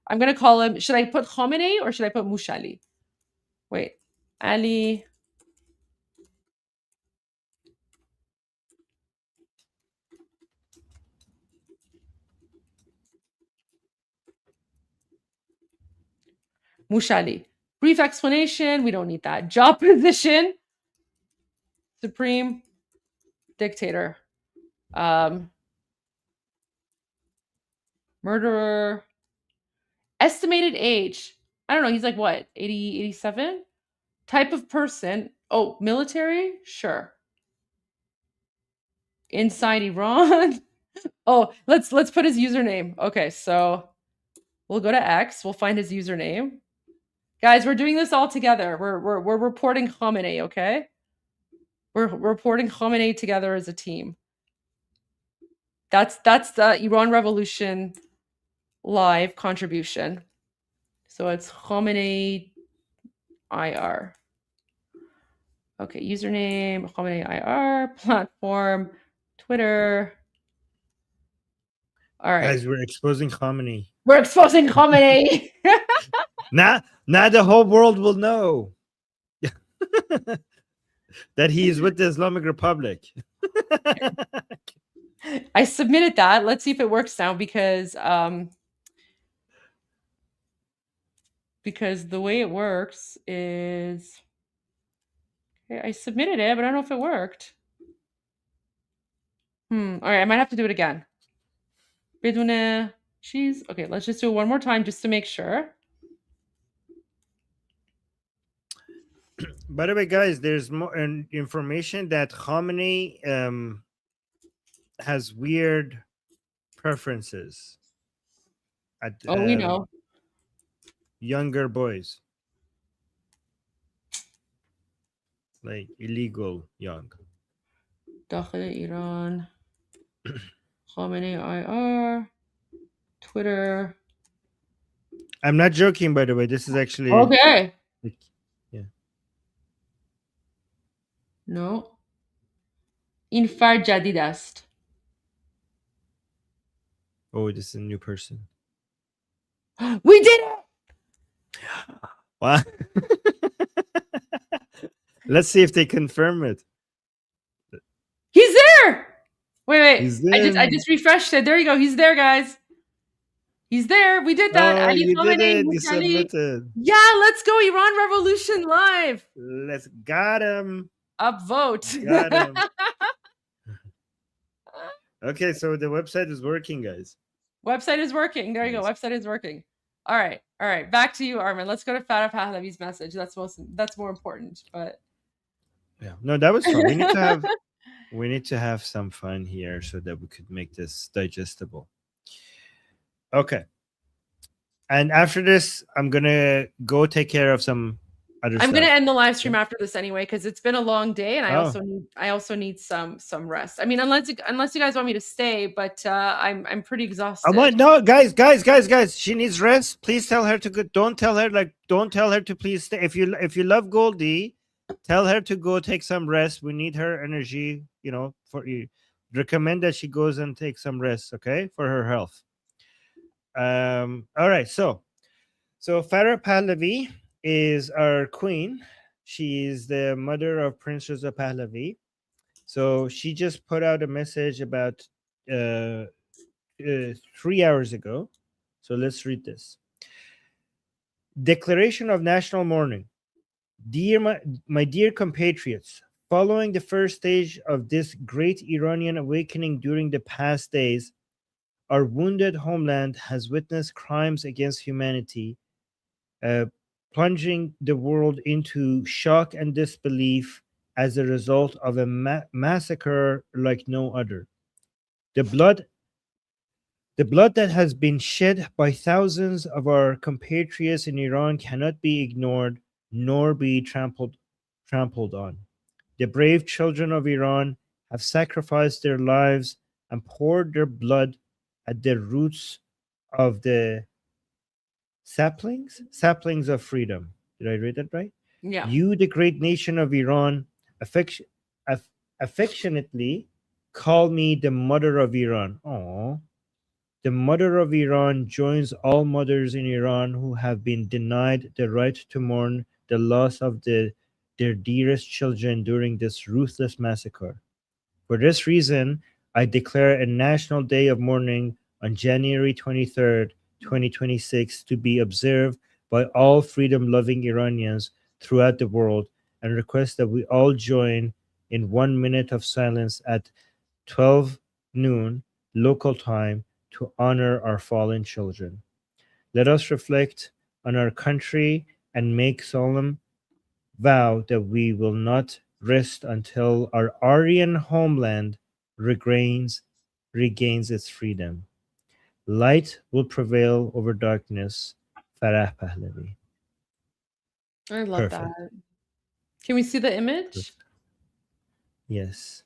I'm gonna call him. Should I put Khamenei or should I put Mushali? Wait, Ali. Mushali. Brief explanation. We don't need that. Job position. Supreme dictator. Murderer. Estimated age. I don't know. He's like what? 80, 87? Type of person. Oh, military? Sure. Inside Iran. Oh, let's put his username. Okay, so we'll go to X. We'll find his username. Guys, we're doing this all together. We're reporting Khamenei, okay? We're reporting Khamenei together as a team. That's the Iran Revolution live contribution. So it's Khamenei IR. Okay, username, Khamenei IR, platform, Twitter. All right. Guys, we're exposing Khamenei. We're exposing Khamenei. Now the whole world will know that he is with the Islamic Republic. I submitted that. Let's see if it works now because the way it works is okay, I submitted it, but I don't know if it worked. All right, I might have to do it again. Bedune cheese. Okay, let's just do it one more time just to make sure. By the way, guys, there's more information that Khamenei has weird preferences. We know. Younger boys. Like illegal young. Dakhil Iran. Khamenei IR. Twitter. I'm not joking, by the way. This is actually okay. Yeah. No. In far jadid ast. Oh, this is a new person. We did it! Wow. Let's see if they confirm it. He's there. Wait. He's I just refreshed it. There you go. He's there, guys. He's there. We did that. Oh, you did it. You submitted. Yeah, let's go. Iran Revolution live. Let's got him. Upvote. Got him. Okay, so the website is working, guys. Website is working. There you go. Website is working. All right. Back to you, Armin. Let's go to Farah Pahlavi's message. That's more important. But yeah, no, that was fun. We need to have some fun here so that we could make this digestible. Okay. And after this, I'm gonna go take care of some other stuff. I'm gonna end the live stream after this anyway because it's been a long day and I also need some rest. I mean, unless you guys want me to stay, but I'm pretty exhausted. No, guys. She needs rest. Please tell her to go. Don't tell her to please stay. If you love Goldie, tell her to go take some rest. We need her energy. For you. Recommend that she goes and takes some rest. Okay, for her health. All right. So So Farah Pahlavi is our queen. She is the mother of Prince Reza Pahlavi. So she just put out a message about 3 hours ago. So let's read this. Declaration of National Mourning. My dear compatriots, following the first stage of this great Iranian awakening during the past days, our wounded homeland has witnessed crimes against humanity, plunging the world into shock and disbelief as a result of a massacre like no other. The blood that has been shed by thousands of our compatriots in Iran cannot be ignored nor be trampled on. The brave children of Iran have sacrificed their lives and poured their blood at the roots of the saplings of freedom. Did I read that right? Yeah. You, the great nation of Iran, affectionately call me the mother of Iran. Aww. The mother of Iran joins all mothers in Iran who have been denied the right to mourn the loss of their dearest children during this ruthless massacre. For this reason, I declare a national day of mourning on January 23rd, 2026 to be observed by all freedom-loving Iranians throughout the world and request that we all join in 1 minute of silence at 12 noon local time to honor our fallen children. Let us reflect on our country and make solemn vow that we will not rest until our Aryan homeland regains its freedom. Light will prevail over darkness. Farah Pahlavi. I love Perfect. that. Can we see the image? Yes.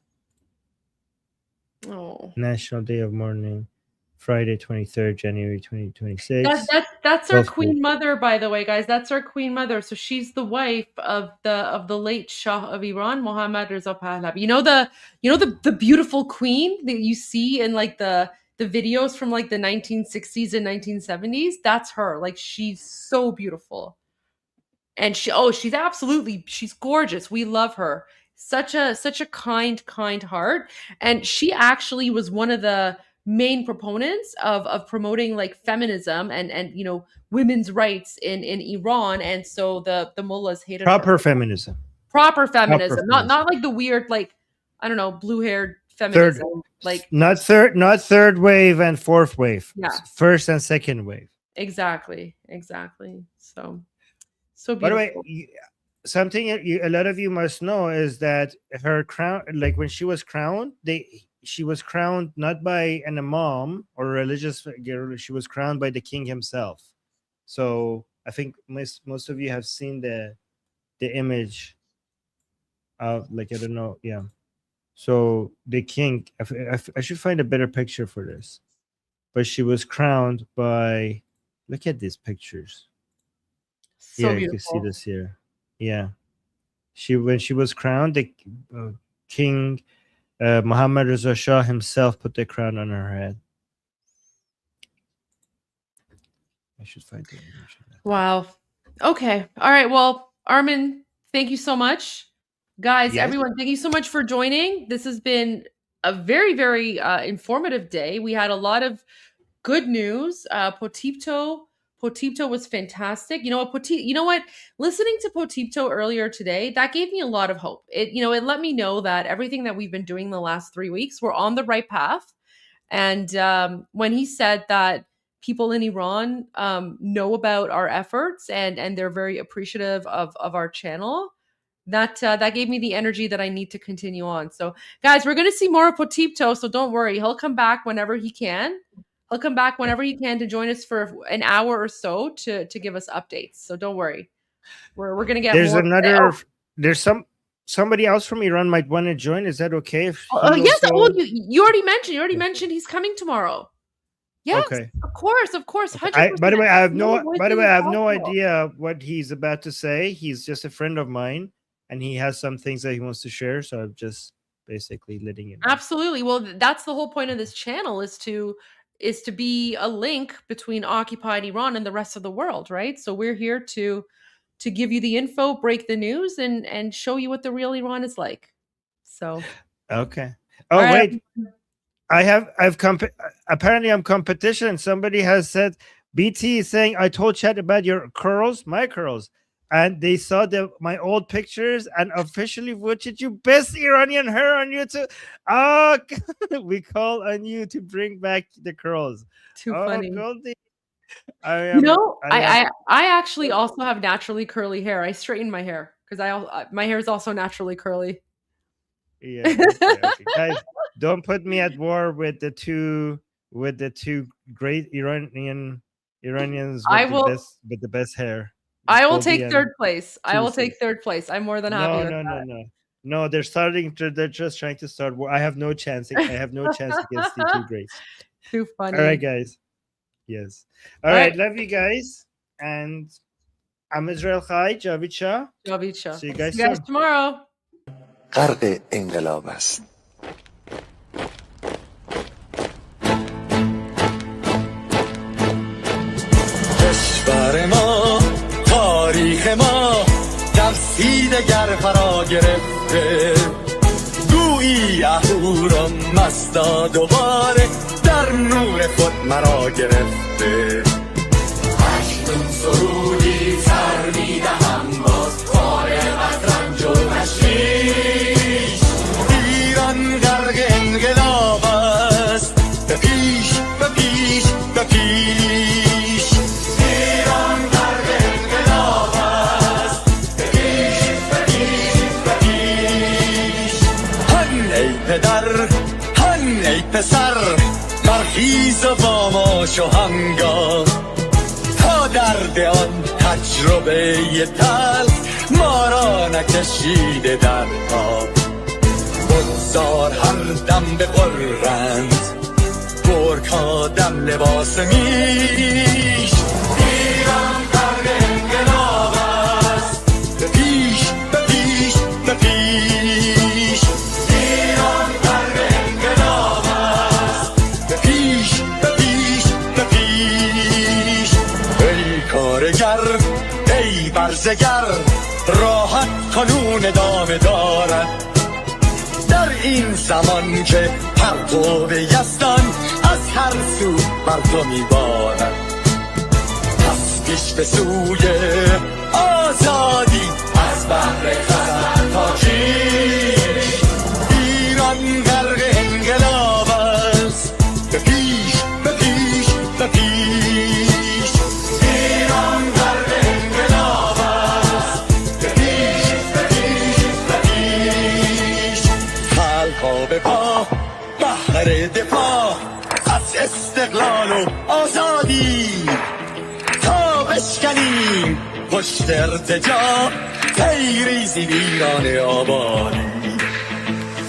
Oh. National Day of Mourning, Friday, 23rd January 2026. That's our queen mother, by the way, guys. That's our queen mother. So she's the wife of the late Shah of Iran, Mohammad Reza Pahlavi. You know the beautiful queen that you see in like the videos from like the 1960s and 1970s. That's her. Like she's so beautiful. And she's gorgeous. We love her. Such a kind heart. And she actually was one of the main proponents of promoting like feminism and women's rights in Iran. And so the mullahs hated Proper her. feminism. Proper feminism. Not like the weird, like, I don't know, blue-haired feminism. Not third wave and fourth wave. Yeah. First and second wave. Exactly. So beautiful. By the way, something a lot of you must know is that her crown, like when she was crowned, she was crowned not by an imam or a religious figure. She was crowned by the king himself. So I think most of you have seen the image of, like, I don't know, yeah. So the king, I should find a better picture for this, but she was crowned by. Look at these pictures. So yeah, beautiful. you can see this here. Yeah, when she was crowned, the king Mohammad Reza Shah himself put the crown on her head. I should find the image. Wow. Okay. All right. Well, Armin, thank you so much. Guys, Yes. everyone, thank you so much for joining. This has been a very, very informative day. We had a lot of good news. Potipto was fantastic. You know what? Listening to Potipto earlier today, that gave me a lot of hope. It let me know that everything that we've been doing the last 3 weeks, we're on the right path. And when he said that people in Iran know about our efforts and they're very appreciative of our channel, that gave me the energy that I need to continue on. So guys, we're going to see more of Potipto, so don't worry. He'll come back whenever he can. He'll come back whenever he can to join us for an hour or so to give us updates. So don't worry. We're going to get more. There's somebody else from Iran might want to join. Is that okay? If yes. You already mentioned. You already mentioned he's coming tomorrow. Yes, okay. Of course. 100%. By the way, I have no idea what he's about to say. He's just a friend of mine, and he has some things that he wants to share. So I'm just basically letting him know. Absolutely. Well, that's the whole point of this channel, is to is to be a link between occupied Iran and the rest of the world, right? So we're here to give you the info, break the news, and show you what the real Iran is like. So okay. Oh, wait. Apparently I'm competition. Somebody has said, BT is saying, I told Chad about your curls, my curls. And they saw my old pictures and officially voted you best Iranian hair on YouTube. Oh, we call on you to bring back the curls. Too funny. Goldie. I actually also have naturally curly hair. I straighten my hair because my hair is also naturally curly. Yeah, okay. Guys, don't put me at war with the two great Iranians with the best hair. I will take third place. I will take third place. I'm more than happy with that. No, they're just trying to start war. I have no chance. I have no chance against the two greats. Too funny. All right, guys. Yes. All right. Love you guys. And I'm Israel Chai, Javid Shah. See you guys soon. tomorrow. غرق انقلاب است. کشور ما تاریخ ما در سیدگر فرا گرفته گویی اهورا مستا دوباره در نور خود مرا گرفته اکنون سرودی سر میدهم باز فارغ از رنج و تشویش ایران غرق انقلاب است به پیش به پیش به پیش ایران غرق انقلاب است به پیش به پیش به پیش هن ای پدر هن ای پسر برخیز و با ما شو همگام تا درد آن تجربه تلخ ما را نکشیده در آب بگذار هر دم بغرند گرگ‌ها دم لباس میش ایران غرق انقلاب است به پیش به پیش به پیش ایران غرق انقلاب است به پیش به پیش به پیش ای کارگر ای برزگر راحت قانون ادامه دارد در این زمان که پرتو یزدان از هر سو بر تو میبارد پس پیش به سوی آزادی از بحر خزر تا کیش ایران غرق انقلاب است به پیش به پیش به پیش ایران غرق انقلاب است به پیش به پیش به پیش خلق‌ها به پا بهر دفاع از استقلال و آزادی تا بشکنیم پشت ارتجاع تیریزی ویران آبادی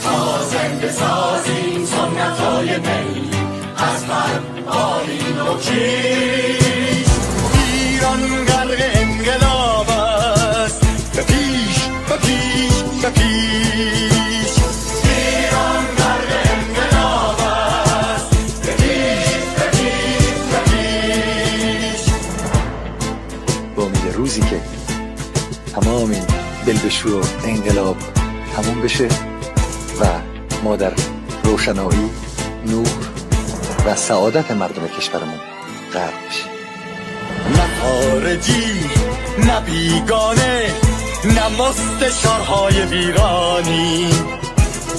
تا زنده سازیم سنت‌های ملی از من آیین و کیش ایران غرق انقلاب است به پیش به پیش به پیش ایران غرق انقلاب است به پیش به پیش به پیش با امید روزی که تمام این دلبشو و انقلاب تموم بشه و ما در روشنایی نور و سعادت مردم کشورمون غرق بشیم نه خارجی نه بیگانه نه مستشارهای ویرانی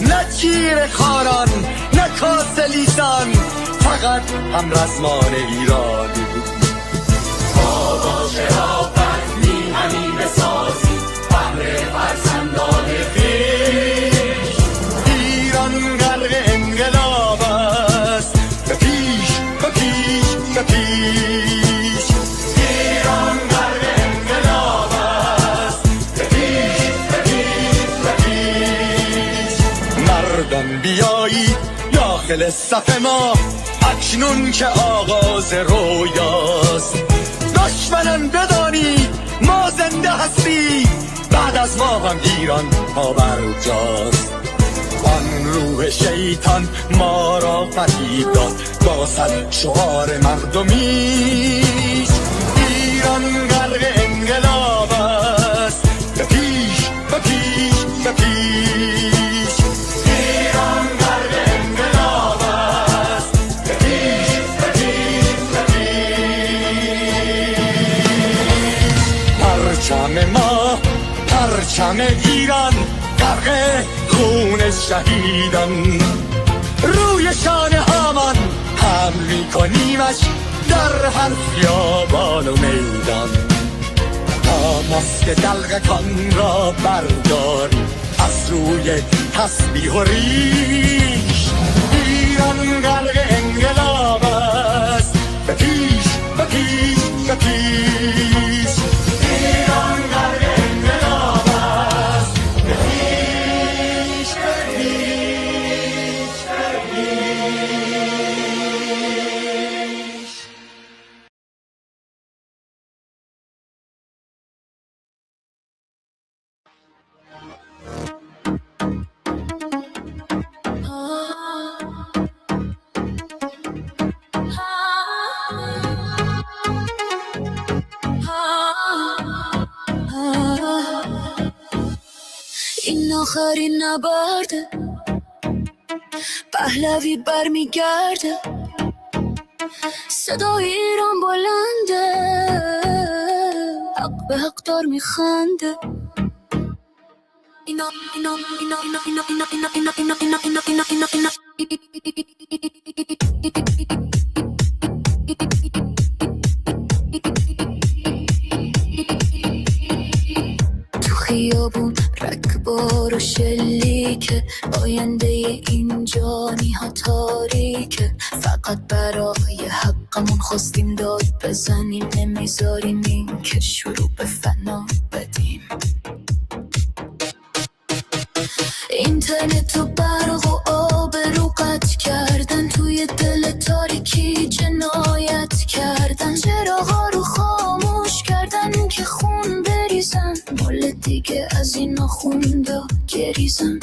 نه چیر خاران نه کاسلیسان فقط هم رزمان ایرانی بابا شرافت می همی بسازی بهر فرزندان خویش ایران غرق انقلاب است به پیش به پیش به پیش ایران غرق انقلاب است به پیش به پیش به پیش مردم بیایی داخل صف ما اکنون که آغاز رویاست دشمنان بدانید ما زنده هستیم بعد از ما هم ایران پابرجاست آن روح شیطان ما را فریب داد با صد شعار مردمیش. ایران غرق انقلاب است، به پیش به پیش به پیش. ایران غرق انقلاب است، به پیش به پیش به پیش. پرچم ما، پرچم ایران غرق خون شهیدان. روی شانه هامان حمل می‌کنیمش در هر خیابان و میدان. تا ماسک دلقکان را برداریم از روی تسبیح و ریش. ایران غرق انقلاب است، به پیش به پیش به پیش. ایران غرق انقلاب است، به پیش به پیش به پیش. این آخرین نبرده، پهلوی برمیگرده، صدای ایران بلنده، حق به حق دار میخنده. اینا اینا اینا اینا اینا اینا اینا اینا اینا اینا اینا اینا اینا اینا تو خیابون رکبار و شلیکه، آینده این جانی ها تاریکه. فقط برای حقمون خواستیم داد بزنیم، نمیذاریم این که شروع به فنا بدیم. اینترنت و برق و آب رو قطع کردن، توی دل تاریکی جنایت کردن، چراغا رو خاموش کردن که خون بریزن، مال دیگه از اینا خونده گریزن.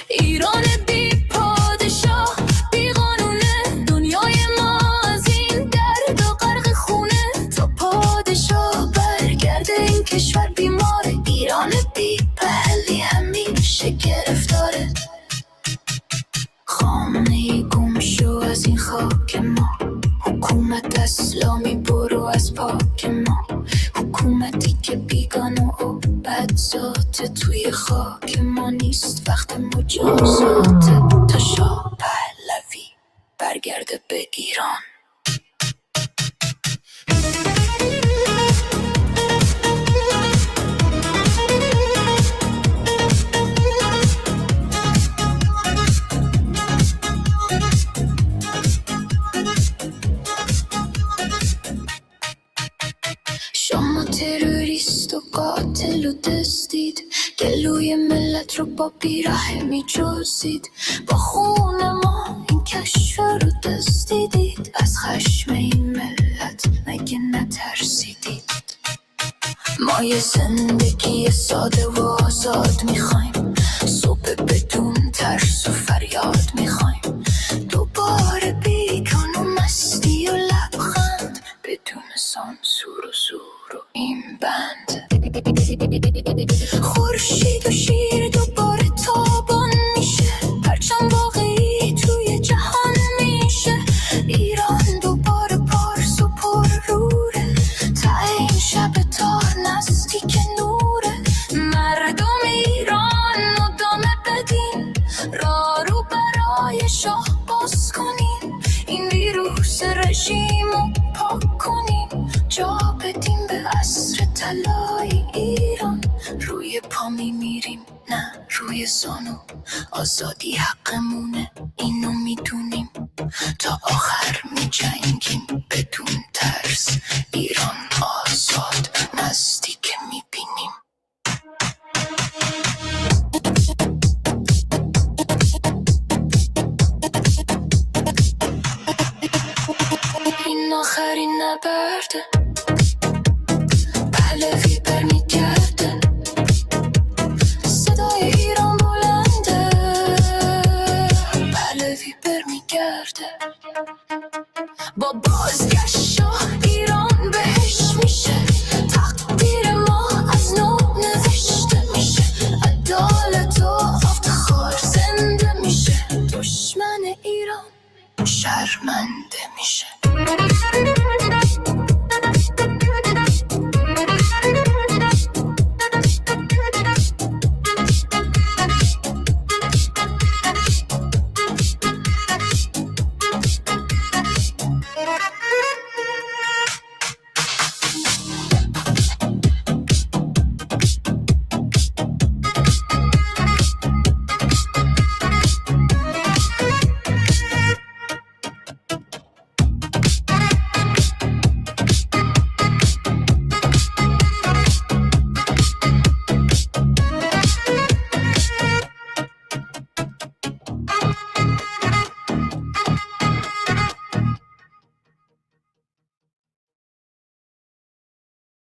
ایران بی پادشاه، بی قانونه، دنیای ما از این درد و غرق خونه. تا پادشاه برگرده این کشور بیماره، ایران بی پهلی همیشه گرفتاره. خامنه‌ای گم شو از این خاک ما، حکومت اسلامی برو از پاک ما. حکومتی که بیگانه و بدذاته، توی خاک ما نیست وقت مجازات. تا شاه پهلوی برگرده به ایران. شما تروریست و قاتل و دزدید، گلوی ملت رو با بیرحمی جزید. با خون ما این کشور رو دزدیدید، از خشم این ملت مگه نترسیدید؟ ما یه زندگی ساده و آزاد میخوایم، صبح بدون ترس و فریاد میخوایم. دوباره بیگان و مستی و لبخند، بدون سانسور و زور و این بند. خورشید و شیر دوباره تابان میشه، پرچم واقعی توی جهان میشه. ایران دوباره پارس و پر روره، تا این شب تار نزدیک نوره. مردم ایران ادامه بدین، راه رو برای شاه باز کنین. این ویروس رژیم رو پاک کنین، جا بدیم به عصر طلای ایران. روی پا میمیریم نه روی زانو، آزادی حقمونه اینو میدونیم. تا آخر میجنگیم بدون ترس، ایران آزاد نزدیک میبینیم. این آخرین نبرده، پهلوی برمیگرده، صدای ایران بلنده، شرمنده